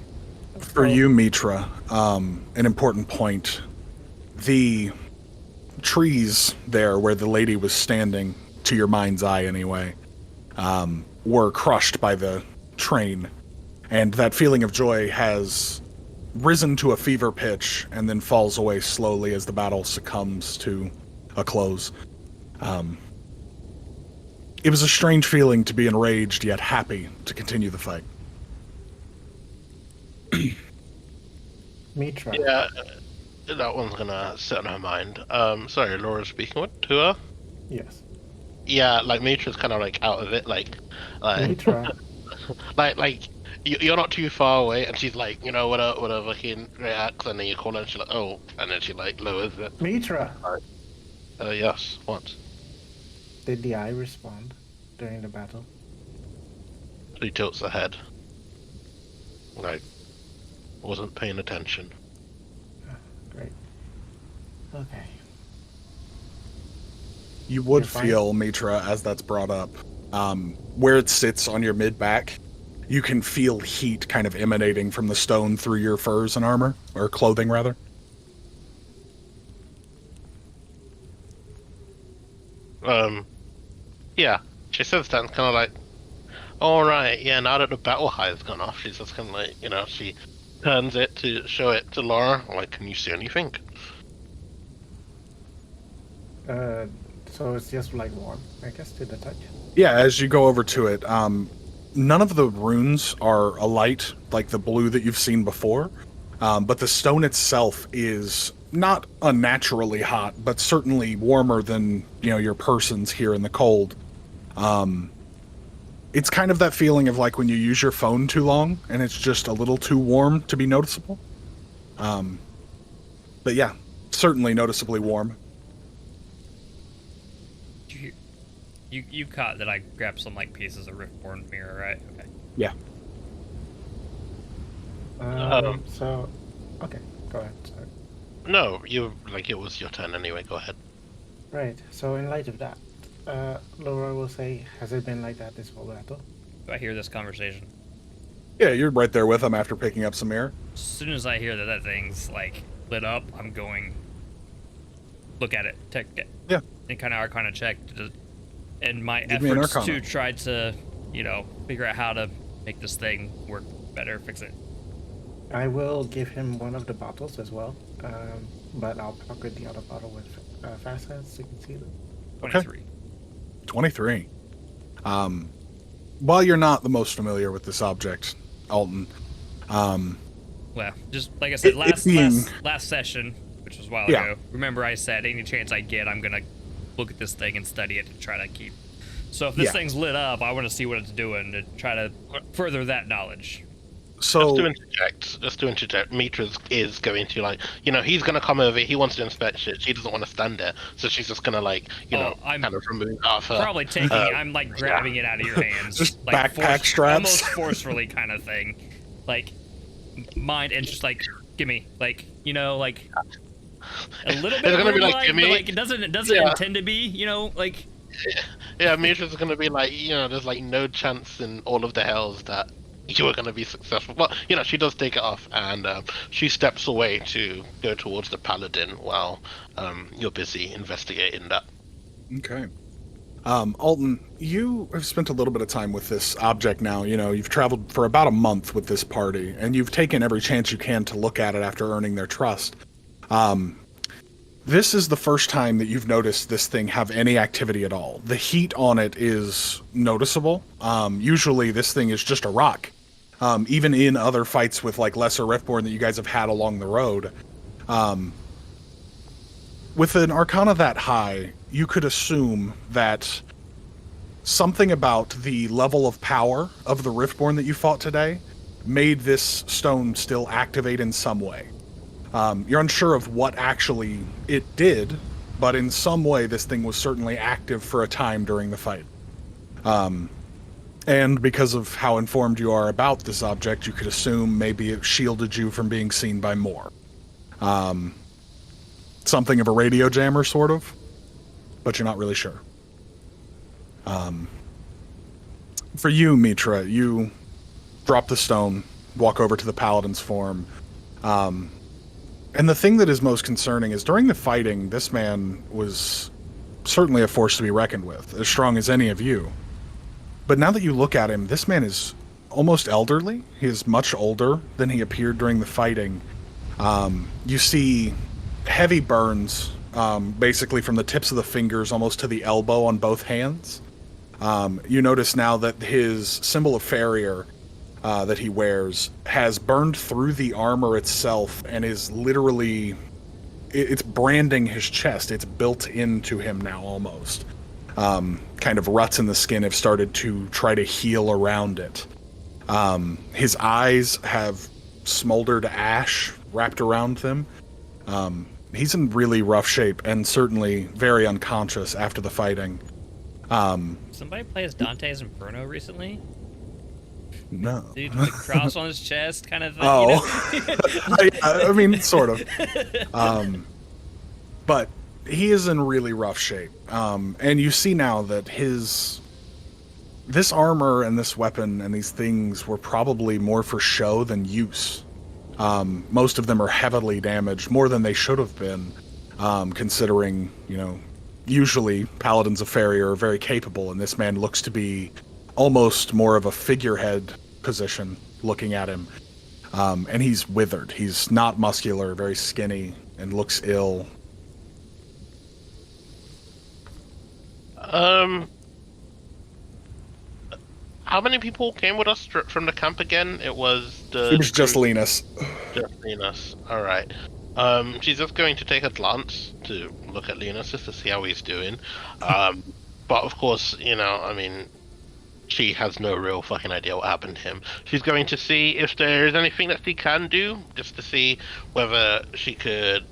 For you, Mitra, an important point. The trees there where the lady was standing, to your mind's eye anyway, were crushed by the train. And that feeling of joy has risen to a fever pitch and then falls away slowly as the battle succumbs to a close. It was a strange feeling to be enraged yet happy to continue the fight. Mitra. Yeah, that one's gonna sit on her mind. Sorry, Laura's speaking to her. Yes. Yeah, like Mitra's kind of like out of it, like Mitra. like you're not too far away, and she's like, you know, what a fucking reacts, and then you call her, and she's like, oh, and then she like lowers it. Mitra. Yes, what? Did the eye respond during the battle? She tilts her head, like wasn't paying attention. Great. Okay. You would You're fine? feel, Mitra, as that's brought up, where it sits on your mid-back, you can feel heat kind of emanating from the stone through your furs and armor, or clothing, rather. Yeah, she says that and kind of like, all right, yeah, now that the battle high has gone off, she's just kind of like, you know, she turns it to show it to Laura, like, can you see anything? So it's just like warm, I guess, to the touch. Yeah, as you go over to it, none of the runes are alight like the blue that you've seen before, but the stone itself is not unnaturally hot, but certainly warmer than, you know, your persons here in the cold. It's kind of that feeling of like when you use your phone too long and it's just a little too warm to be noticeable. But yeah, certainly noticeably warm. You caught that I grabbed some like pieces of Riftborn mirror, right? Okay. Yeah. So, okay, go ahead. Sorry. No, you, like, it was your turn anyway, go ahead. Right. So in light of that, Laura will say, "Has it been like that this whole battle?" Do I hear this conversation? Yeah, you're right there with him after picking up some air. As soon as I hear that thing's like lit up, I'm going look at it, check it. Yeah. And kind of Arcana check, and my Give me an efforts Arcana. to try to, you know, figure out how to make this thing work better, fix it. I will give him one of the bottles as well, but I'll pocket the other bottle with fast hands so you can see them. 23. 23. While you're not the most familiar with this object, Alton, Well, just like I said, last session, which was a while ago. Remember, I said any chance I get, I'm gonna look at this thing and study it to try to keep. So if this thing's lit up, I want to see what it's doing to try to further that knowledge. so Just to interject, Mitra is going to, like, you know, he's going to come over, he wants to inspect shit, she doesn't want to stand there, so she's just going to, like, you know, I'm kind of remove it off her. Probably taking I'm like grabbing it out of your hands. Just like backpack straps. Almost forcefully kind of thing. Like, mind and just like, gimme. Like, you know, like, a little bit It's gonna be like, like, gimme. but like, it doesn't intend to be, you know, like. Yeah, Mitra's going to be like, you know, there's, like, no chance in all of the hells that you are going to be successful. Well, you know, she does take it off, and she steps away to go towards the paladin while you're busy investigating that. Okay. Alton, you have spent a little bit of time with this object now. You know, you've traveled for about a month with this party, and you've taken every chance you can to look at it after earning their trust. This is the first time that you've noticed this thing have any activity at all. The heat on it is noticeable. Usually this thing is just a rock. Even in other fights with like lesser Riftborn that you guys have had along the road. With an Arcana that high, you could assume that something about the level of power of the Riftborn that you fought today made this stone still activate in some way. You're unsure of what actually it did, but in some way this thing was certainly active for a time during the fight. And because of how informed you are about this object, you could assume maybe it shielded you from being seen by more. Something of a radio jammer, sort of, but you're not really sure. For you, Mitra, you drop the stone, walk over to the paladin's form, and the thing that is most concerning is during the fighting, this man was certainly a force to be reckoned with, as strong as any of you. But now that you look at him, this man is almost elderly. He is much older than he appeared during the fighting. You see heavy burns, basically from the tips of the fingers almost to the elbow on both hands. You notice now that his symbol of farrier that he wears has burned through the armor itself and is literally... It's branding his chest. It's built into him now almost. Kind of ruts in the skin have started to try to heal around it. His eyes have smoldered ash wrapped around them. He's in really rough shape and certainly very unconscious after the fighting. Somebody play as Dante's Inferno recently? No. Dude, with the cross on his chest kind of thing. Oh. You know? I mean, sort of. But he is in really rough shape. And you see now that this armor and this weapon and these things were probably more for show than use. Most of them are heavily damaged, more than they should have been, considering, usually paladins of farrier are very capable, and this man looks to be almost more of a figurehead position looking at him. And he's withered. He's not muscular, very skinny, and looks ill. How many people came with us from the camp again? It was just Linus. Just Linus. All right. She's just going to take a glance to look at Linus just to see how he's doing. But of course, she has no real fucking idea what happened to him. She's going to see if there's anything that she can do, just to see whether she could.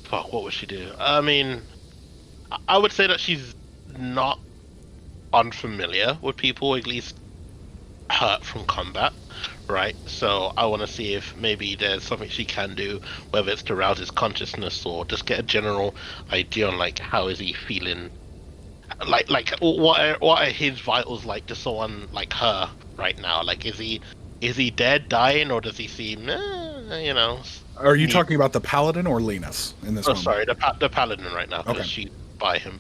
Fuck, what would she do? I would say that she's not unfamiliar with people, at least hurt from combat, right? So I want to see if maybe there's something she can do, whether it's to rouse his consciousness or just get a general idea on how is he feeling, like what are his vitals like to someone like her right now? Is he dead, dying, or does he seem Are you talking about the paladin or Linus in this moment? Sorry, the paladin right now, because she's by him.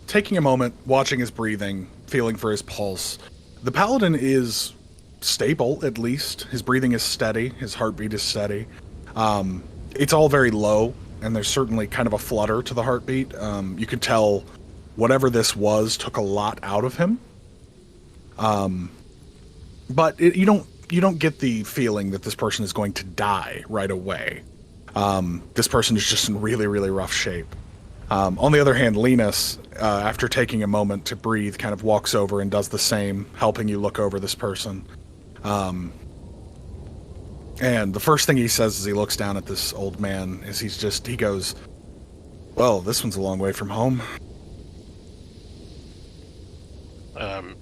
Taking a moment, watching his breathing, feeling for his pulse. The paladin is stable, at least. His breathing is steady. His heartbeat is steady. It's all very low, and there's certainly kind of a flutter to the heartbeat. You can tell whatever this was took a lot out of him. But you don't get the feeling that this person is going to die right away. This person is just in really, really rough shape. On the other hand, Linus, after taking a moment to breathe, kind of walks over and does the same, helping you look over this person. And the first thing he says as he looks down at this old man is he goes, "Well, this one's a long way from home."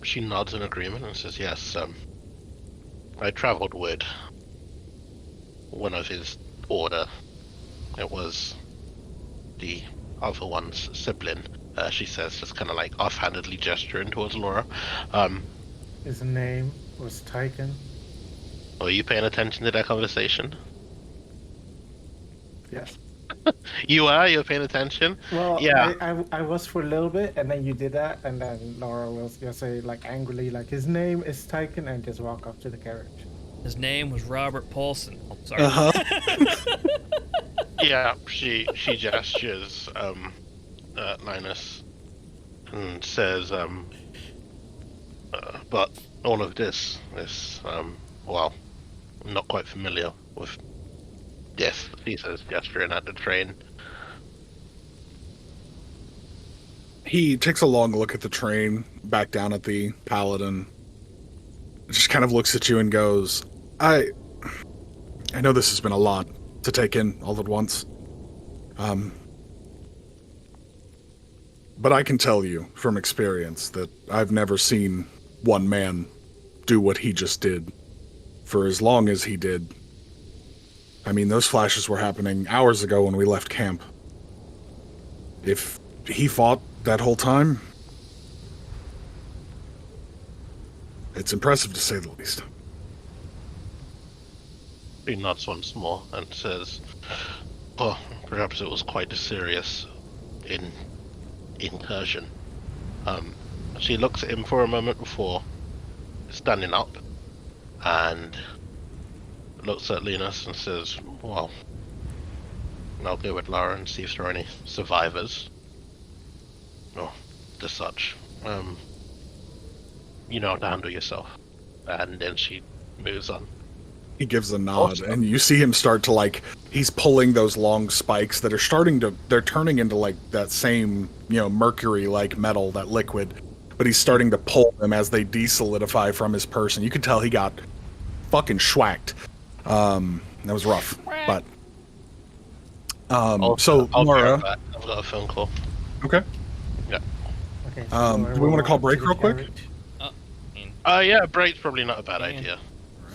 She nods in agreement and says, "Yes, I traveled with one of his order. It was the other one's sibling," she says, just kind of offhandedly gesturing towards Laura. His name was Tyken. Are you paying attention to that conversation? Yes. You're paying attention? Well, yeah. I was for a little bit, and then you did that, and then Laura was just say angrily, his name is Tyken, and just walk up to the carriage. His name was Robert Paulson. Oh, sorry. Yeah, she gestures Linus and says, but all of this is, well, I'm not quite familiar with this, he says, gesturing at the train. He takes a long look at the train, back down at the paladin, just kind of looks at you and goes, I know this has been a lot to take in all at once. But I can tell you from experience that I've never seen one man do what he just did for as long as he did. I mean, those flashes were happening hours ago when we left camp. If he fought that whole time, it's impressive to say the least. He nods once more and says, "Well, perhaps it was quite a serious incursion." She looks at him for a moment before standing up, and looks at Linus and says, "Well, I'll go with Lara and see if there are any survivors, or the such. You know how to handle yourself." And then she moves on. He gives a nod, Awesome. and you see him start to, like, he's pulling those long spikes that are they're turning into, like, that same, mercury-like metal, that liquid. But he's starting to pull them as they desolidify from his person. You could tell he got fucking schwacked. That was rough. But, so, I'll be Laura. right back. I've got a phone call. Okay. Yeah. Okay. Do we want to call break real quick? Yeah, break's probably not a bad idea.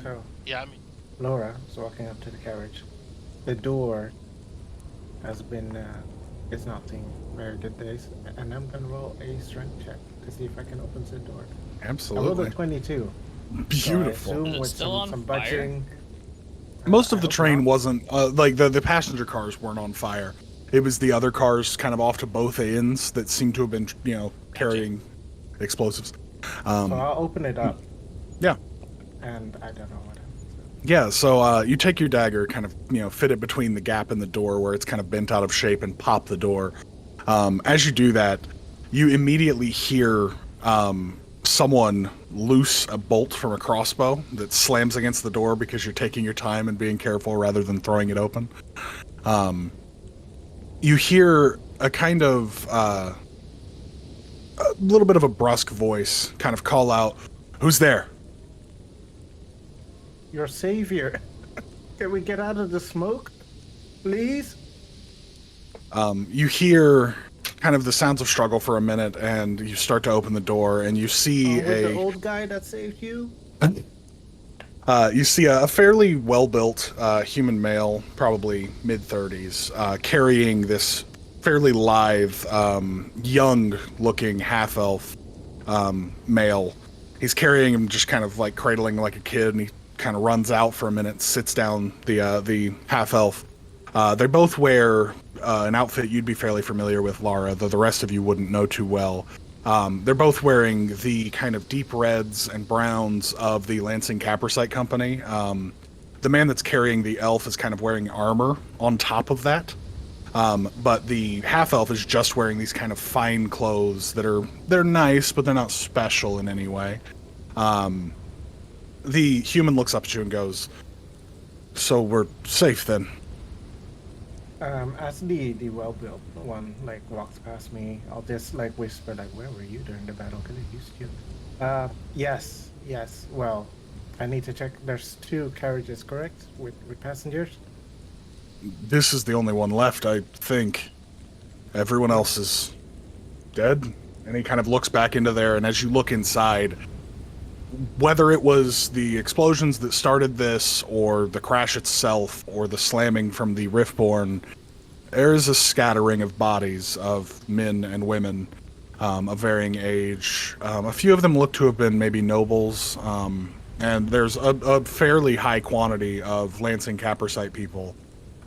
So, Yeah, I mean, Laura's walking up to the carriage. The door has been, it's not seeing very good days, and I'm gonna roll a strength check to see if I can open the door. I rolled Absolutely. a 22. Beautiful. So I assume Is it with still on some fire? budgeting. Most of I the hope train not. wasn't, like, the passenger cars weren't on fire. It was the other cars kind of off to both ends that seemed to have been, carrying explosives. So I'll open it up, Yeah. and I don't know what happens. Yeah, so you take your dagger, kind of, fit it between the gap in the door where it's kind of bent out of shape and pop the door. As you do that, you immediately hear someone loose a bolt from a crossbow that slams against the door because you're taking your time and being careful rather than throwing it open. You hear a kind of a little bit of a brusque voice kind of call out, "Who's there?" Your savior. Can we get out of the smoke, please? You hear kind of the sounds of struggle for a minute, and you start to open the door, and you see With the old guy that saved you? a fairly well-built human male, probably mid-30s, carrying this fairly lithe, young-looking half-elf male. He's carrying him, just kind of like cradling like a kid, and he kind of runs out for a minute, sits down the half-elf. They both wear an outfit you'd be fairly familiar with, Lara, though the rest of you wouldn't know too well. They're both wearing the kind of deep reds and browns of the Lansing Capricite Company. The man that's carrying the elf is kind of wearing armor on top of that. But the half-elf is just wearing these kind of fine clothes they're nice, but they're not special in any way. The human looks up at you and goes, "So we're safe then?" As the well-built one walks past me, I'll just whisper "Where were you during the battle? Could have used you." Yes. Well, I need to check. There's 2 carriages, correct, with passengers. This is the only one left, I think. Everyone else is dead. And he kind of looks back into there, and as you look inside, whether it was the explosions that started this, or the crash itself, or the slamming from the Riftborn, there is a scattering of bodies of men and women of varying age. A few of them look to have been maybe nobles, and there's a fairly high quantity of Lansing Capricite people,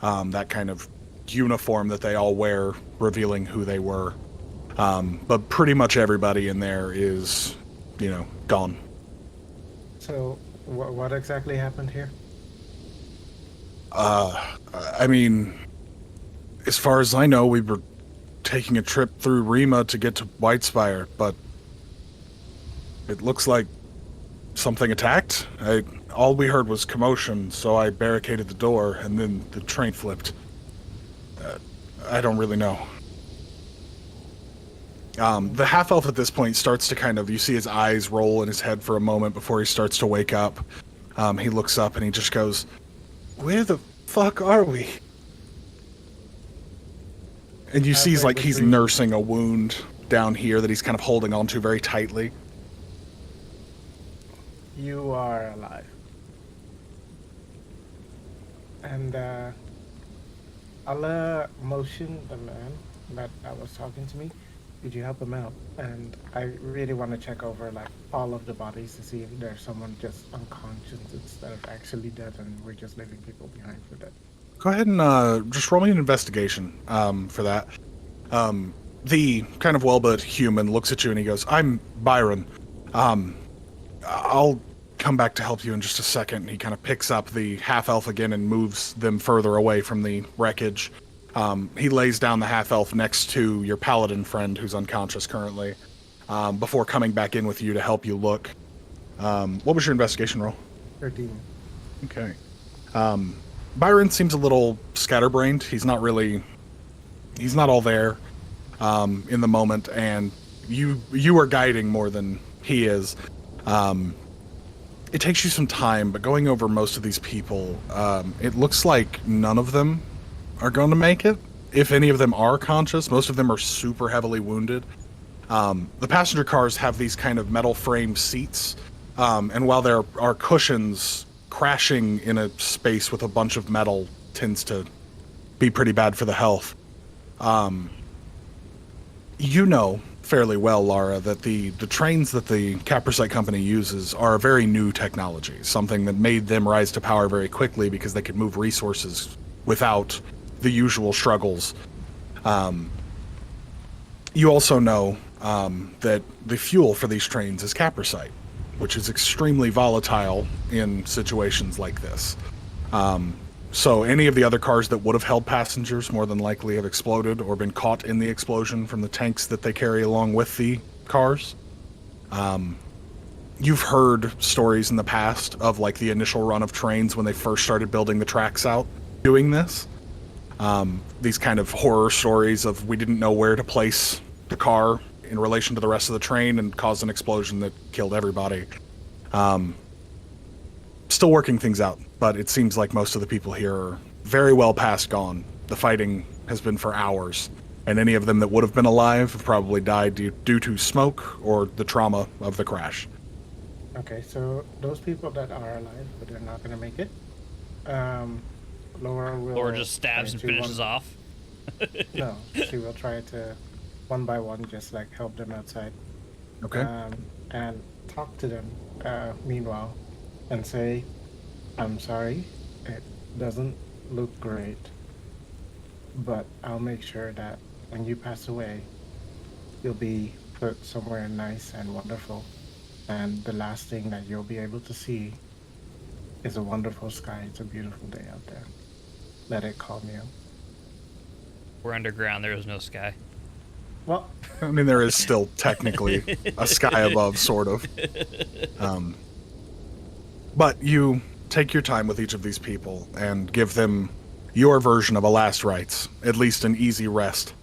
that kind of uniform that they all wear, revealing who they were. But pretty much everybody in there is, gone. So, what exactly happened here? I mean, as far as I know, we were taking a trip through Rima to get to Whitespire, but it looks like something attacked. All we heard was commotion, so I barricaded the door, and then the train flipped. I don't really know. The half-elf at this point starts to kind of, you see his eyes roll in his head for a moment before he starts to wake up. He looks up and he just goes, "Where the fuck are we?" And you see he's nursing a wound down here that he's kind of holding onto very tightly. You are alive. And I'll motion the man that was talking to me. Could you help him out? And I really want to check over all of the bodies to see if there's someone just unconscious instead of actually dead, and we're just leaving people behind for dead. Go ahead and just roll me an investigation for that. The kind of well-built human looks at you and he goes, "I'm Byron. I'll come back to help you in just a second." He kind of picks up the half-elf again and moves them further away from the wreckage. He lays down the half-elf next to your paladin friend who's unconscious currently, before coming back in with you to help you look. What was your investigation roll? 13. Okay. Byron seems a little scatterbrained. He's not all there in the moment, and you are guiding more than he is. It takes you some time, but going over most of these people, it looks like none of them are going to make it. If any of them are conscious, most of them are super heavily wounded. The passenger cars have these kind of metal frame seats, and while there are cushions, crashing in a space with a bunch of metal tends to be pretty bad for the health. You know fairly well, Lara, that the trains that the Capricite Company uses are a very new technology, something that made them rise to power very quickly because they could move resources without the usual struggles. You also know that the fuel for these trains is Capricite, which is extremely volatile in situations like this. So any of the other cars that would have held passengers more than likely have exploded or been caught in the explosion from the tanks that they carry along with the cars. You've heard stories in the past of like the initial run of trains when they first started building the tracks out doing this. These kind of horror stories of we didn't know where to place the car in relation to the rest of the train and caused an explosion that killed everybody. Still working things out, but it seems like most of the people here are very well past gone. The fighting has been for hours, and any of them that would have been alive have probably died due to smoke or the trauma of the crash. Okay, so those people that are alive, but they're not going to make it, Laura just stabs and try to finishes off. No, she will try to, one by one, just like help them outside. Okay. And talk to them, meanwhile, and say, "I'm sorry, it doesn't look great, but I'll make sure that when you pass away, you'll be put somewhere nice and wonderful. And the last thing that you'll be able to see is a wonderful sky. It's a beautiful day out there. Let it calm you." We're underground. There is no sky. Well, I mean, there is still technically a sky above, sort of. But you take your time with each of these people and give them your version of a last rites, at least an easy rest.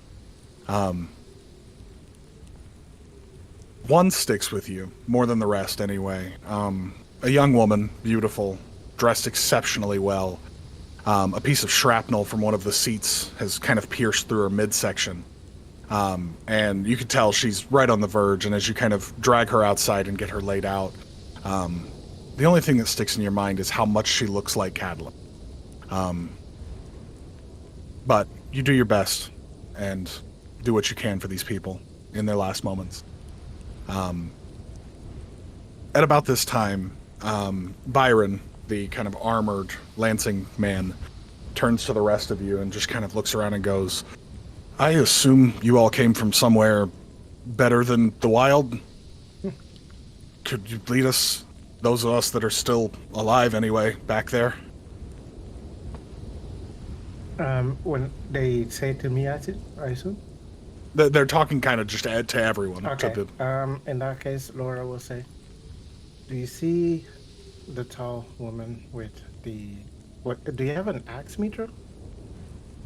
One sticks with you, more than the rest anyway. A young woman, beautiful, dressed exceptionally well. A piece of shrapnel from one of the seats has kind of pierced through her midsection. And you can tell she's right on the verge, and as you kind of drag her outside and get her laid out, the only thing that sticks in your mind is how much she looks like Cadlin. But you do your best and do what you can for these people in their last moments. At about this time, Byron, the kind of armored Lansing man, turns to the rest of you and just kind of looks around and goes, "I assume you all came from somewhere better than the wild? Could you lead us, those of us that are still alive anyway, back there?" when they say to me, I assume? They're talking kind of just to everyone. Okay. To the, In that case, Laura will say, "Do you see the tall woman with the... What, do you have an axe, Mitra?"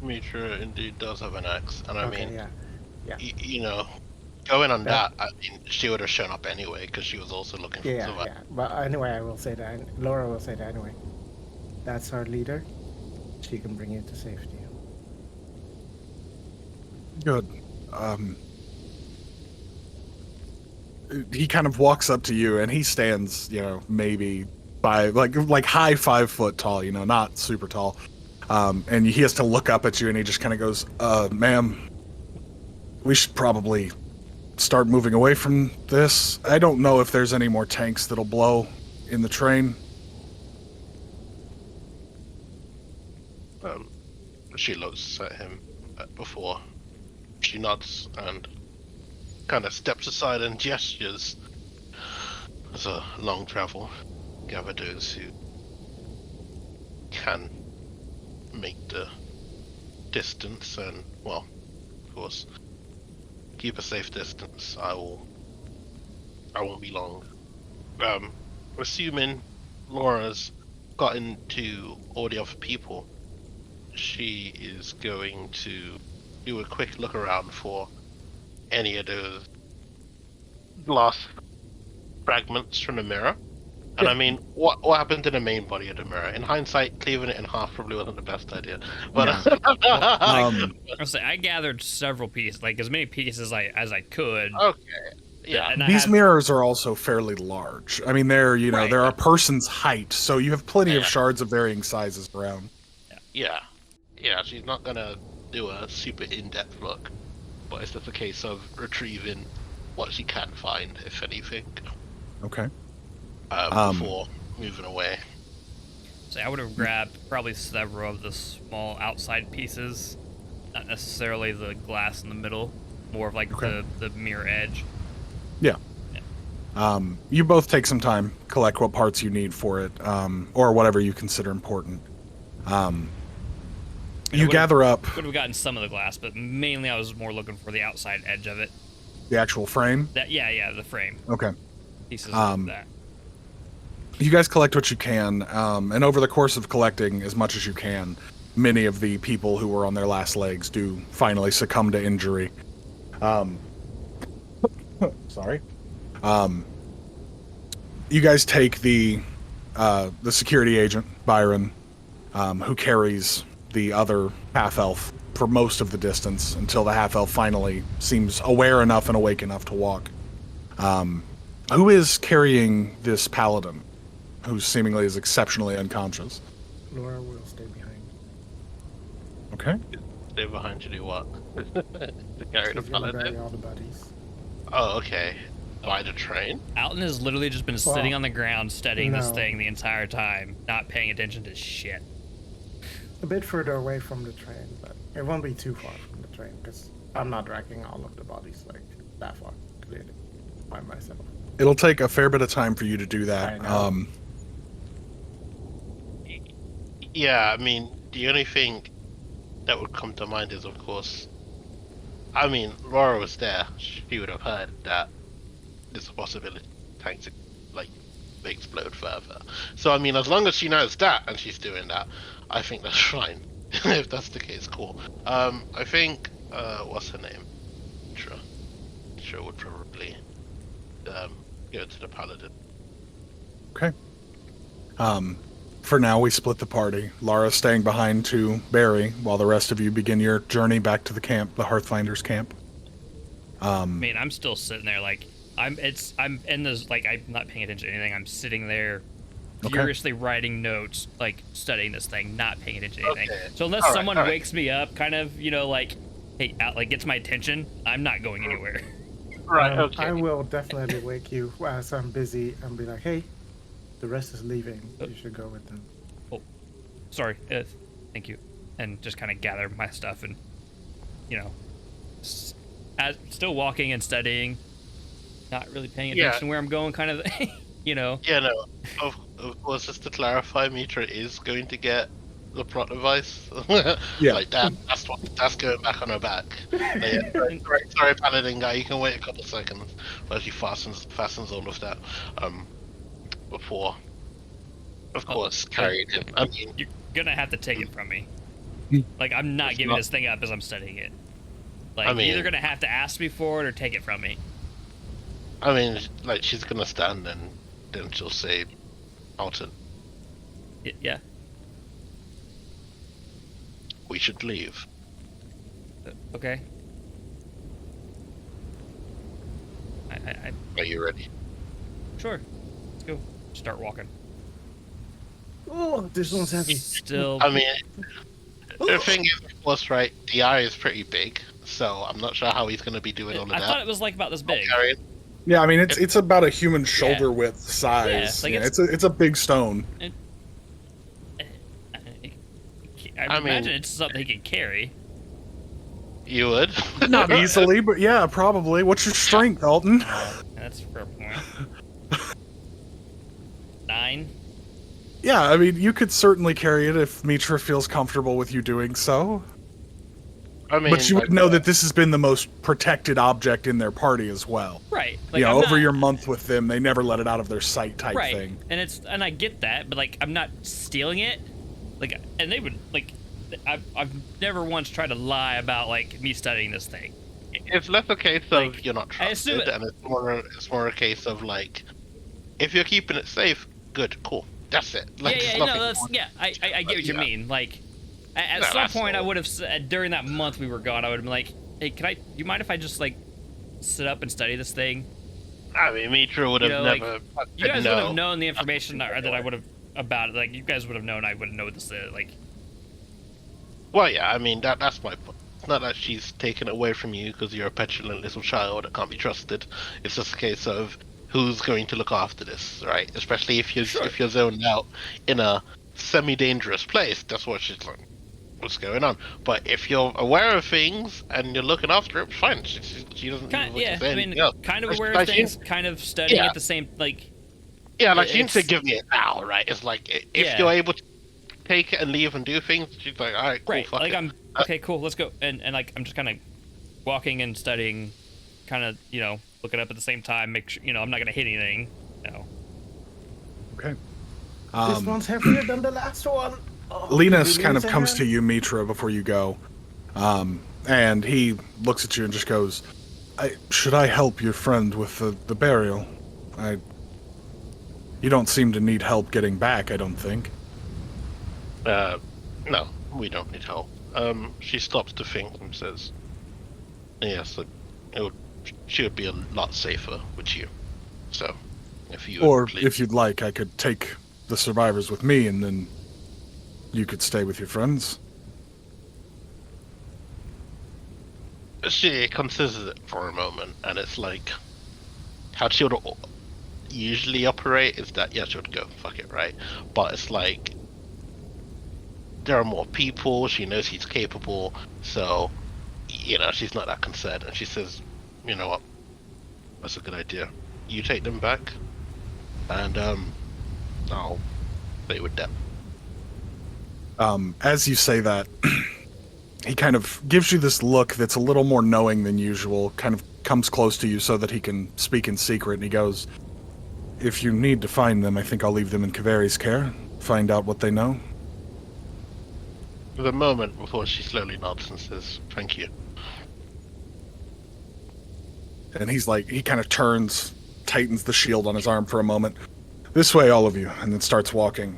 Mitra indeed does have an axe, and I Okay, mean, yeah. you know, going on that, I mean, she would have shown up anyway because she was also looking for Yeah, survival. yeah. But anyway, I will say that. Laura will say that anyway. That's our leader. She can bring you to safety. Good. He kind of walks up to you and he stands, maybe like high 5 foot tall, not super tall. And he has to look up at you and he just kind of goes, "Ma'am, we should probably start moving away from this. I don't know if there's any more tanks that'll blow in the train." She looks at him before She nods and kind of steps aside and gestures. It's a long travel. Gather those who can make the distance and, well, of course, keep a safe distance. I won't be long. Assuming Laura's gotten to all the other people, she is going to do a quick look around for any of those glass fragments from the mirror. And I mean, what happened to the main body of the mirror? In hindsight, cleaving it in half probably wasn't the best idea. But I'll say I gathered several pieces, like as many pieces as I could. okay, yeah. And I These have- mirrors are also fairly large. I mean, they're, Right. they're a person's height, so you have plenty of Yeah. shards of varying sizes around. Yeah, she's not gonna do a super in-depth look, but it's just a case of retrieving what she can find, if anything, Okay. before moving away. So I would have grabbed probably several of the small outside pieces, not necessarily the glass in the middle, more of like Okay. the mirror edge. Yeah. You both take some time, collect what parts you need for it, or whatever you consider important. You would've- gather up Would have gotten some of the glass, but mainly I was more looking for the outside edge of it. the actual frame. The frame Okay. pieces Um, of that. You guys collect what you can, and over the course of collecting as much as you can, many of the people who were on their last legs do finally succumb to injury. Sorry. You guys take the security agent, Byron, who carries the other half-elf for most of the distance until the half-elf finally seems aware enough and awake enough to walk. Who is carrying this paladin, who seemingly is exceptionally unconscious? Laura will stay behind. Okay. Stay behind you do what? To carry the She's gonna bury paladin? all the bodies. Oh, okay. By the train? Alton has literally just been Well, sitting on the ground studying this no. thing the entire time, not paying attention to shit. A bit further away from the train, but it won't be too far from the train because I'm not dragging all of the bodies like that far, clearly, by myself. It'll take a fair bit of time for you to do that. I know. Yeah, I mean, the only thing that would come to mind is, of course, I mean, Laura was there. She would have heard that there's a possibility tanks like explode further. So I mean, as long as she knows that and she's doing that, I think that's fine. If that's the case, cool. I think what's her name? Sure would probably go to the paladin. Okay. For now, we split the party. Lara's staying behind to Barry, while the rest of you begin your journey back to the camp, the Hearthfinders camp. I mean, I'm still sitting there like I'm in this like I'm not paying attention to anything. I'm sitting there Okay. furiously writing notes, like studying this thing, not paying attention to anything. Okay. So unless All right, someone all right. wakes me up, kind of, like, hey, out, like gets my attention, I'm not going anywhere. Right. Okay. I will definitely wake you as I'm busy and be like, hey, the rest is leaving. You should go with them. Sorry, thank you, and just kind of gather my stuff and, still walking and studying, not really paying attention Yeah. to where I'm going, kind of, Yeah, no. Of course, just to clarify, Mitra is going to get the plot device. Yeah. Like that's going back on her back. Yeah, sorry, paladin guy. You can wait a couple seconds while she fastens all of that. Before, of course, carrying him. I mean, You're gonna have to take it from me. Like, I'm not It's giving not- this thing up as I'm studying it. Like, I mean- you're either gonna have to ask me for it or take it from me. like she's gonna stand and then she'll say, "Alton, Yeah. we should leave." Okay. I Are you ready? sure. Let's go. Start walking. Oh, this one's heavy. Still. I mean, the thing is, of course, right? The eye is pretty big, so I'm not sure how he's gonna be doing all of I that. thought it was like about this big. Carrying. Yeah, I mean it's about a human shoulder width size. like Yeah, it's- it's a big stone. I I mean- imagine it's something he can carry. You would? Not easily, but yeah, probably. What's your strength, Alton? That's a fair point. 9. Yeah, I mean, you could certainly carry it if Mitra feels comfortable with you doing so. I mean, But you like, would know that this has been the most protected object in their party as well. Right. You know, I'm over not- your month with them, they never let it out of their sight type right. thing. And I get that, but like I'm not stealing it. Like, and they would like. I've never once tried to lie about like me studying this thing. it's less a case of Like, you're not I assume trusted, and it's more a case of like, if you're keeping it safe, good, cool, that's it. Like, Yeah, there's no, nothing that's more. I get what you Yeah. mean. Like, at No, some that's point, I all. would have said during that month we were gone, I would have been like, hey, do you mind if I just like sit up and study this thing? I mean, Mitra would have You know, like, never. You guys no. would have known the information that I would have about it. Like, you guys would have known I wouldn't know what this is. Like, Well, yeah, I mean that's my point. It's not that she's taken it away from you because you're a petulant little child that can't be trusted. It's just a case of who's going to look after this, right? Especially if you're zoned out in a semi-dangerous place. That's what she's like. What's going on? But if you're aware of things and you're looking after it, fine. She doesn't. kind, need to yeah, say I mean, anything else. kind of Like, aware of like, she- things, kind of studying Yeah. at the same like. Yeah, like she didn't say it's- give me it now, right? It's like if Yeah. you're able to take it and leave and do things, she's like, all right, cool, Right, fuck like it. I'm okay, cool, let's go, and like I'm just kind of walking and studying, kind of looking up at the same time, make sure I'm not gonna hit anything, Okay. This one's heavier than the last one. Oh, Linus really kind of sad. comes to you, Mitra, before you go. And he looks at you and just goes, should I help your friend with the burial? You don't seem to need help getting back, I don't think. No, we don't need help. She stops to think and says, yes, she would be a lot safer with you. So, if you Or, would please. if you'd like, I could take the survivors with me, and then you could stay with your friends. She considers it for a moment, and it's like, how she would usually operate is that, yeah, she would go, fuck it, right? But it's like, there are more people, she knows he's capable, so, she's not that concerned, and she says, you know what, that's a good idea. You take them back, and, I'll stay with them. As you say that, he kind of gives you this look that's a little more knowing than usual, kind of comes close to you so that he can speak in secret, and he goes, if you need to find them, I think I'll leave them in Kaveri's care, find out what they know. For the moment before she slowly nods and says, thank you. And he's like, he kind of turns, tightens the shield on his arm for a moment. This way, all of you, and then starts walking.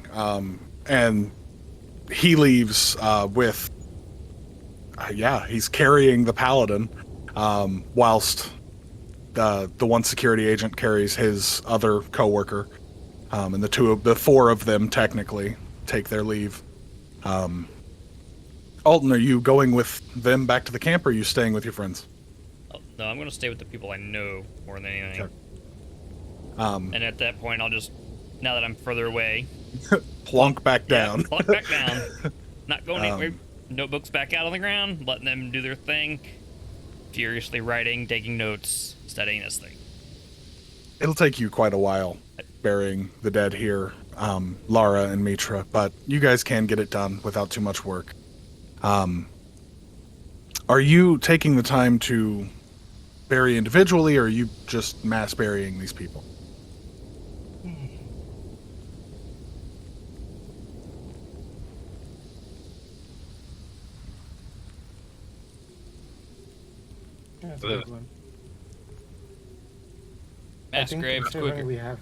And he leaves with, he's carrying the paladin, whilst the one security agent carries his other coworker, and the four of them technically take their leave. Alton, are you going with them back to the camp, or are you staying with your friends? oh, no, I'm gonna stay with the people I know more than anything. Okay. And at that point, I'll just, now that I'm further away, Plunk back down. plunk back down, not going Um, anywhere. Notebooks back out on the ground, letting them do their thing, furiously writing, taking notes, studying this thing. It'll take you quite a while burying the dead here, Lara and Mitra, but you guys can get it done without too much work. Are you taking the time to bury individually, or are you just mass burying these people? That's a good one. I Mass think graves considering quicker. we have,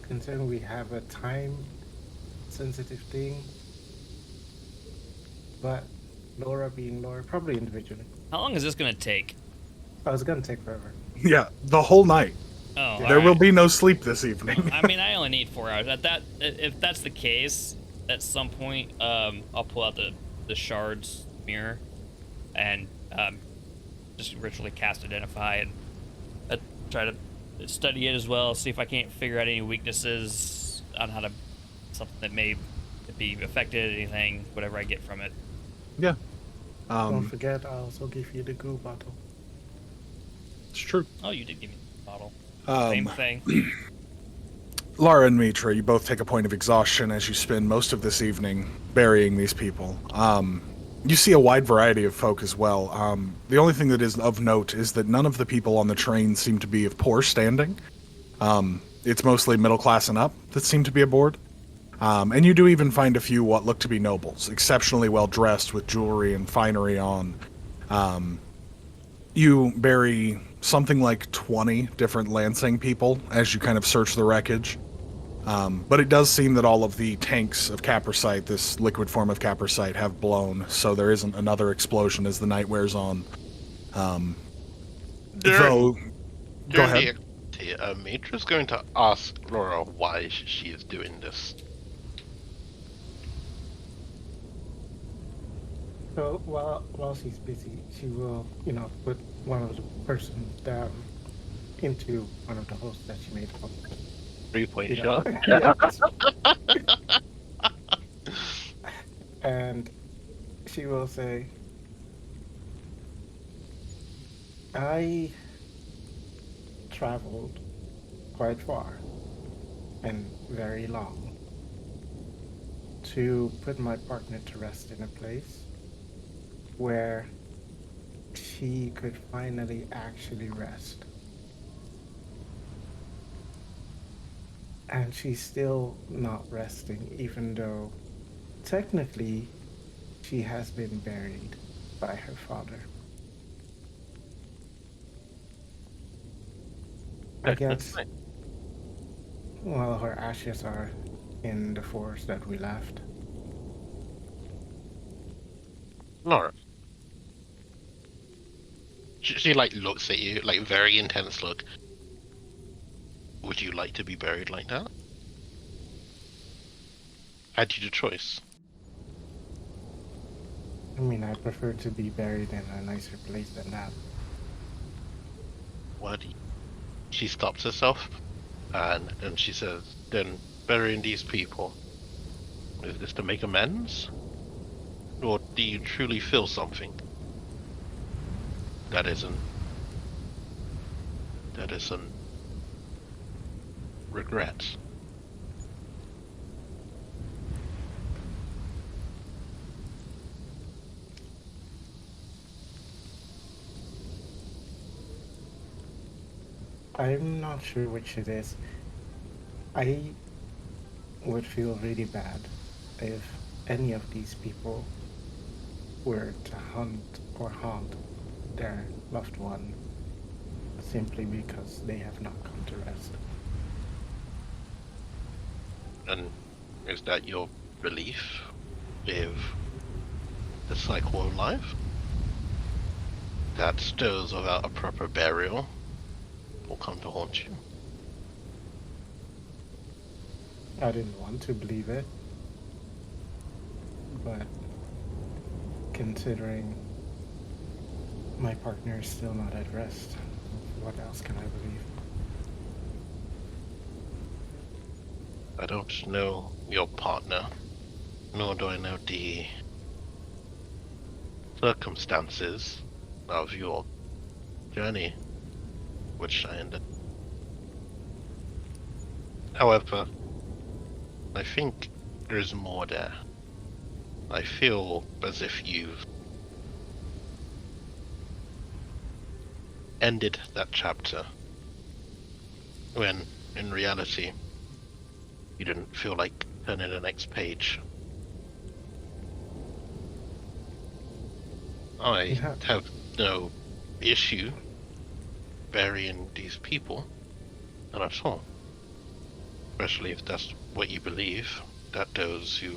considering we have a time-sensitive thing, but Laura being Laura, probably individually. How long is this gonna take? Oh, it's gonna take forever. Yeah, the whole night. Oh, There will alright. be no sleep this evening. I mean, I only need 4 hours. If that's the case, at some point, I'll pull out the shards mirror, and just ritually cast Identify, and try to study it as well. See if I can't figure out any weaknesses on how to something that may be affected, anything, whatever I get from it. Yeah. Don't forget, I also give you the goo bottle. It's true. Oh, you did give me the bottle. Um, Same thing. Lara and Mitra, you both take a point of exhaustion as you spend most of this evening burying these people. You see a wide variety of folk as well. The only thing that is of note is that none of the people on the train seem to be of poor standing. It's mostly middle class and up that seem to be aboard. And you do even find a few what look to be nobles, exceptionally well dressed with jewelry and finery on. You bury something like 20 different Lansing people as you kind of search the wreckage. But it does seem that all of the tanks of capricite, this liquid form of capricite, have blown, so there isn't another explosion as the night wears on. Though, go ahead. Mitra's going to ask Laura why she is doing this. So while she's busy, she will, put one of the persons down into one of the holes that she made for. 3-point shot. Yes. And she will say, I traveled quite far and very long to put my partner to rest in a place where she could finally actually rest. And she's still not resting, even though technically she has been buried by her father. I guess, well, her ashes are in the forest that we left. Laura. She like looks at you, like very intense look. Would you like to be buried like that? Had you the choice? I mean, I prefer to be buried in a nicer place than that. What? She stops herself, and she says, "Then burying these people, is this to make amends, or do you truly feel something that isn't regret?" I'm not sure which it is. I would feel really bad if any of these people were to hunt or haunt their loved one simply because they have not come to rest. And is that your belief with the cycle of life? That those without a proper burial will come to haunt you? I didn't want to believe it, but considering my partner is still not at rest, what else can I believe? I don't know your partner, nor do I know the circumstances of your journey, which I ended. However, I think there's more there. I feel as if you've ended that chapter, when in reality you didn't feel like turning the next page. I have no issue burying these people, not at all. Especially if that's what you believe, that those who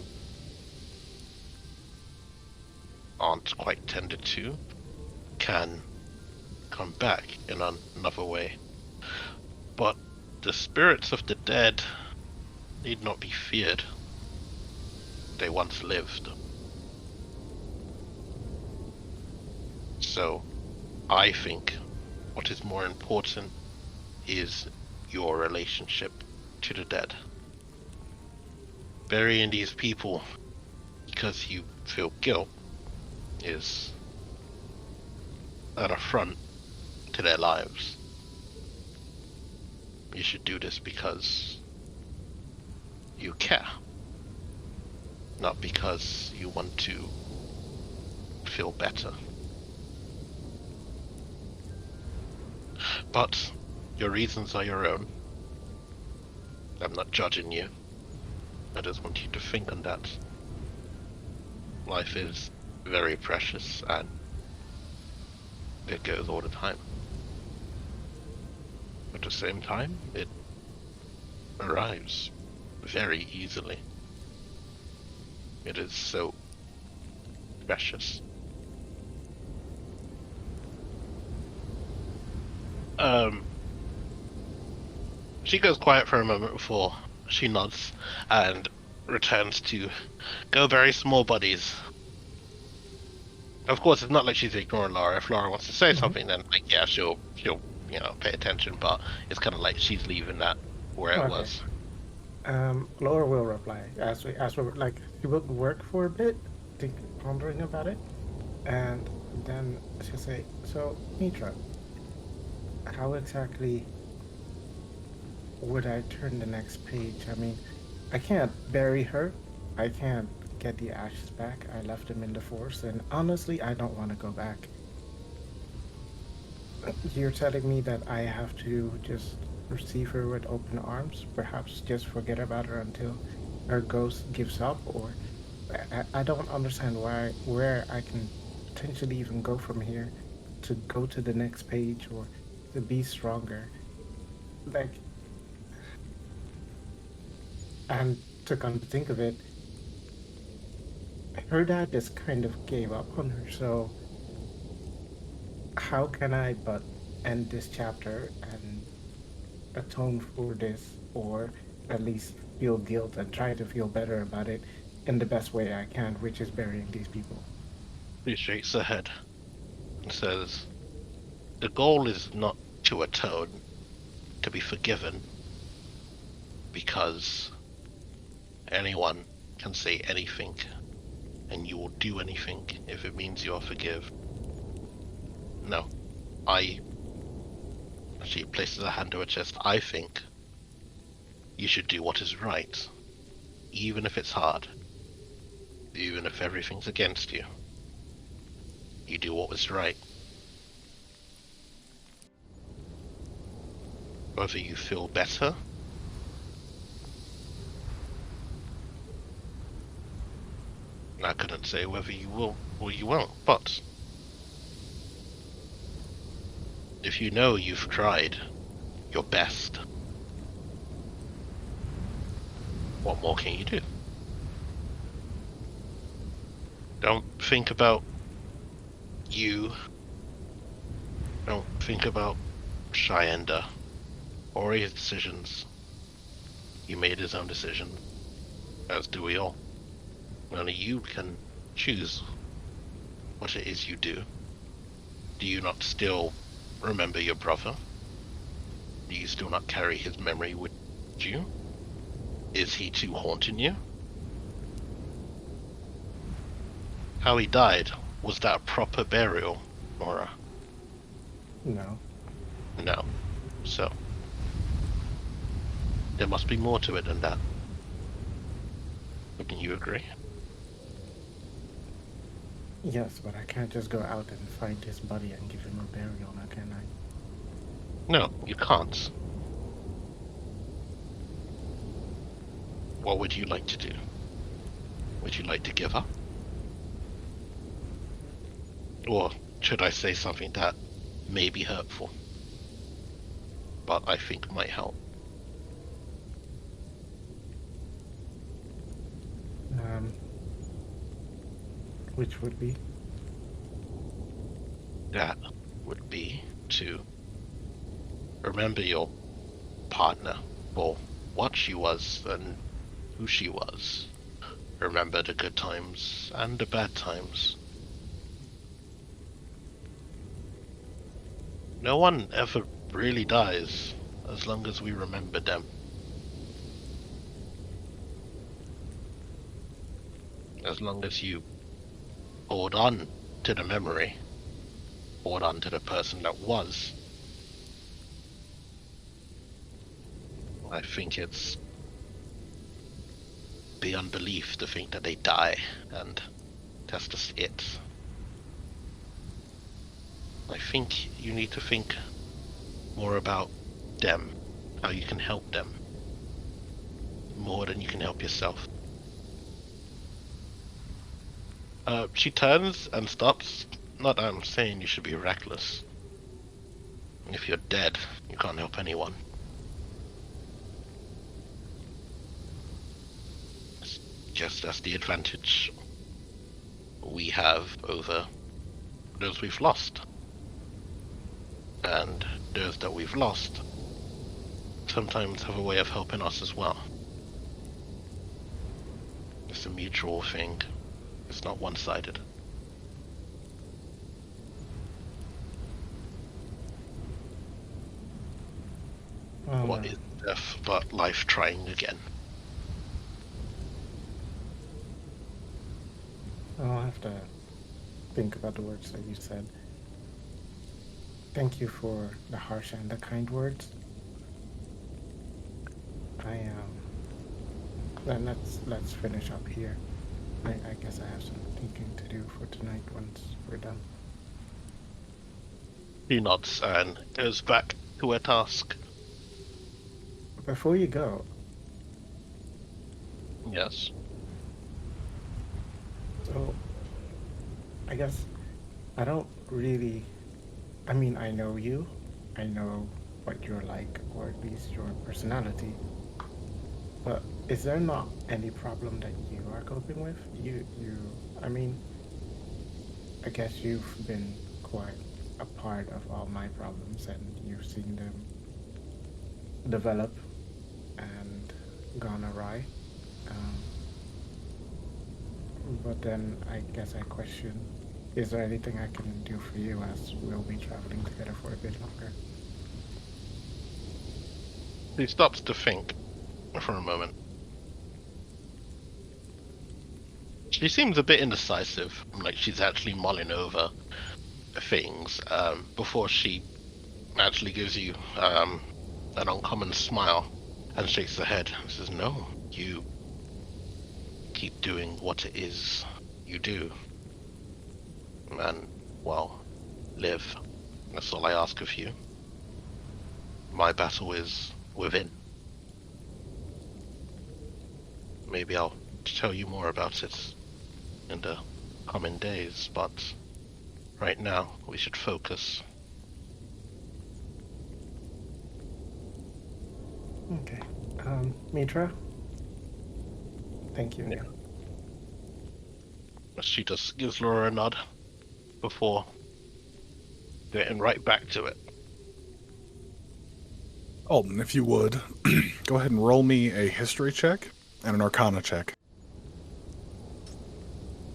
aren't quite tended to can come back in another way. But the spirits of the dead need not be feared. They once lived. So, I think what is more important is your relationship to the dead. Burying these people because you feel guilt is an affront to their lives. You should do this because you care, not because you want to feel better. But your reasons are your own. I'm not judging you. I just want you to think on that. Life is very precious and it goes all the time. At the same time, it arrives very easily. It is so precious. She goes quiet for a moment before she nods and returns to go very small buddies. Of course, it's not like she's ignoring Laura. If Laura wants to say something, then like yeah, she'll pay attention. But it's kind of like she's leaving that where it was. Laura will reply as we like she will work for a bit, pondering about it, and then she'll say, "So, Mitra, how exactly would I turn the next page? I mean, I can't bury her. I can't get the ashes back. I left them in the forest, and honestly, I don't want to go back. You're telling me that I have to just receive her with open arms, perhaps just forget about her until her ghost gives up, or I don't understand where I can potentially even go from here to go to the next page or to be stronger. Like, and to come to think of it, her dad just kind of gave up on her, so how can I but end this chapter and atone for this, or at least feel guilt and try to feel better about it in the best way I can, which is burying these people? She shakes her head and says, "The goal is not to atone, to be forgiven, because anyone can say anything, and you will do anything if it means you are forgiven. No, she places her hand to her chest. I think you should do what is right, even if it's hard, even if everything's against you. You do what was right. Whether you feel better, I couldn't say whether you will or you won't, but if you know you've tried your best, what more can you do? Don't think about you. Don't think about Shyenda or his decisions. He made his own decision, as do we all. Only you can choose what it is you do. Do you not still remember your brother? Do you still not carry his memory with you? Is he too haunting you? How he died, was that a proper burial, Nora? No. No. So, there must be more to it than that. Wouldn't you agree? Yes, but I can't just go out and find his body and give him a burial, now can I? No, you can't. What would you like to do? Would you like to give up? Or should I say something that may be hurtful, but I think might help? Which would be? That would be to remember your partner for what she was and who she was. Remember the good times and the bad times. No one ever really dies as long as we remember them. As long as you hold on to the memory, poured onto the person that was. I think it's beyond belief to think that they die, and that's just it. I think you need to think more about them, how you can help them, more than you can help yourself. She turns and stops. Not that I'm saying you should be reckless. If you're dead, you can't help anyone. It's just that's the advantage we have over those we've lost. And those that we've lost sometimes have a way of helping us as well. It's a mutual thing. It's not one-sided. What is death but life trying again? I'll have to think about the words that you said. Thank you for the harsh and the kind words. Then let's finish up here. I guess I have some thinking to do for tonight once we're done. He nods and goes back to her task. Before you go, Yes. so I guess I don't really. I mean, I know you. I know what you're like, or at least your personality. But is there not any problem that you are coping with? I mean, I guess you've been quite a part of all my problems, and you've seen them develop and gone awry. But then I guess I question, is there anything I can do for you, as we'll be traveling together for a bit longer? He stops to think for a moment. She seems a bit indecisive, like she's actually mulling over things before she actually gives you an uncommon smile and shakes her head and says, "No, you keep doing what it is you do. And, well, live. That's all I ask of you. My battle is within. Maybe I'll tell you more about it in the coming days, but right now we should focus." Okay. Mitra? Thank you again. She just gives Laura a nod before getting right back to it. Alden, if you would, go ahead and roll me a history check and an arcana check.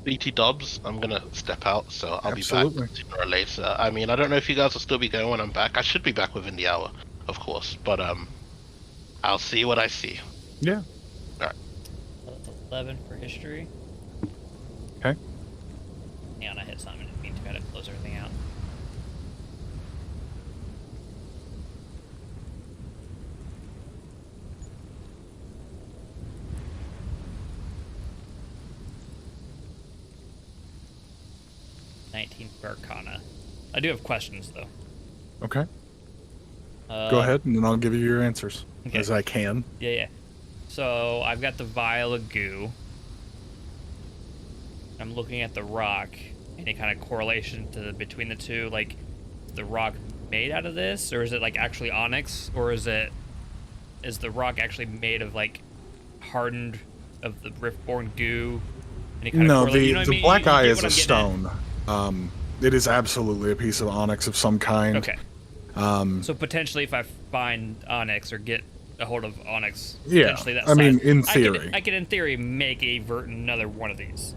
BT Dobbs, I'm gonna step out, so I'll Absolutely. be back sooner or later. I mean, I don't know if you guys will still be going when I'm back. I should be back within the hour, of course, but I'll see what I see. Yeah. Alright. 11 for history. Okay. Yeah, and I hit something. I didn't mean to kind of close everything out. $19 for Arcana. I do have questions though. Okay. Go ahead, and then I'll give you your answers okay. as I can. Yeah. So I've got the vial of goo. I'm looking at the rock. Any kind of correlation between the two? Like, is the rock made out of this, or is it like actually onyx, or is the rock actually made of like hardened of the riftborn goo? Any kind No, of correlation? the, You know what I the mean? black You eye get is what a I'm getting at? stone. It is absolutely a piece of onyx of some kind. Okay. So potentially, if I find onyx or get a hold of onyx, Yeah, potentially that I mean, size, in theory. I could in theory make another one of these.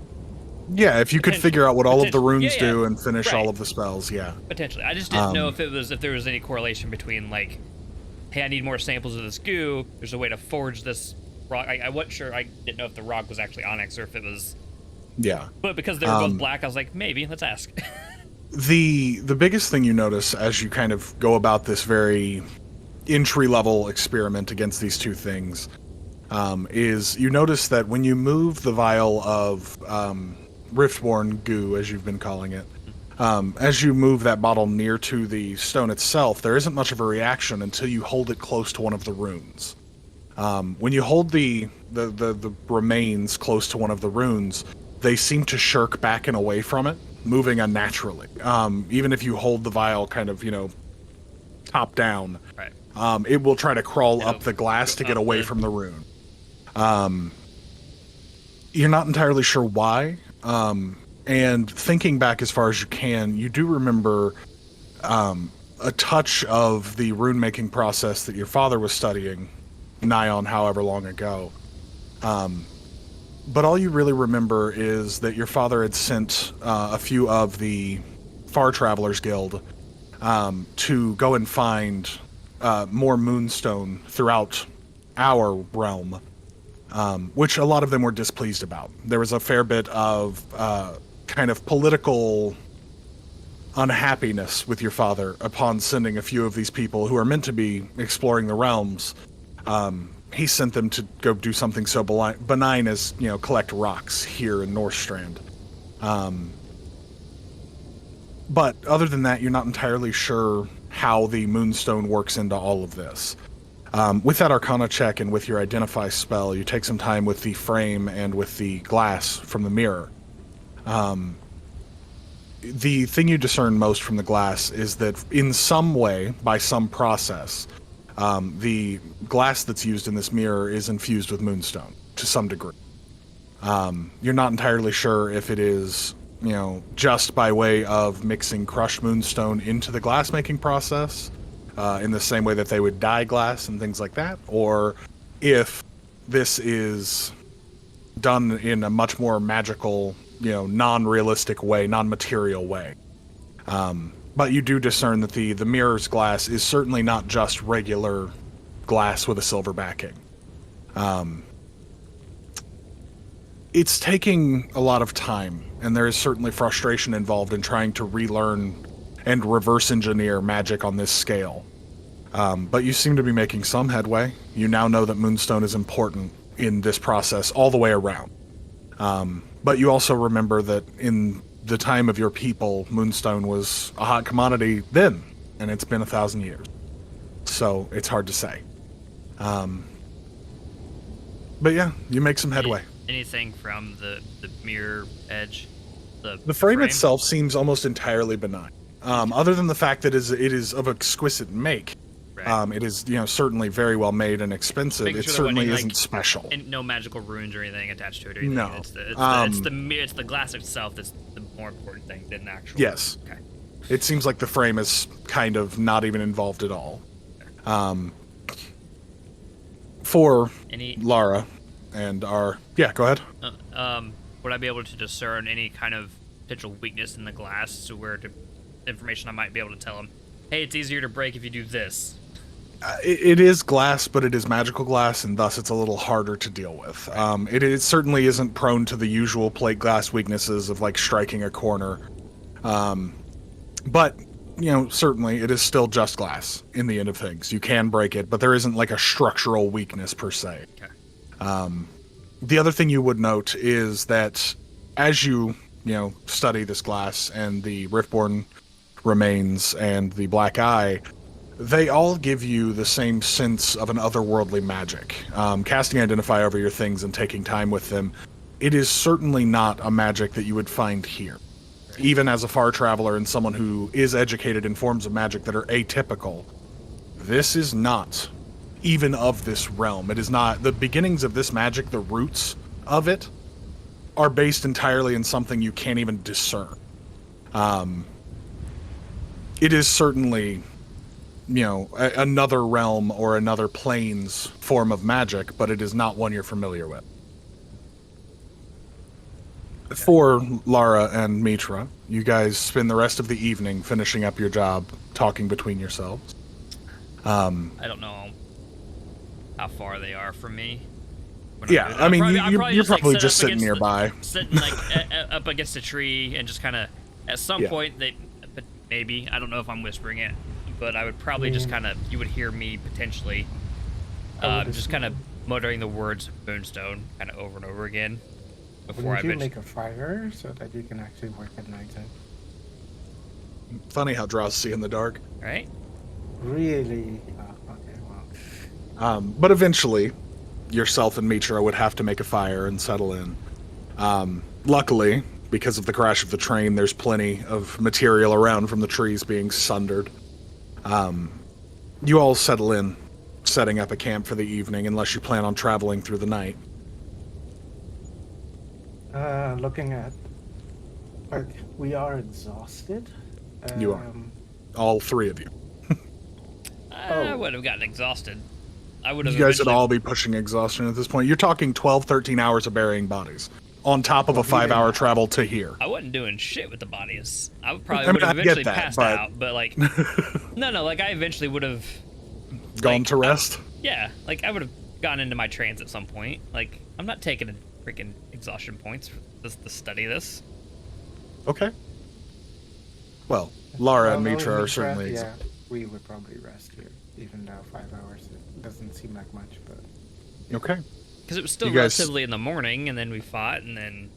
Yeah, if you could figure out what all of the runes Yeah, yeah. do and finish Right. all of the spells, yeah. Potentially, I just didn't know if there was any correlation between like, hey, I need more samples of this goo. There's a way to forge this rock. I wasn't sure. I didn't know if the rock was actually onyx or if it was. Yeah. But because they were both black, I was like, maybe let's ask. The biggest thing you notice as you kind of go about this very entry-level experiment against these two things is you notice that when you move the vial of Riftborn goo, as you've been calling it, as you move that bottle near to the stone itself, there isn't much of a reaction until you hold it close to one of the runes. When you hold the remains close to one of the runes, they seem to shirk back and away from it, moving unnaturally. Even if you hold the vial kind of, top down, Right. it will try to crawl It'll up the glass to go get up away the- from the rune. You're not entirely sure why. And thinking back as far as you can, you do remember a touch of the rune making process that your father was studying nigh on however long ago. But all you really remember is that your father had sent a few of the Far Travelers Guild to go and find more moonstone throughout our realm, which a lot of them were displeased about. There was a fair bit of kind of political unhappiness with your father upon sending a few of these people who are meant to be exploring the realms. He sent them to go do something so benign as, collect rocks here in Northstrand. But other than that, you're not entirely sure how the moonstone works into all of this. With that Arcana check and with your Identify spell, you take some time with the frame and with the glass from the mirror. The thing you discern most from the glass is that in some way, by some process, the glass that's used in this mirror is infused with moonstone to some degree. You're not entirely sure if it is, just by way of mixing crushed moonstone into the glass making process, in the same way that they would dye glass and things like that, or if this is done in a much more magical, non-realistic way, non-material way. But you do discern that the mirror's glass is certainly not just regular glass with a silver backing. It's taking a lot of time, and there is certainly frustration involved in trying to relearn and reverse engineer magic on this scale. But you seem to be making some headway. You now know that moonstone is important in this process all the way around. But you also remember that in the time of your people, moonstone was a hot commodity then, and it's been 1,000 years. So it's hard to say. But yeah, you make some headway. Anything from the mirror edge? The frame itself seems almost entirely benign. Other than the fact that it is of exquisite make. Right. It is, certainly very well made and expensive. Making It sure there wasn't certainly any, isn't special. And no magical runes or anything attached to it or anything. No. It's the glass itself that's the more important thing than actual. Yes. Okay. It seems like the frame is kind of not even involved at all. For Any Lara and our... Yeah, go ahead. would I be able to discern any kind of potential weakness in the glass to where information I might be able to tell him, hey, it's easier to break if you do this? It is glass, but it is magical glass, and thus it's a little harder to deal with. It certainly isn't prone to the usual plate glass weaknesses of, like, striking a corner. But, certainly it is still just glass in the end of things. You can break it, but there isn't, like, a structural weakness per se. Okay. The other thing you would note is that as you, study this glass and the Riftborn remains and the Black Eye, they all give you the same sense of an otherworldly magic. Casting Identify over your things and taking time with them, it is certainly not a magic that you would find here. Even as a far traveler and someone who is educated in forms of magic that are atypical, this is not even of this realm. It is not. The beginnings of this magic, the roots of it, are based entirely in something you can't even discern. It is certainly... another realm or another plane's form of magic, but it is not one you're familiar with. Okay. For Lara and Mitra, you guys spend the rest of the evening finishing up your job, talking between yourselves. I don't know how far they are from me. Yeah, I mean, you're probably just sitting nearby. Sitting up against a tree and just kind of, at some point, maybe. I don't know if I'm whispering it, but I would probably just kind of, you would hear me potentially just kind of muttering the words Moonstone kind of over and over again before Wouldn't I you make a fire so that you can actually work at nighttime? Funny how drows see in the dark. Right? Really? Okay, well. But eventually, yourself and Mitra would have to make a fire and settle in. Luckily, because of the crash of the train, there's plenty of material around from the trees being sundered. You all settle in, setting up a camp for the evening, unless you plan on traveling through the night. Looking at... we are exhausted. You are. All three of you. I would have gotten exhausted. I would have. You guys would all be pushing exhaustion at this point. You're talking 12, 13 hours of burying bodies, on top of a 5-hour travel to here. I wasn't doing shit with the bodies. I would probably would have eventually passed out, but like, no, like I eventually would have gone to rest. Yeah, like I would have gone into my trance at some point. Like I'm not taking a freaking exhaustion points for this to study this. Okay. Well, Lara and Mitra are certainly. Yeah, we would probably rest here, even though 5 hours doesn't seem like much, but. Okay. Because it was still relatively in the morning, and then we fought, and then.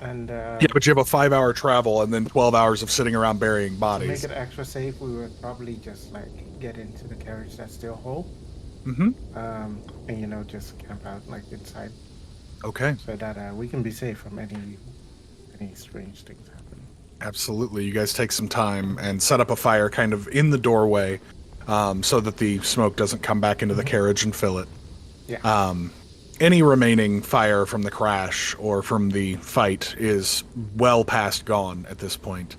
And yeah, but you have a 5-hour travel and then 12 hours of sitting around burying bodies. To make it extra safe, we would probably just like get into the carriage that's still whole. Mm-hmm. And just camp out like inside. Okay. So that we can be safe from any strange things happening. Absolutely. You guys take some time and set up a fire kind of in the doorway, so that the smoke doesn't come back into the carriage and fill it. Yeah. Any remaining fire from the crash or from the fight is well past gone at this point.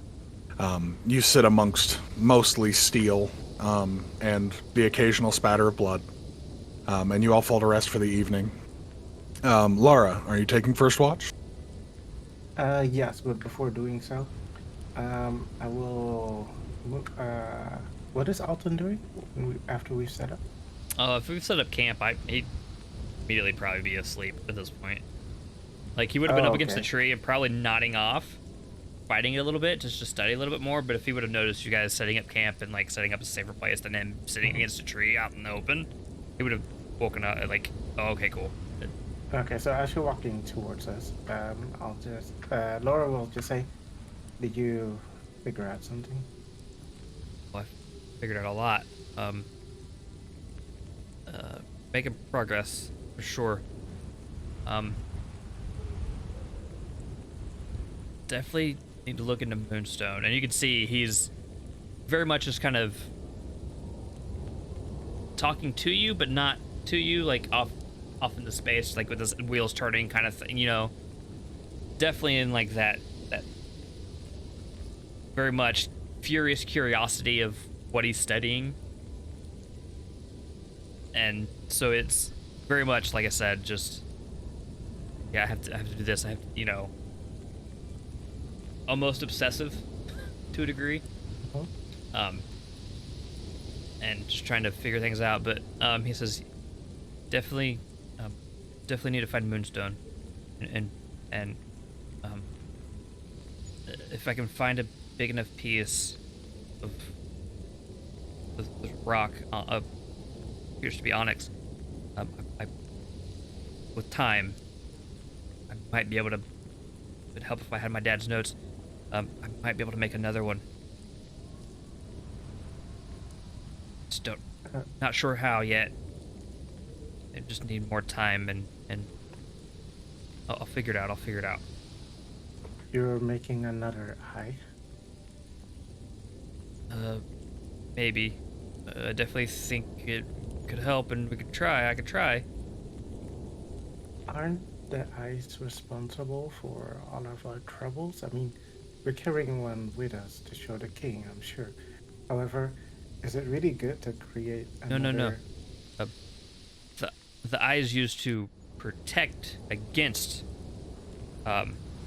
You sit amongst mostly steel and the occasional spatter of blood, and you all fall to rest for the evening. Lara, are you taking first watch? Yes, but before doing so, I will. What is Alton doing after we've set up? If we've set up camp, he'd immediately probably be asleep at this point. Like, he would have been up against the tree and probably nodding off, fighting it a little bit, just to study a little bit more. But if he would have noticed you guys setting up camp and, like, setting up a safer place than him sitting against a tree out in the open, he would have woken up, like, oh, okay, cool. Okay, so as you're walking towards us, I'll just... Laura will just say, did you figure out something? Well, I figured out a lot. Making progress, for sure. Definitely need to look into Moonstone. And you can see he's very much just kind of talking to you, but not to you, like off into space, like with his wheels turning kind of thing, Definitely in like that very much furious curiosity of what he's studying. And so it's very much, like I said, just, yeah, I have to do this. I have to, almost obsessive to a degree. And just trying to figure things out. But he says, definitely need to find Moonstone, and if I can find a big enough piece of the rock, appears to be onyx, with time, I might be able to. It'd help if I had my dad's notes. I might be able to make another one. Just not sure how yet. I just need more time, and I'll figure it out. You're making another eye? Maybe. I definitely think it could help, and we could try. I could try. Aren't the eyes responsible for all of our troubles? I mean, we're carrying one with us to show the king, I'm sure. However, is it really good to create another... No. The eye is used to protect against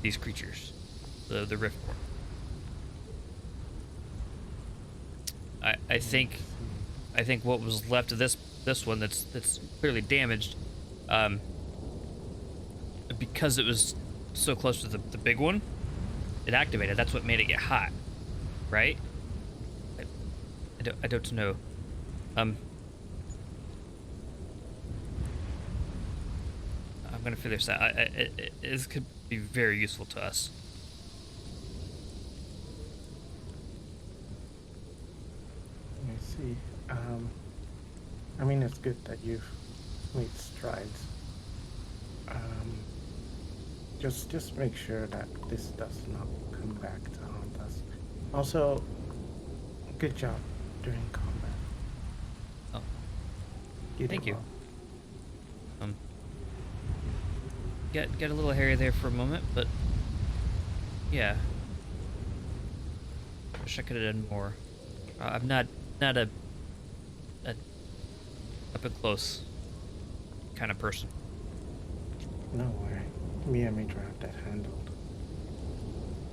these creatures, the Riftborn. I think what was left of this one that's clearly damaged, because it was so close to the big one, it activated. That's what made it get hot. right? I don't know. I'm gonna figure this out. This could be very useful to us. I see. I mean, it's good that you've made strides. Just make sure that this does not come back to haunt us. Also, good job during combat. Oh, You did thank you. well. Get a little hairy there for a moment, but yeah. Wish I could have done more. I'm not a up and close kind of person. No worry. Me and Mitra have that handled.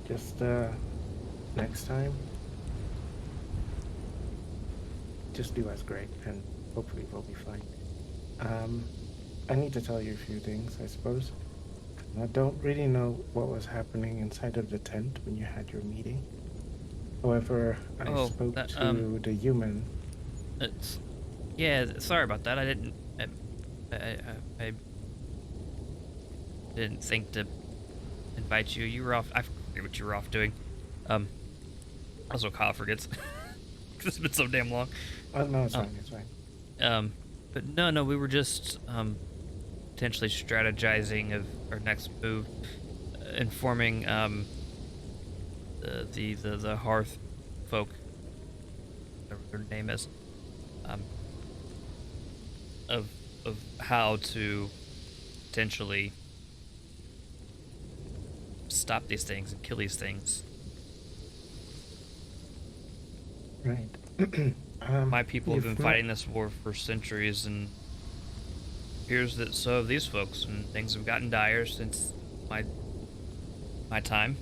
Just, next time, just do as great, and hopefully we'll be fine. I need to tell you a few things, I suppose. I don't really know what was happening inside of the tent when you had your meeting. However, I spoke to the human. Yeah, sorry about that. I didn't think to invite you. You were off. I forget what you were off doing. Also, Kyle forgets. 'Cause it's been so damn long. Oh, no, it's fine, it's fine. But no, we were just potentially strategizing of our next move, informing the Hearth folk, whatever their name is, of how to potentially stop these things and kill these things. Right. My people have been fighting this war for centuries, and here's that so have these folks, and things have gotten dire since my time.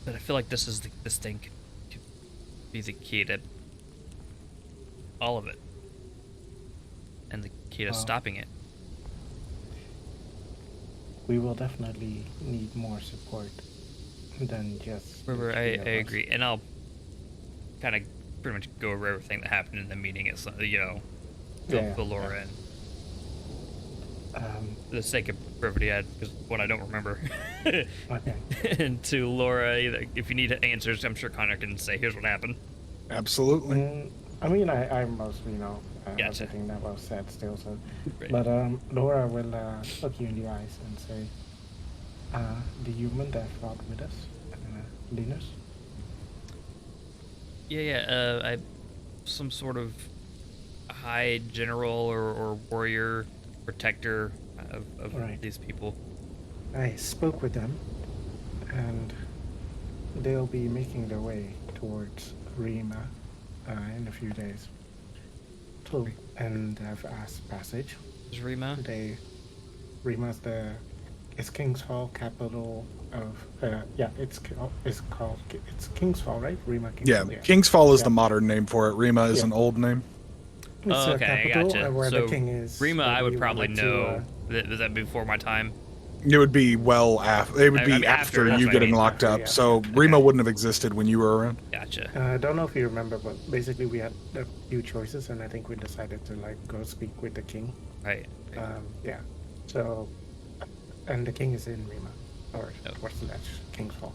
But I feel like this thing could be the key to all of it, and the key to stopping it. We will definitely need more support than just. Remember, I agree, and I'll kind of pretty much go over everything that happened in the meeting. It's fill Laura in. For the sake of brevity, because what I don't remember. Okay. And to Laura, if you need answers, I'm sure Connor can say, "Here's what happened." Absolutely. I mean, I mostly know Gotcha. everything that was said still. So, Right. but Laura will look you in the eyes and say, "The human that fought with us, Linus." I some sort of high general or warrior protector of Right. these people. I spoke with them, and they'll be making their way towards Rima in a few days. So, and I've asked passage. Is Rima? Rima's it's King's Fall, capital of it's King's Fall, right? Rima King's Yeah, Fall. King's Fall is the modern name for it. Rima is Yeah. an old name. It's the Okay, I capital, gotcha. where So the king is. Rima, I would we probably like know. Was that before my time? It would be well after. It would I be mean, after, after that's you what I getting mean. locked After, up. yeah. So Rima wouldn't have existed when you were around. Gotcha. I don't know if you remember, but basically we had a few choices, and I think we decided to go speak with the king. Right. Yeah. So, and the king is in Rima, or Oh. what's the next? King's Fall.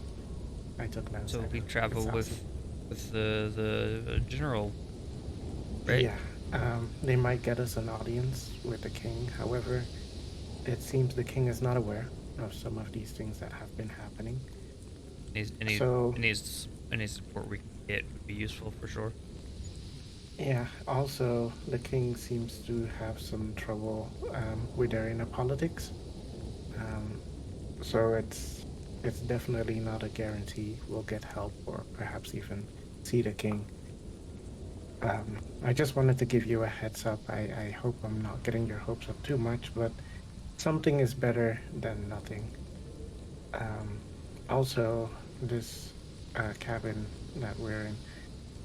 I took notes. So I we know. travel It's with the general, right? Yeah. They might get us an audience with the king. However, it seems the king is not aware of some of these things that have been happening. Any support we can get would be useful for sure. Yeah. Also, the king seems to have some trouble with their inner politics. So it's definitely not a guarantee we'll get help or perhaps even see the king. I just wanted to give you a heads up. I hope I'm not getting your hopes up too much, but something is better than nothing. Also, this cabin that we're in,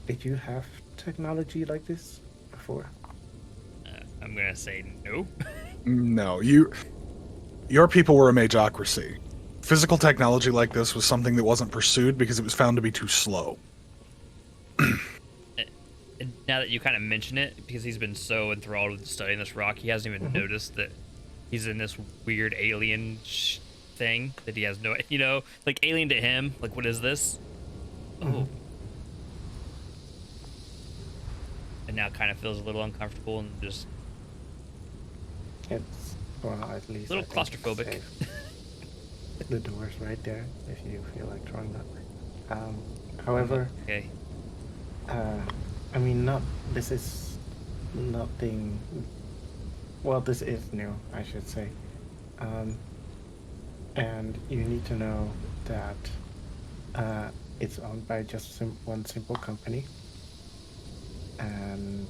did you have technology like this before? I'm gonna say no. No, your people were a magocracy Physical technology like this was something that wasn't pursued because it was found to be too slow. And now that you kind of mention it, because he's been so enthralled with studying this rock, he hasn't even noticed that he's in this weird alien thing that he has no, like alien to him. Like, what is this? Oh. And now kind of feels a little uncomfortable and just It's, well, at least a little I think it's claustrophobic. safe. The door's right there if you feel like throwing that. However, Okay. I mean, this is nothing. Well, this is new, I should say. And you need to know that it's owned by just one simple company, and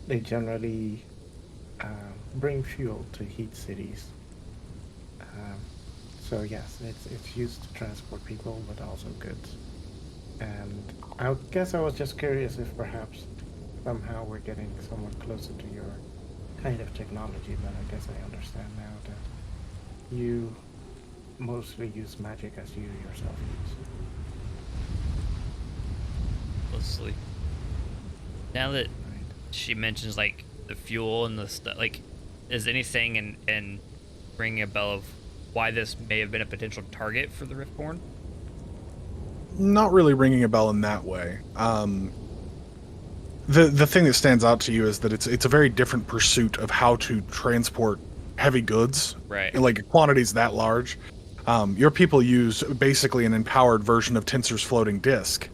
they generally bring fuel to heat cities. So yes, it's used to transport people, but also goods. And I guess I was just curious if perhaps somehow we're getting somewhat closer to your kind of technology, but I guess I understand now that you mostly use magic as you yourself use. Mostly. Now that Right. she mentions like the fuel and the stuff, like, is anything in ringing a bell of why this may have been a potential target for the Riftborn? Not really ringing a bell in that way. The thing that stands out to you is that it's a very different pursuit of how to transport heavy goods, Right. in like quantities that large. Your people use basically an empowered version of Tinser's floating disc,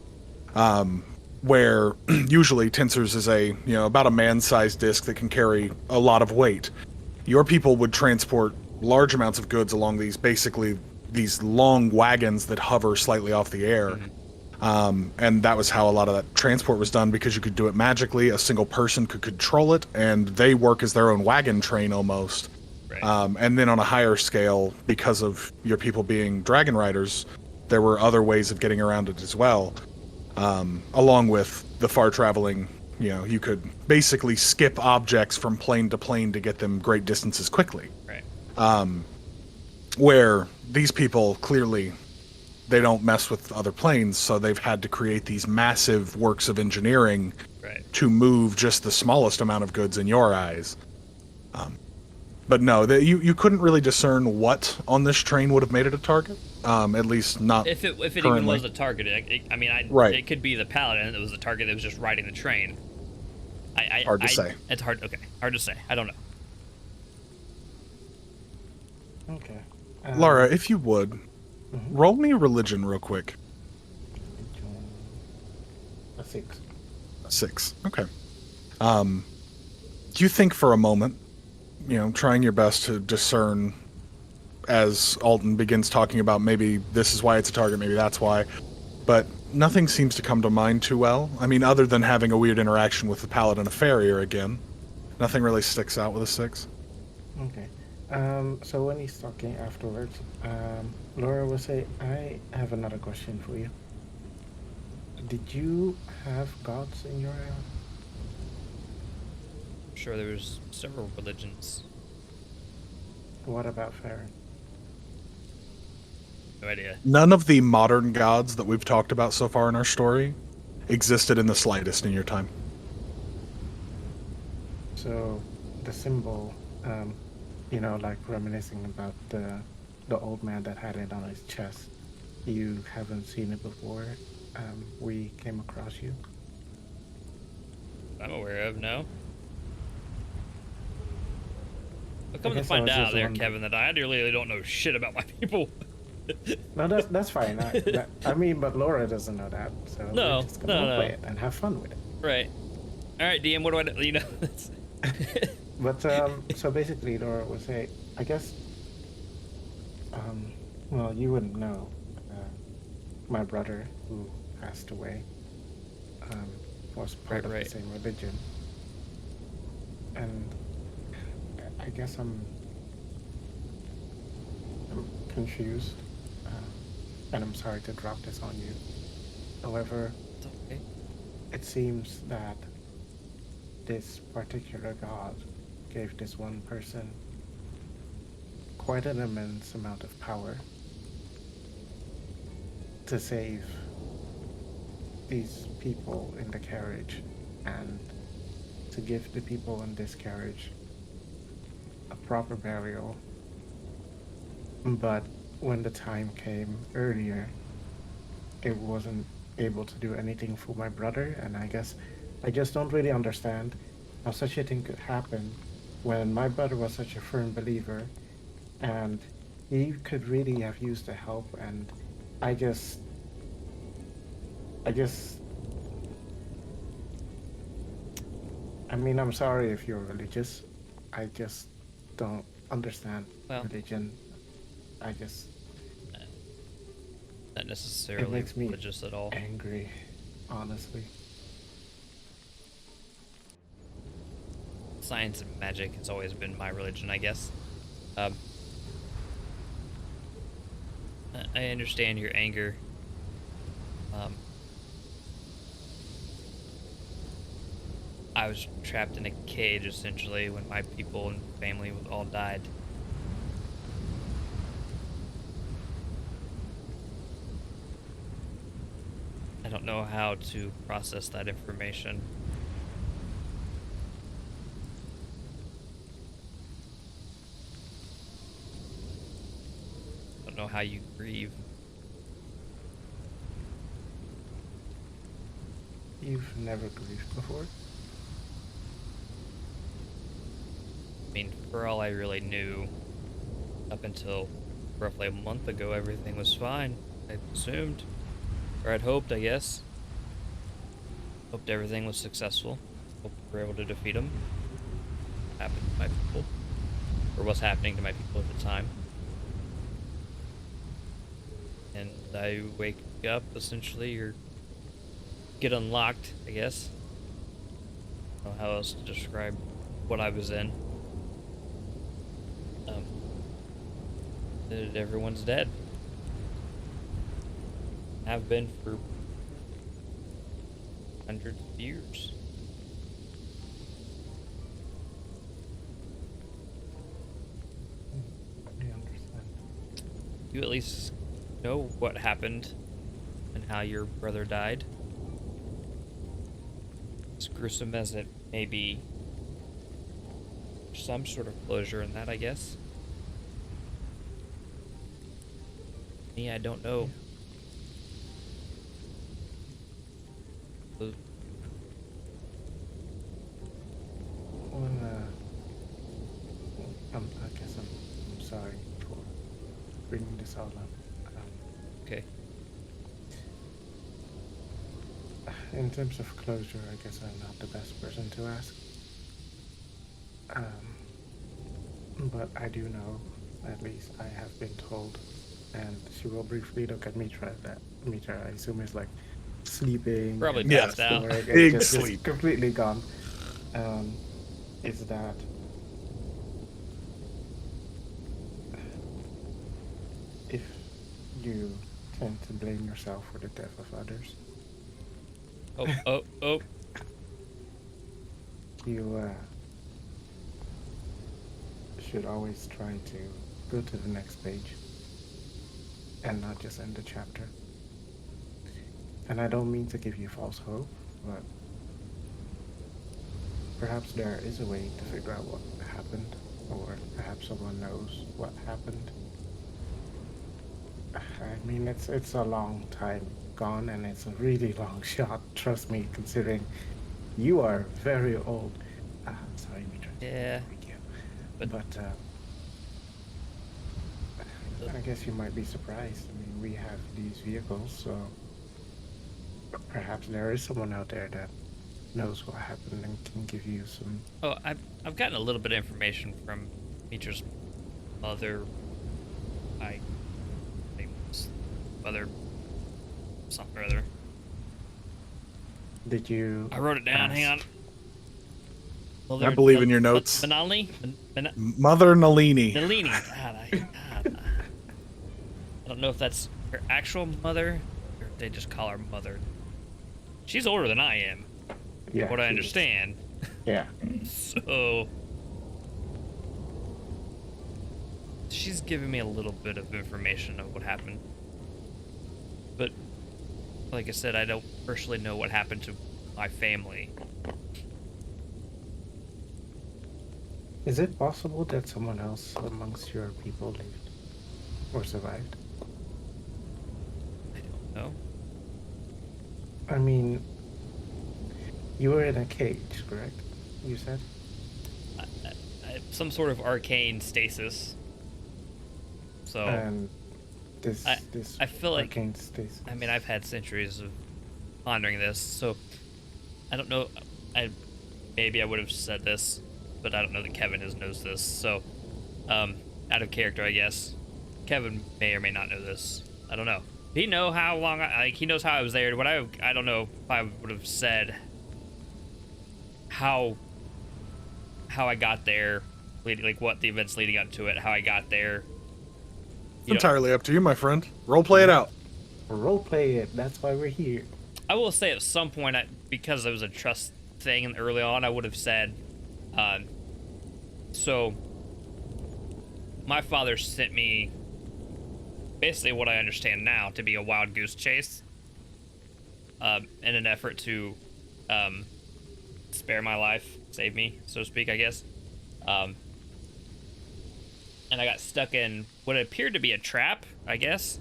where usually Tinser's is about a man-sized disc that can carry a lot of weight. Your people would transport large amounts of goods along these long wagons that hover slightly off the air. And that was how a lot of that transport was done, because you could do it magically. A single person could control it, and they work as their own wagon train almost. Right. And then on a higher scale, because of your people being dragon riders, there were other ways of getting around it as well. Along with the far traveling, you could basically skip objects from plane to plane to get them great distances quickly. Right. Where these people, clearly, they don't mess with other planes, so they've had to create these massive works of engineering Right. to move just the smallest amount of goods in your eyes. But no, you couldn't really discern what on this train would have made it a target. At least not If it currently. even was a target, Right. it could be the paladin that was the target that was just riding the train. Hard to say. It's hard. Okay, hard to say. I don't know. Okay. Laura, if you would, roll me religion real quick. A 6. 6. Okay. Do you think for a moment, trying your best to discern as Alton begins talking about maybe this is why it's a target, maybe that's why, but nothing seems to come to mind too well. I mean, other than having a weird interaction with the paladin of farrier again, nothing really sticks out with a 6. Okay. So when he's talking afterwards, Laura will say, I have another question for you. Did you have gods in your era? I'm sure there was several religions. What about Farron? No idea. None of the modern gods that we've talked about so far in our story existed in the slightest in your time. So the symbol, like reminiscing about the old man that had it on his chest, you haven't seen it before. We came across you. I'm aware of, no. I've come I to guess I find was out just there, wondering. Kevin, that I really don't know shit about my people. No, that's fine. But Laura doesn't know that, so No, we're just gonna no. play it and have fun with it. Right. All right, DM. What do I do? But so basically, Laura would say, I guess, well, you wouldn't know. My brother, who passed away, was part of Right. the same religion, and I guess I'm confused, and I'm sorry to drop this on you. However, It's okay. it seems that this particular god gave this one person quite an immense amount of power, to save these people in the carriage and to give the people in this carriage a proper burial. But when the time came earlier, it wasn't able to do anything for my brother, and I guess I just don't really understand how such a thing could happen when my brother was such a firm believer and he could really have used the help. And I just I just I mean, I'm sorry if you're religious. I just don't understand Well, religion. I just not it necessarily makes me religious at all. angry, honestly. Science and magic has always been my religion, I guess. I understand your anger. I was trapped in a cage essentially when my people and family all died. I don't know how to process that information. I don't know how you grieve. You've never grieved before? I mean, for all I really knew, up until roughly a month ago, everything was fine. I assumed, or I'd hoped, I guess. Hoped everything was successful. Hoped we were able to defeat them. Happened to my people, or was happening to my people at the time. And I wake up, essentially, or get unlocked, I guess. I don't know how else to describe what I was in. Everyone's dead. Have been for hundreds of years. I understand. You at least know what happened and how your brother died. As gruesome as it may be, some sort of closure in that, I guess. Me, I don't know. Well, I guess I'm sorry for bringing this all up. Okay. In terms of closure, I guess I'm not the best person to ask. But I do know, at least I have been told, and she will briefly look at Mitra. That Mitra, I assume, is like sleeping. Probably and passed that's out. the word, Big just sleep. completely gone. Is that if you tend to blame yourself for the death of others, Oh. you should always try to go to the next page and not just end the chapter. And I don't mean to give you false hope, but perhaps there is a way to figure out what happened, or perhaps someone knows what happened. I mean, it's a long time gone, and it's a really long shot, trust me, considering you are very old. Sorry, Mitra. Yeah. Thank you. But- But I guess you might be surprised. I mean, we have these vehicles, so perhaps there is someone out there that knows what happened and can give you some. Oh, I've gotten a little bit of information from Mitra's mother. Mother something or other. Did you? I wrote it down. Hang on. I believe in your notes. Manali? Mother Nalini. Nalini. God, I don't know if that's her actual mother or if they just call her mother. She's older than I am, Yeah. what I she is. understand. Yeah. So she's giving me a little bit of information of what happened. But like I said, I don't personally know what happened to my family. Is it possible that someone else amongst your people lived or survived? I don't know. I mean, you were in a cage, correct? You said? Some sort of arcane stasis. So And this I- this I feel like- arcane stasis. I mean, I've had centuries of pondering this, so I don't know. Maybe I would have said this, but I don't know that Kevin knows this. So, out of character, I guess. Kevin may or may not know this. I don't know. He know how long he knows how I was there. What I don't know if I would have said how I got there, like what the events leading up to it, how I got there. It's entirely up to you, my friend. Role play it out. Role play it. That's why we're here. I will say at some point, because it was a trust thing early on, I would have said, so my father sent me basically what I understand now to be a wild goose chase in an effort to spare my life, save me, so to speak, I guess. And I got stuck in what appeared to be a trap, I guess.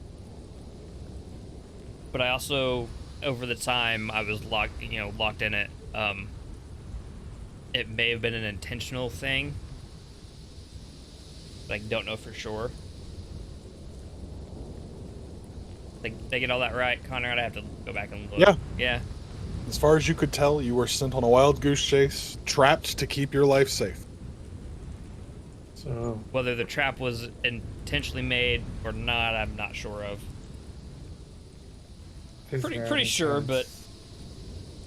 But I also, over the time I was locked in it, it may have been an intentional thing, but I don't know for sure. Did I get all that right, Connor? I'd have to go back and look. Yeah. Yeah. As far as you could tell, you were sent on a wild goose chase, trapped to keep your life safe. So Whether the trap was intentionally made or not, I'm not sure of. is Pretty there pretty any sure, chance- but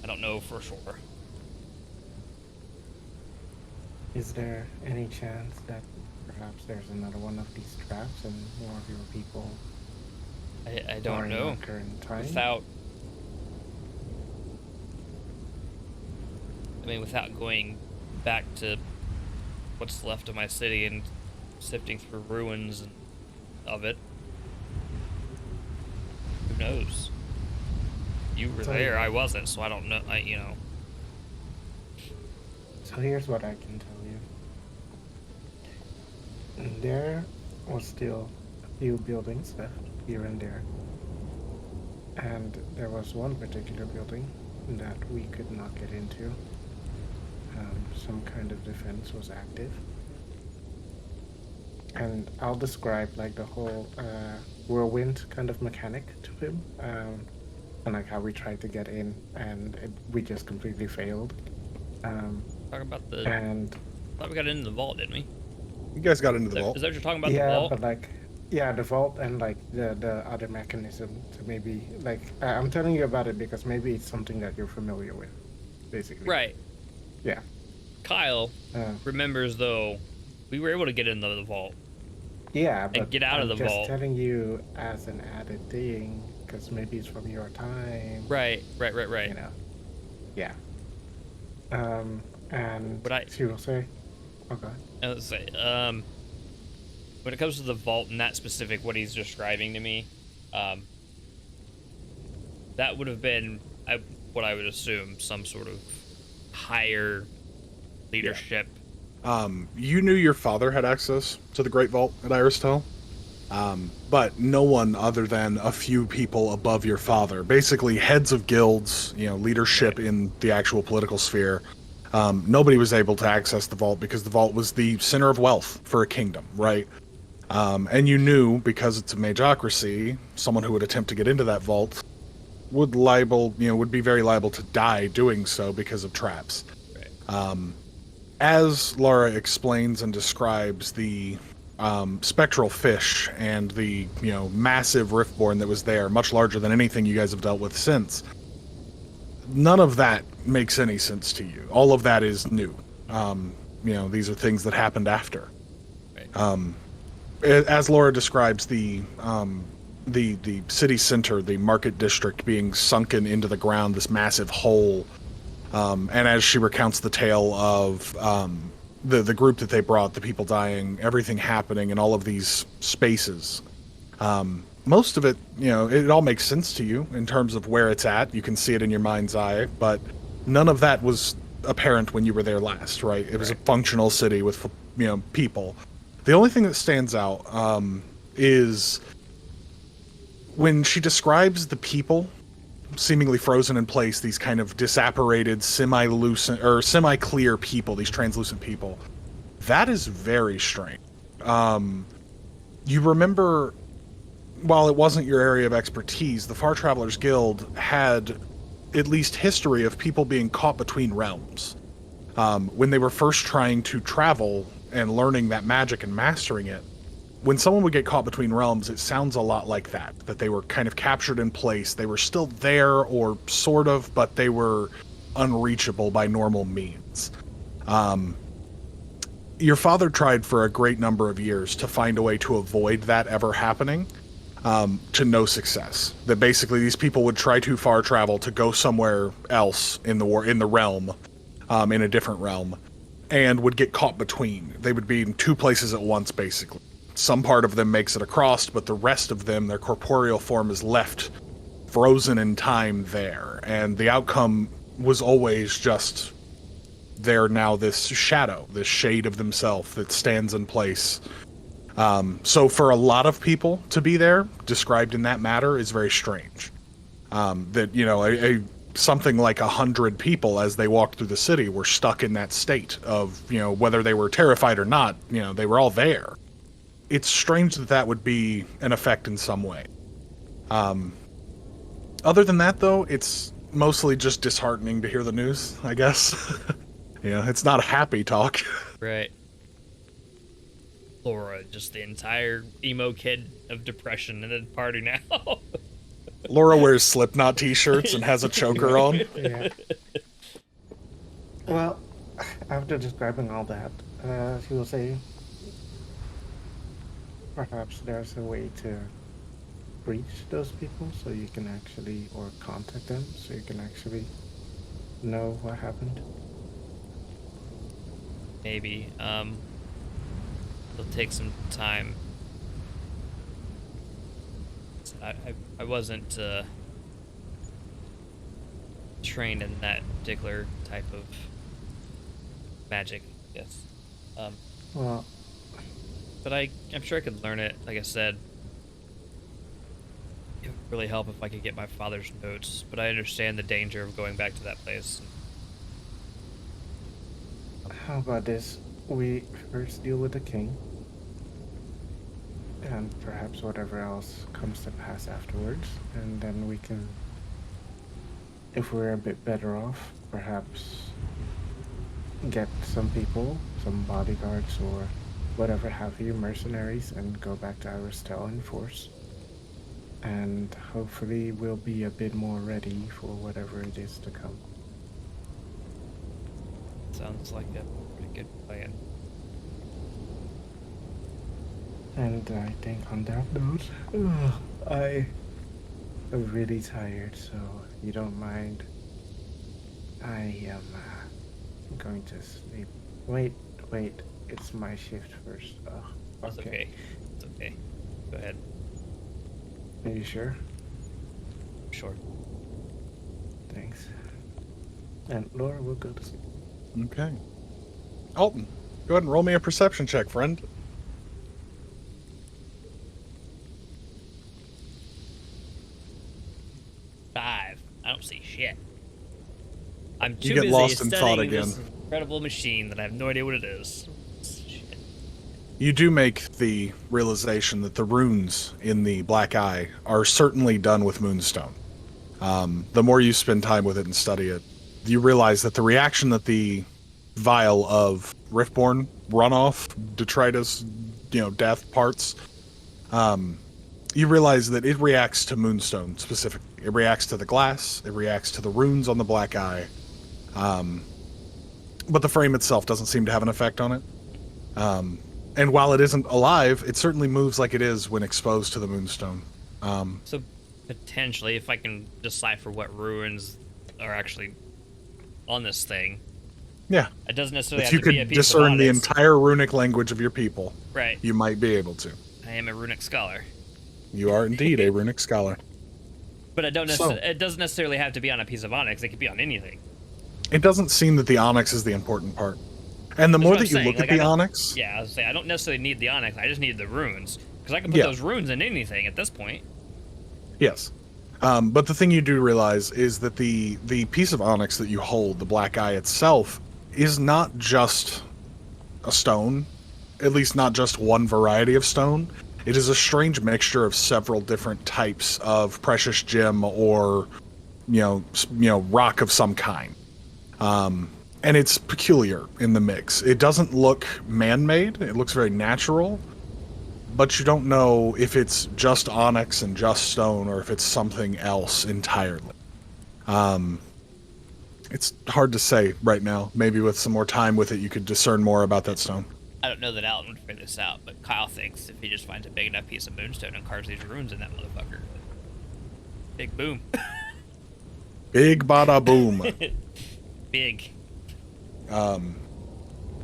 I don't know for sure. Is there any chance that perhaps there's another one of these traps and more of your people I are don't in know. our current time? Without going back to what's left of my city and sifting through ruins of it, who knows? You were So- there, I wasn't, so I don't know. So here's what I can tell you. There was still a few buildings left here and there. And there was one particular building that we could not get into. Some kind of defense was active. And I'll describe like the whole whirlwind kind of mechanic to him. And like how we tried to get in and we just completely failed. Talking about the. And I thought we got into the vault, didn't we? You guys got into the Is vault. that what you're talking about? yeah, The vault? but like, yeah, the vault and like the other mechanism to maybe like I'm telling you about it because maybe it's something that you're familiar with, basically. Right. Yeah. Kyle Uh, remembers though, we were able to get into the vault. yeah, but get out of I'm the just vault. telling you as an added thing because maybe it's from your time. Right. You know. Yeah. And But I- she will say, okay. Let's say, when it comes to the vault and that specific, what he's describing to me, that would have been what I would assume some sort of higher leadership. You knew your father had access to the Great Vault at Iristel, but no one other than a few people above your father, basically heads of guilds, leadership in the actual political sphere. Nobody was able to access the vault because the vault was the center of wealth for a kingdom, right? And you knew, because it's a magocracy, someone who would attempt to get into that vault would be very liable to die doing so because of traps. Right. As Laura explains and describes the spectral fish and the massive riftborn that was there, much larger than anything you guys have dealt with since, none of that makes any sense to you. All of that is new. These are things that happened after. Right. As Laura describes the city center, the market district being sunken into the ground, this massive hole. And as she recounts the tale of the group that they brought, the people dying, everything happening in all of these spaces, most of it, it all makes sense to you in terms of where it's at. You can see it in your mind's eye, but none of that was apparent when you were there last, right? It was a functional city with, people. The only thing that stands out is when she describes the people seemingly frozen in place, these kind of disapparated, semi-clear people, these translucent people. That is very strange. You remember, while it wasn't your area of expertise, the Far Travelers Guild had at least history of people being caught between realms. When they were first trying to travel and learning that magic and mastering it, when someone would get caught between realms, it sounds a lot like that they were kind of captured in place. They were still there, or sort of, but they were unreachable by normal means. Your father tried for a great number of years to find a way to avoid that ever happening, to no success. That basically these people would try to far travel to go somewhere else in the realm, in a different realm, and would get caught between. They would be in two places at once, basically. Some part of them makes it across, but the rest of them, their corporeal form is left frozen in time there. And the outcome was always just, they're now this shadow, this shade of themselves that stands in place. So for a lot of people to be there, described in that matter, is very strange. That, something like 100 people as they walked through the city were stuck in that state of, whether they were terrified or not, they were all there. It's strange that would be an effect in some way. Other than that, though, it's mostly just disheartening to hear the news, I guess. It's not a happy talk. Right. Laura, just the entire emo kid of depression in the party now. Laura wears Slipknot t-shirts and has a choker on. Yeah. Well, after describing all that, she will say, perhaps there's a way to reach those people so you can actually, or contact them so you can actually know what happened. Maybe. It'll take some time. I wasn't trained in that particular type of magic, yes. Well, But I'm sure I could learn it. Like I said, it would really help if I could get my father's notes. But I understand the danger of going back to that place. how about this? We first deal with the king, and perhaps whatever else comes to pass afterwards, and then we can, if we're a bit better off, perhaps get some people, some bodyguards or whatever have you, mercenaries, and go back to Aristel in force. And hopefully we'll be a bit more ready for whatever it is to come. Sounds like a pretty good plan. And I think on that note, I am really tired, so if you don't mind, I am going to sleep. Wait, it's my shift first. It's okay. It's okay. Go ahead. Are you sure? Sure. Thanks. And Laura will go to sleep. Okay. Alton, go ahead and roll me a perception check, friend. 5. I don't see shit. I'm too You get busy lost in thought studying again. this incredible machine that I have no idea what it is. Shit. You do make the realization that the runes in the Black Eye are certainly done with Moonstone. The more you spend time with it and study it, you realize that the reaction that the vial of Riftborn runoff, detritus, death parts, you realize that it reacts to Moonstone specifically. It reacts to the glass, it reacts to the runes on the Black Eye, but the frame itself doesn't seem to have an effect on it. And while it isn't alive, it certainly moves like it is when exposed to the Moonstone. So potentially, if I can decipher what ruins are actually on this thing, Yeah. it doesn't necessarily If have you to be a could piece discern of the onyx. entire runic language of your people, Right. you might be able to. I am a runic scholar. You are indeed a runic scholar. But I don't So- it doesn't necessarily have to be on a piece of onyx. It could be on anything. It doesn't seem that the onyx is the important part. And the That's more what that I'm you saying, look like, at the I don't- onyx, Yeah, I was saying I don't necessarily need the onyx. I just need the runes because I can put Yeah. those runes in anything at this point. yes. But the thing you do realize is that the piece of onyx that you hold, the black eye itself, is not just a stone, at least not just one variety of stone. It is a strange mixture of several different types of precious gem or, rock of some kind. And it's peculiar in the mix. It doesn't look man-made. It looks very natural, but you don't know if it's just onyx and just stone or if it's something else entirely. It's hard to say right now. Maybe with some more time with it, you could discern more about that stone. I don't know that Alan would figure this out, but Kyle thinks if he just finds a big enough piece of moonstone and carves these runes in that motherfucker, big boom, Big bada boom. big.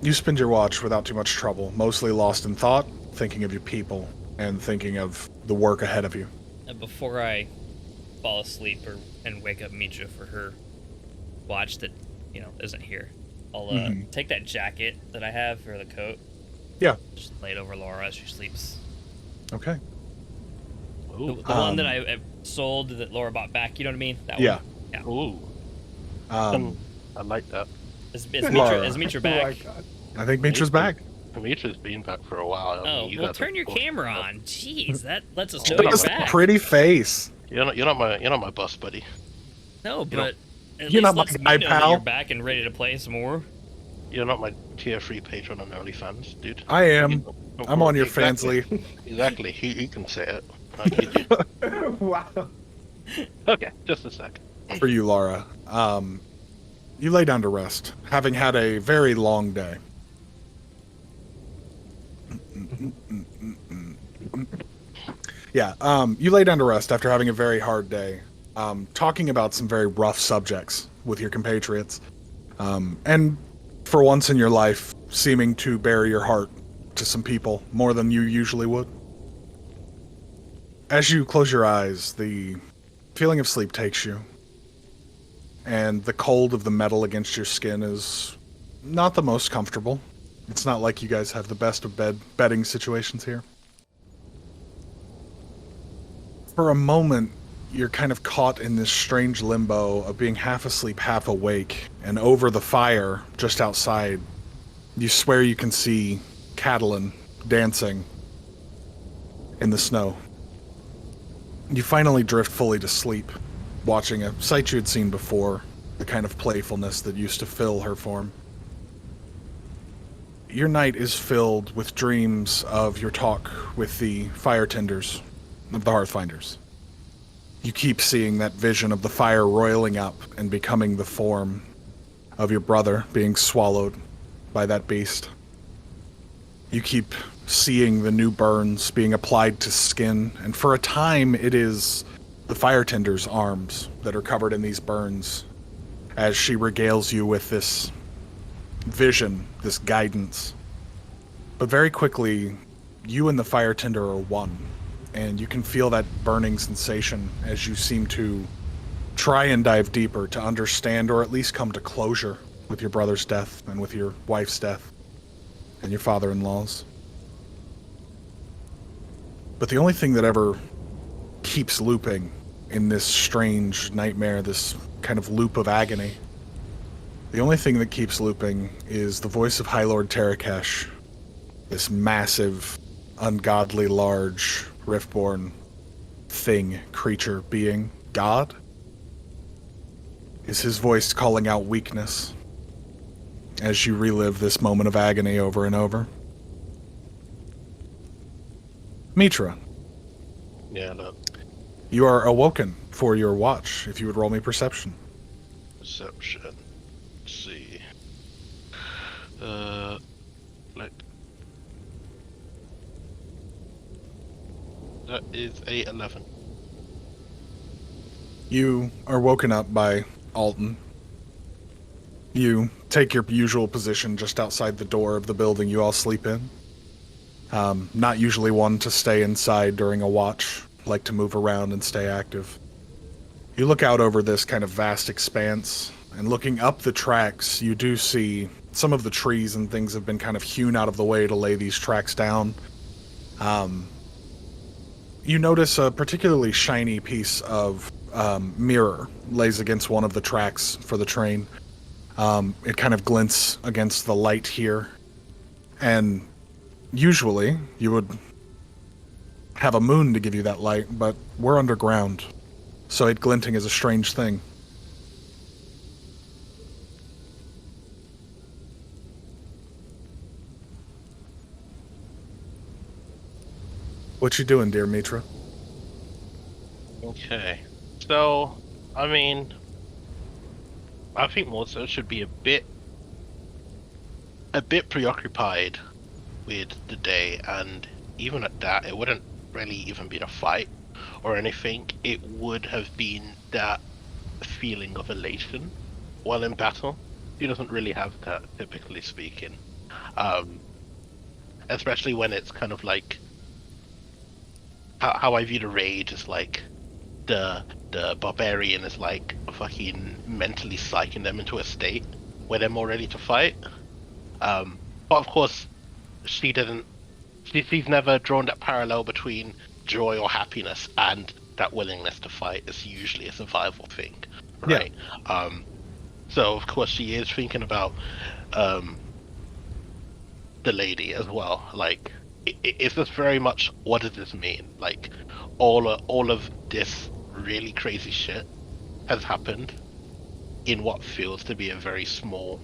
You spend your watch without too much trouble, mostly lost in thought, thinking of your people, and thinking of the work ahead of you. And before I fall asleep and wake up Mitra for her watch that isn't here, I'll take that jacket that I have for the coat. Yeah. Just lay it over Laura as she sleeps. Okay. Ooh. The one that I sold that Laura bought back. You know what I mean? That Yeah. one. Ooh. I like that. Is Laura. Mitra Oh my back? god. I think Mitra's back. Dimitri's been back for a while. Oh, you well, guys turn are- your camera on. Jeez, that lets us know Look you're at back. that pretty face. You're not my bus buddy. No, but at You're least not my lets me guy, know that pal. you're back and ready to play some more. You're not my tier 3 patron on OnlyFans, dude. I am. I'm on your Exactly. fansly. Exactly. He can say it. I kid you. Wow. Okay, just a sec. For you, Laura. You lay down to rest, having had a very long day. Yeah, you lay down to rest after having a very hard day, talking about some very rough subjects with your compatriots, and for once in your life, seeming to bare your heart to some people more than you usually would. As you close your eyes, the feeling of sleep takes you, and the cold of the metal against your skin is not the most comfortable. It's not like you guys have the best of bedding situations here. For a moment, you're kind of caught in this strange limbo of being half asleep, half awake, and over the fire just outside, you swear you can see Catelyn dancing in the snow. You finally drift fully to sleep, watching a sight you had seen before, the kind of playfulness that used to fill her form. Your night is filled with dreams of your talk with the fire tenders, of the Hearthfinders. You keep seeing that vision of the fire roiling up and becoming the form of your brother being swallowed by that beast. You keep seeing the new burns being applied to skin, and for a time it is the fire tender's arms that are covered in these burns as she regales you with this vision, this guidance. But very quickly, you and the fire tender are one, and you can feel that burning sensation as you seem to try and dive deeper to understand or at least come to closure with your brother's death and with your wife's death and your father-in-law's. But the only thing that ever keeps looping in this strange nightmare, this kind of loop of agony, the only thing that keeps looping is the voice of High Lord Terrakesh, this massive, ungodly large, riftborn thing, creature, being, god? Is his voice calling out weakness as you relive this moment of agony over and over? Mitra, Yeah, no. you are awoken for your watch. If you would roll me perception. Perception. Let's see. Like. That is a 11. You are woken up by Alton. You take your usual position just outside the door of the building you all sleep in. Not usually one to stay inside during a watch, like to move around and stay active. You look out over this kind of vast expanse, and looking up the tracks, you do see some of the trees and things have been kind of hewn out of the way to lay these tracks down. You notice a particularly shiny piece of mirror lays against one of the tracks for the train. It kind of glints against the light here. And usually you would have a moon to give you that light, but we're underground, so it glinting is a strange thing. What you doing, dear Mitra? Okay. So, I mean, I think Mozart should be a bit preoccupied with the day, and even at that, it wouldn't really even be a fight or anything. It would have been that feeling of elation while in battle. He doesn't really have that, typically speaking. Especially when it's kind of like how I view the rage is like the barbarian is like fucking mentally psyching them into a state where they're more ready to fight. But of course, she's never drawn that parallel between joy or happiness and that willingness to fight. It's usually a survival thing, right? Yeah. So of course she is thinking about the lady as well. Like, it's just very much, what does this mean? Like, all of this really crazy shit has happened in what feels to be a very short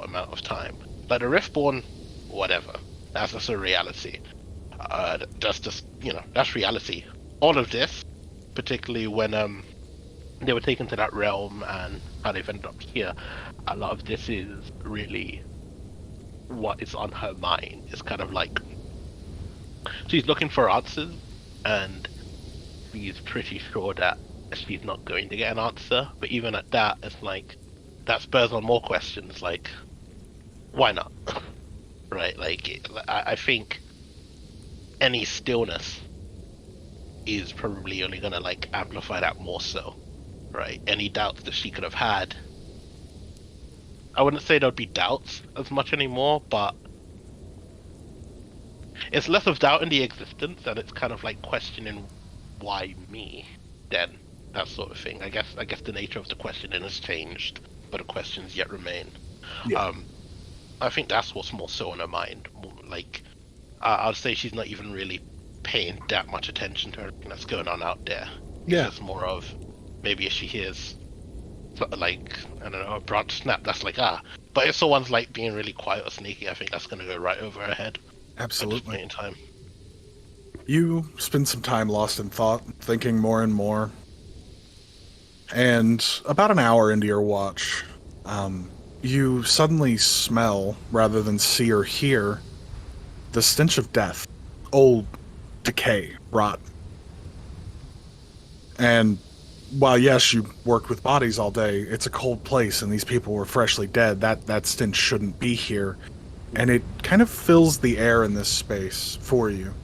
amount of time. Like the Riftborn, whatever. That's just a reality. That's just, that's reality. All of this, particularly when they were taken to that realm and how they've ended up here, a lot of this is really what is on her mind. It's kind of like she's looking for answers, and she's pretty sure that she's not going to get an answer. But even at that, it's like that spurs on more questions. Like, why not? Right? Like, I think any stillness is probably only gonna like amplify that more so. Right? Any doubts that she could have had, I wouldn't say there'd be doubts as much anymore, but it's less of doubt in the existence, and it's kind of like questioning why me, then that sort of thing. I guess the nature of the questioning has changed, but the questions yet remain. Yeah. I think that's what's more so on her mind. Like, I'd say she's not even really paying that much attention to everything that's going on out there. Yeah. It's more of maybe if she hears, like, I don't know, a branch snap, that's like, But if someone's like being really quiet or sneaky, I think that's going to go right over her head. Absolutely. In time. You spend some time lost in thought, thinking more and more. And about an hour into your watch, you suddenly smell, rather than see or hear, the stench of death. Old decay, rot. And while, yes, you worked with bodies all day, it's a cold place and these people were freshly dead. That stench shouldn't be here. And it kind of fills the air in this space for you.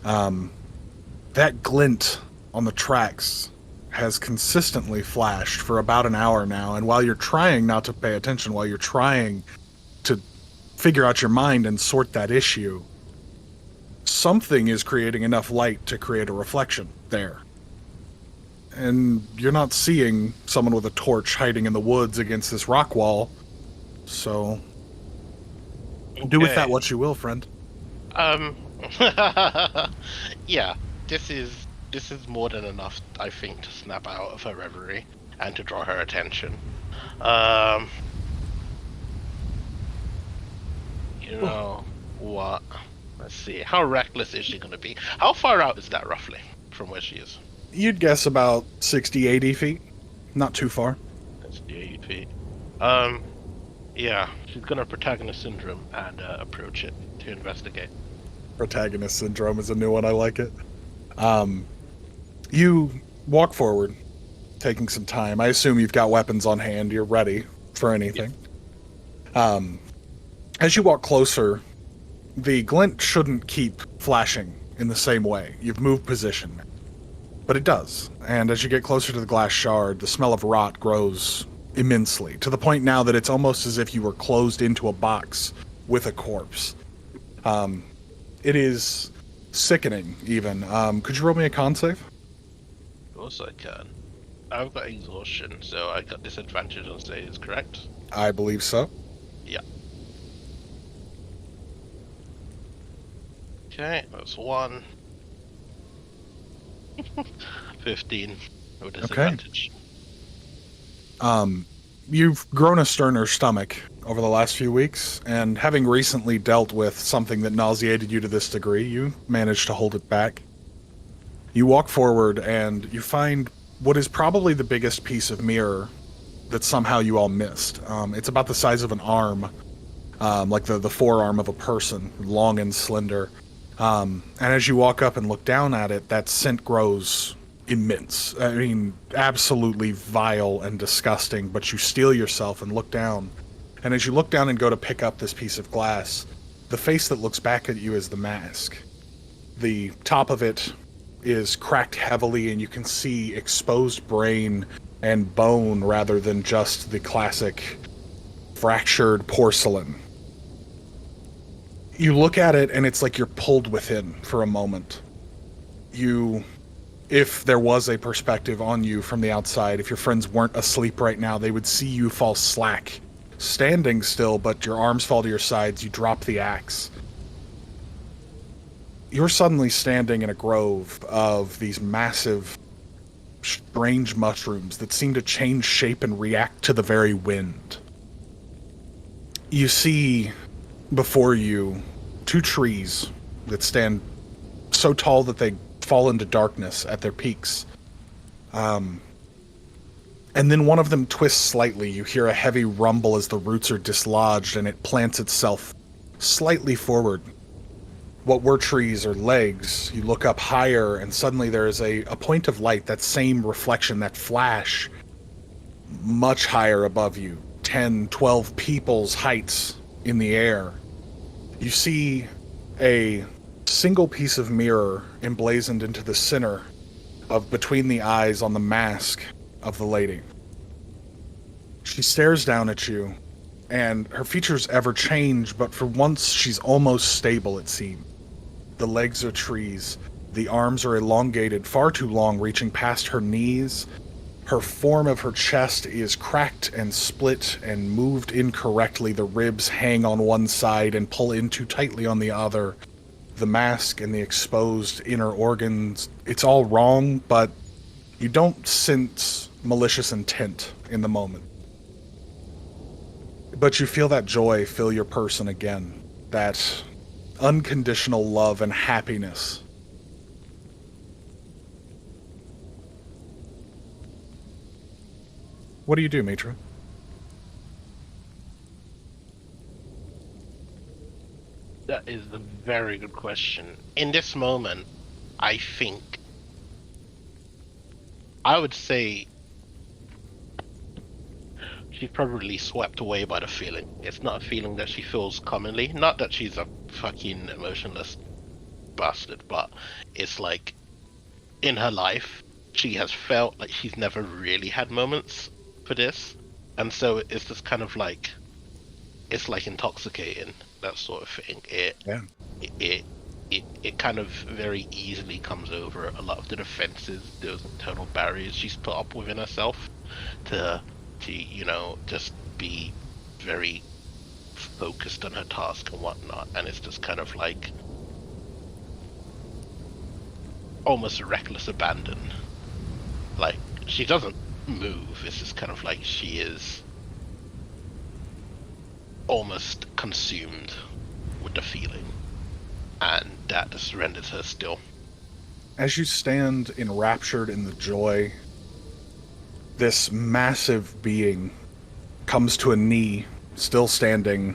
That glint on the tracks has consistently flashed for about an hour now, and while you're trying not to pay attention, while you're trying to figure out your mind and sort that issue, something is creating enough light to create a reflection there. And you're not seeing someone with a torch hiding in the woods against this rock wall, so do with that what you will, friend. Yeah, this is more than enough, I think, to snap out of her reverie and to draw her attention. You know what? Let's see. How reckless is she going to be? How far out is that roughly from where she is? You'd guess about 60, 80 feet. Not too far. 60, 80 feet. Yeah, she's going to protagonist syndrome and approach it to investigate. Protagonist syndrome is a new one. I like it. You walk forward, taking some time. I assume you've got weapons on hand. You're ready for anything. As you walk closer, the glint shouldn't keep flashing in the same way. You've moved position. But it does. And as you get closer to the glass shard, the smell of rot grows immensely, to the point now that it's almost as if you were closed into a box with a corpse. It is sickening, even. Could you roll me a con save? Of course I can. I've got exhaustion, so I got disadvantage on saves, correct? I believe so. Yeah. Okay, that's 1. 15 with disadvantage. You've grown a sterner stomach over the last few weeks, and having recently dealt with something that nauseated you to this degree, you managed to hold it back. You walk forward, and you find what is probably the biggest piece of mirror that somehow you all missed. It's about the size of an arm, like the forearm of a person, long and slender. And as you walk up and look down at it, that scent grows immense. I mean, absolutely vile and disgusting, but you steel yourself and look down. And as you look down and go to pick up this piece of glass, the face that looks back at you is the mask. The top of it is cracked heavily, and you can see exposed brain and bone rather than just the classic fractured porcelain. You look at it, and it's like you're pulled within for a moment. If there was a perspective on you from the outside, if your friends weren't asleep right now, they would see you fall slack, standing still, but your arms fall to your sides, you drop the axe. You're suddenly standing in a grove of these massive, strange mushrooms that seem to change shape and react to the very wind. You see before you 2 trees that stand so tall that they fall into darkness at their peaks. And then one of them twists slightly. You hear a heavy rumble as the roots are dislodged, and it plants itself slightly forward. What were trees or legs, you look up higher, and suddenly there is a point of light, that same reflection, that flash, much higher above you, 10, 12 people's heights in the air. You see a single piece of mirror emblazoned into the center of between the eyes on the mask of the lady. She stares down at you, and her features ever change, but for once she's almost stable, it seems. The legs are trees, the arms are elongated, far too long, reaching past her knees. Her form of her chest is cracked and split and moved incorrectly. The ribs hang on one side and pull in too tightly on the other. The mask and the exposed inner organs, it's all wrong, but you don't sense malicious intent in the moment. But you feel that joy fill your person again, that unconditional love and happiness. What do you do, Mitra? That is a very good question. In this moment, I think I would say she's probably swept away by the feeling. It's not a feeling that she feels commonly. Not that she's a fucking emotionless bastard, but it's like in her life, she has felt like she's never really had moments for this. And so it's just kind of like, it's like intoxicating, that sort of thing. It kind of very easily comes over a lot of the defenses, those internal barriers she's put up within herself to you know, just be very focused on her task and whatnot. And it's just kind of like almost reckless abandon. Like, she doesn't move, it's just kind of like she is almost consumed with the feeling, and that just renders her still. As you stand enraptured in the joy, this massive being comes to a knee, still standing,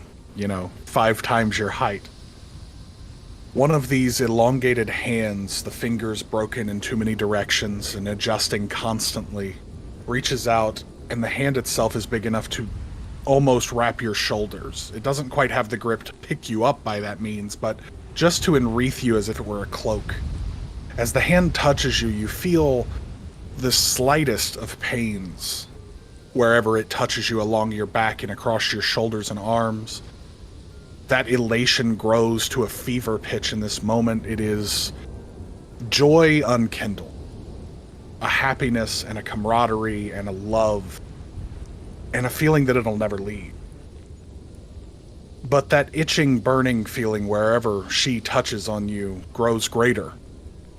5 times your height. One of these elongated hands, the fingers broken in too many directions and adjusting constantly, reaches out, and the hand itself is big enough to almost wrap your shoulders. It doesn't quite have the grip to pick you up by that means, but just to enwreath you as if it were a cloak. As the hand touches you, you feel the slightest of pains wherever it touches you along your back and across your shoulders and arms. That elation grows to a fever pitch in this moment. It is joy unkindled, a happiness and a camaraderie and a love and a feeling that it'll never leave. But that itching, burning feeling wherever she touches on you grows greater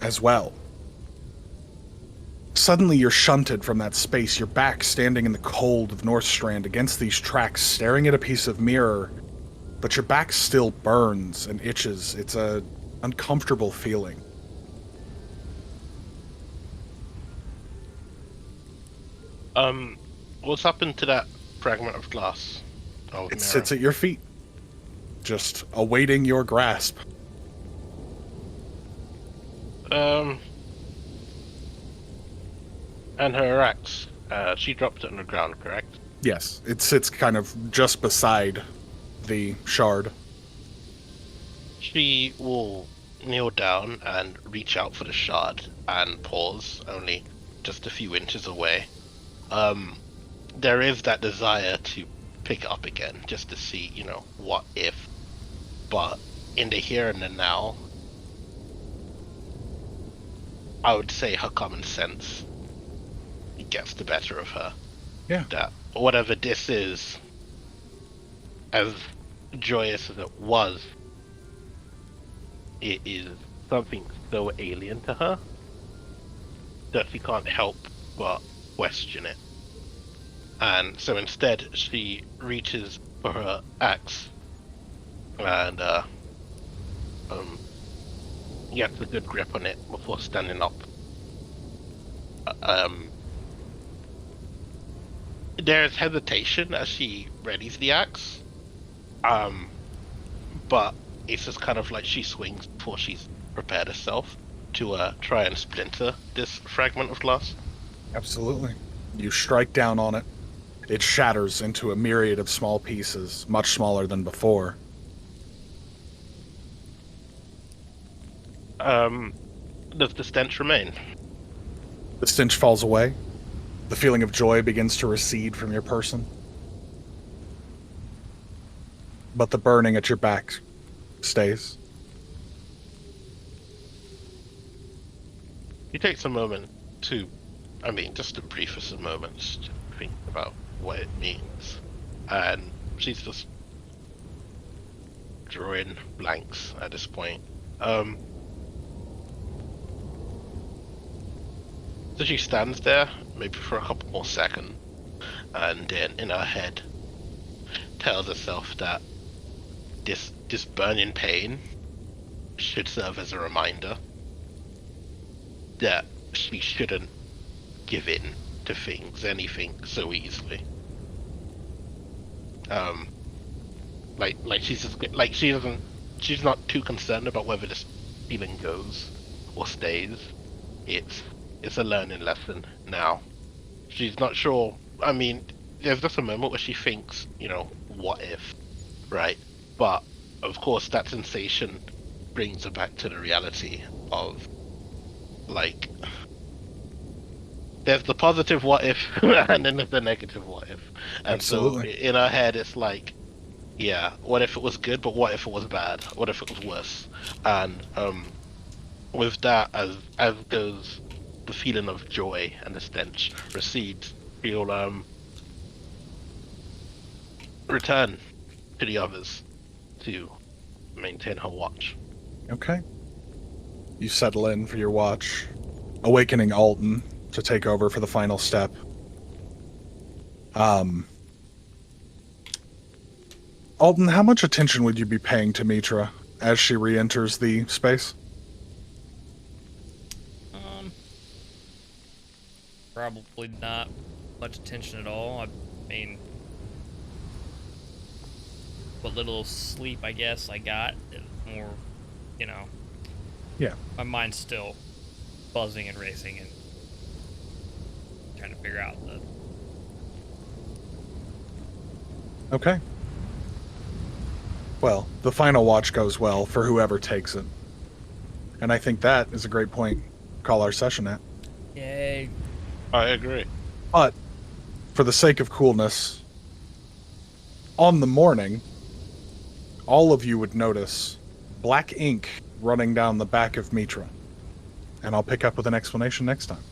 as well. Suddenly you're shunted from that space, your back standing in the cold of Northstrand against these tracks, staring at a piece of mirror, but your back still burns and itches. It's a uncomfortable feeling. What's happened to that fragment of glass? Oh, It sits at your feet, just awaiting your grasp. And her axe, she dropped it on the ground, correct? Yes, it sits kind of just beside the shard. She will kneel down and reach out for the shard and pause, only just a few inches away. There is that desire to pick it up again, just to see, what if. But in the here and the now, I would say her common sense gets the better of her. Yeah. That whatever this is, as joyous as it was, it is something so alien to her that she can't help but question it. And so instead, she reaches for her axe and gets a good grip on it before standing up. There's hesitation as she readies the axe, but it's just kind of like she swings before she's prepared herself to try and splinter this fragment of glass. Absolutely. You strike down on it. It shatters into a myriad of small pieces, much smaller than before. Does the stench remain? The stench falls away. The feeling of joy begins to recede from your person. But the burning at your back stays. He takes a moment to, just the briefest of moments to think about what it means. And she's just drawing blanks at this point. So she stands there, maybe for a couple more seconds, and then in her head tells herself that this burning pain should serve as a reminder that she shouldn't give in to anything so easily. She's not too concerned about whether this feeling goes or stays. It's a learning lesson now. She's not sure. There's just a moment where she thinks, what if, right? But of course, that sensation brings her back to the reality of, there's the positive what if, and then there's the negative what if. And Absolutely. So in her head, it's like, yeah, what if it was good, but what if it was bad? What if it was worse? And with that, as goes the feeling of joy and the stench recedes, she'll return to the others to maintain her watch. Okay. You settle in for your watch, awakening Alton to take over for the final step. Alton, how much attention would you be paying to Mitra as she re-enters the space? Probably not much attention at all. What little sleep I guess I got, more, Yeah. my mind's still buzzing and racing and trying to figure out the... Okay. well, the final watch goes well for whoever takes it. And I think that is a great point to call our session at. Yay. I agree. But for the sake of coolness, on the morning, all of you would notice black ink running down the back of Mitra. And I'll pick up with an explanation next time.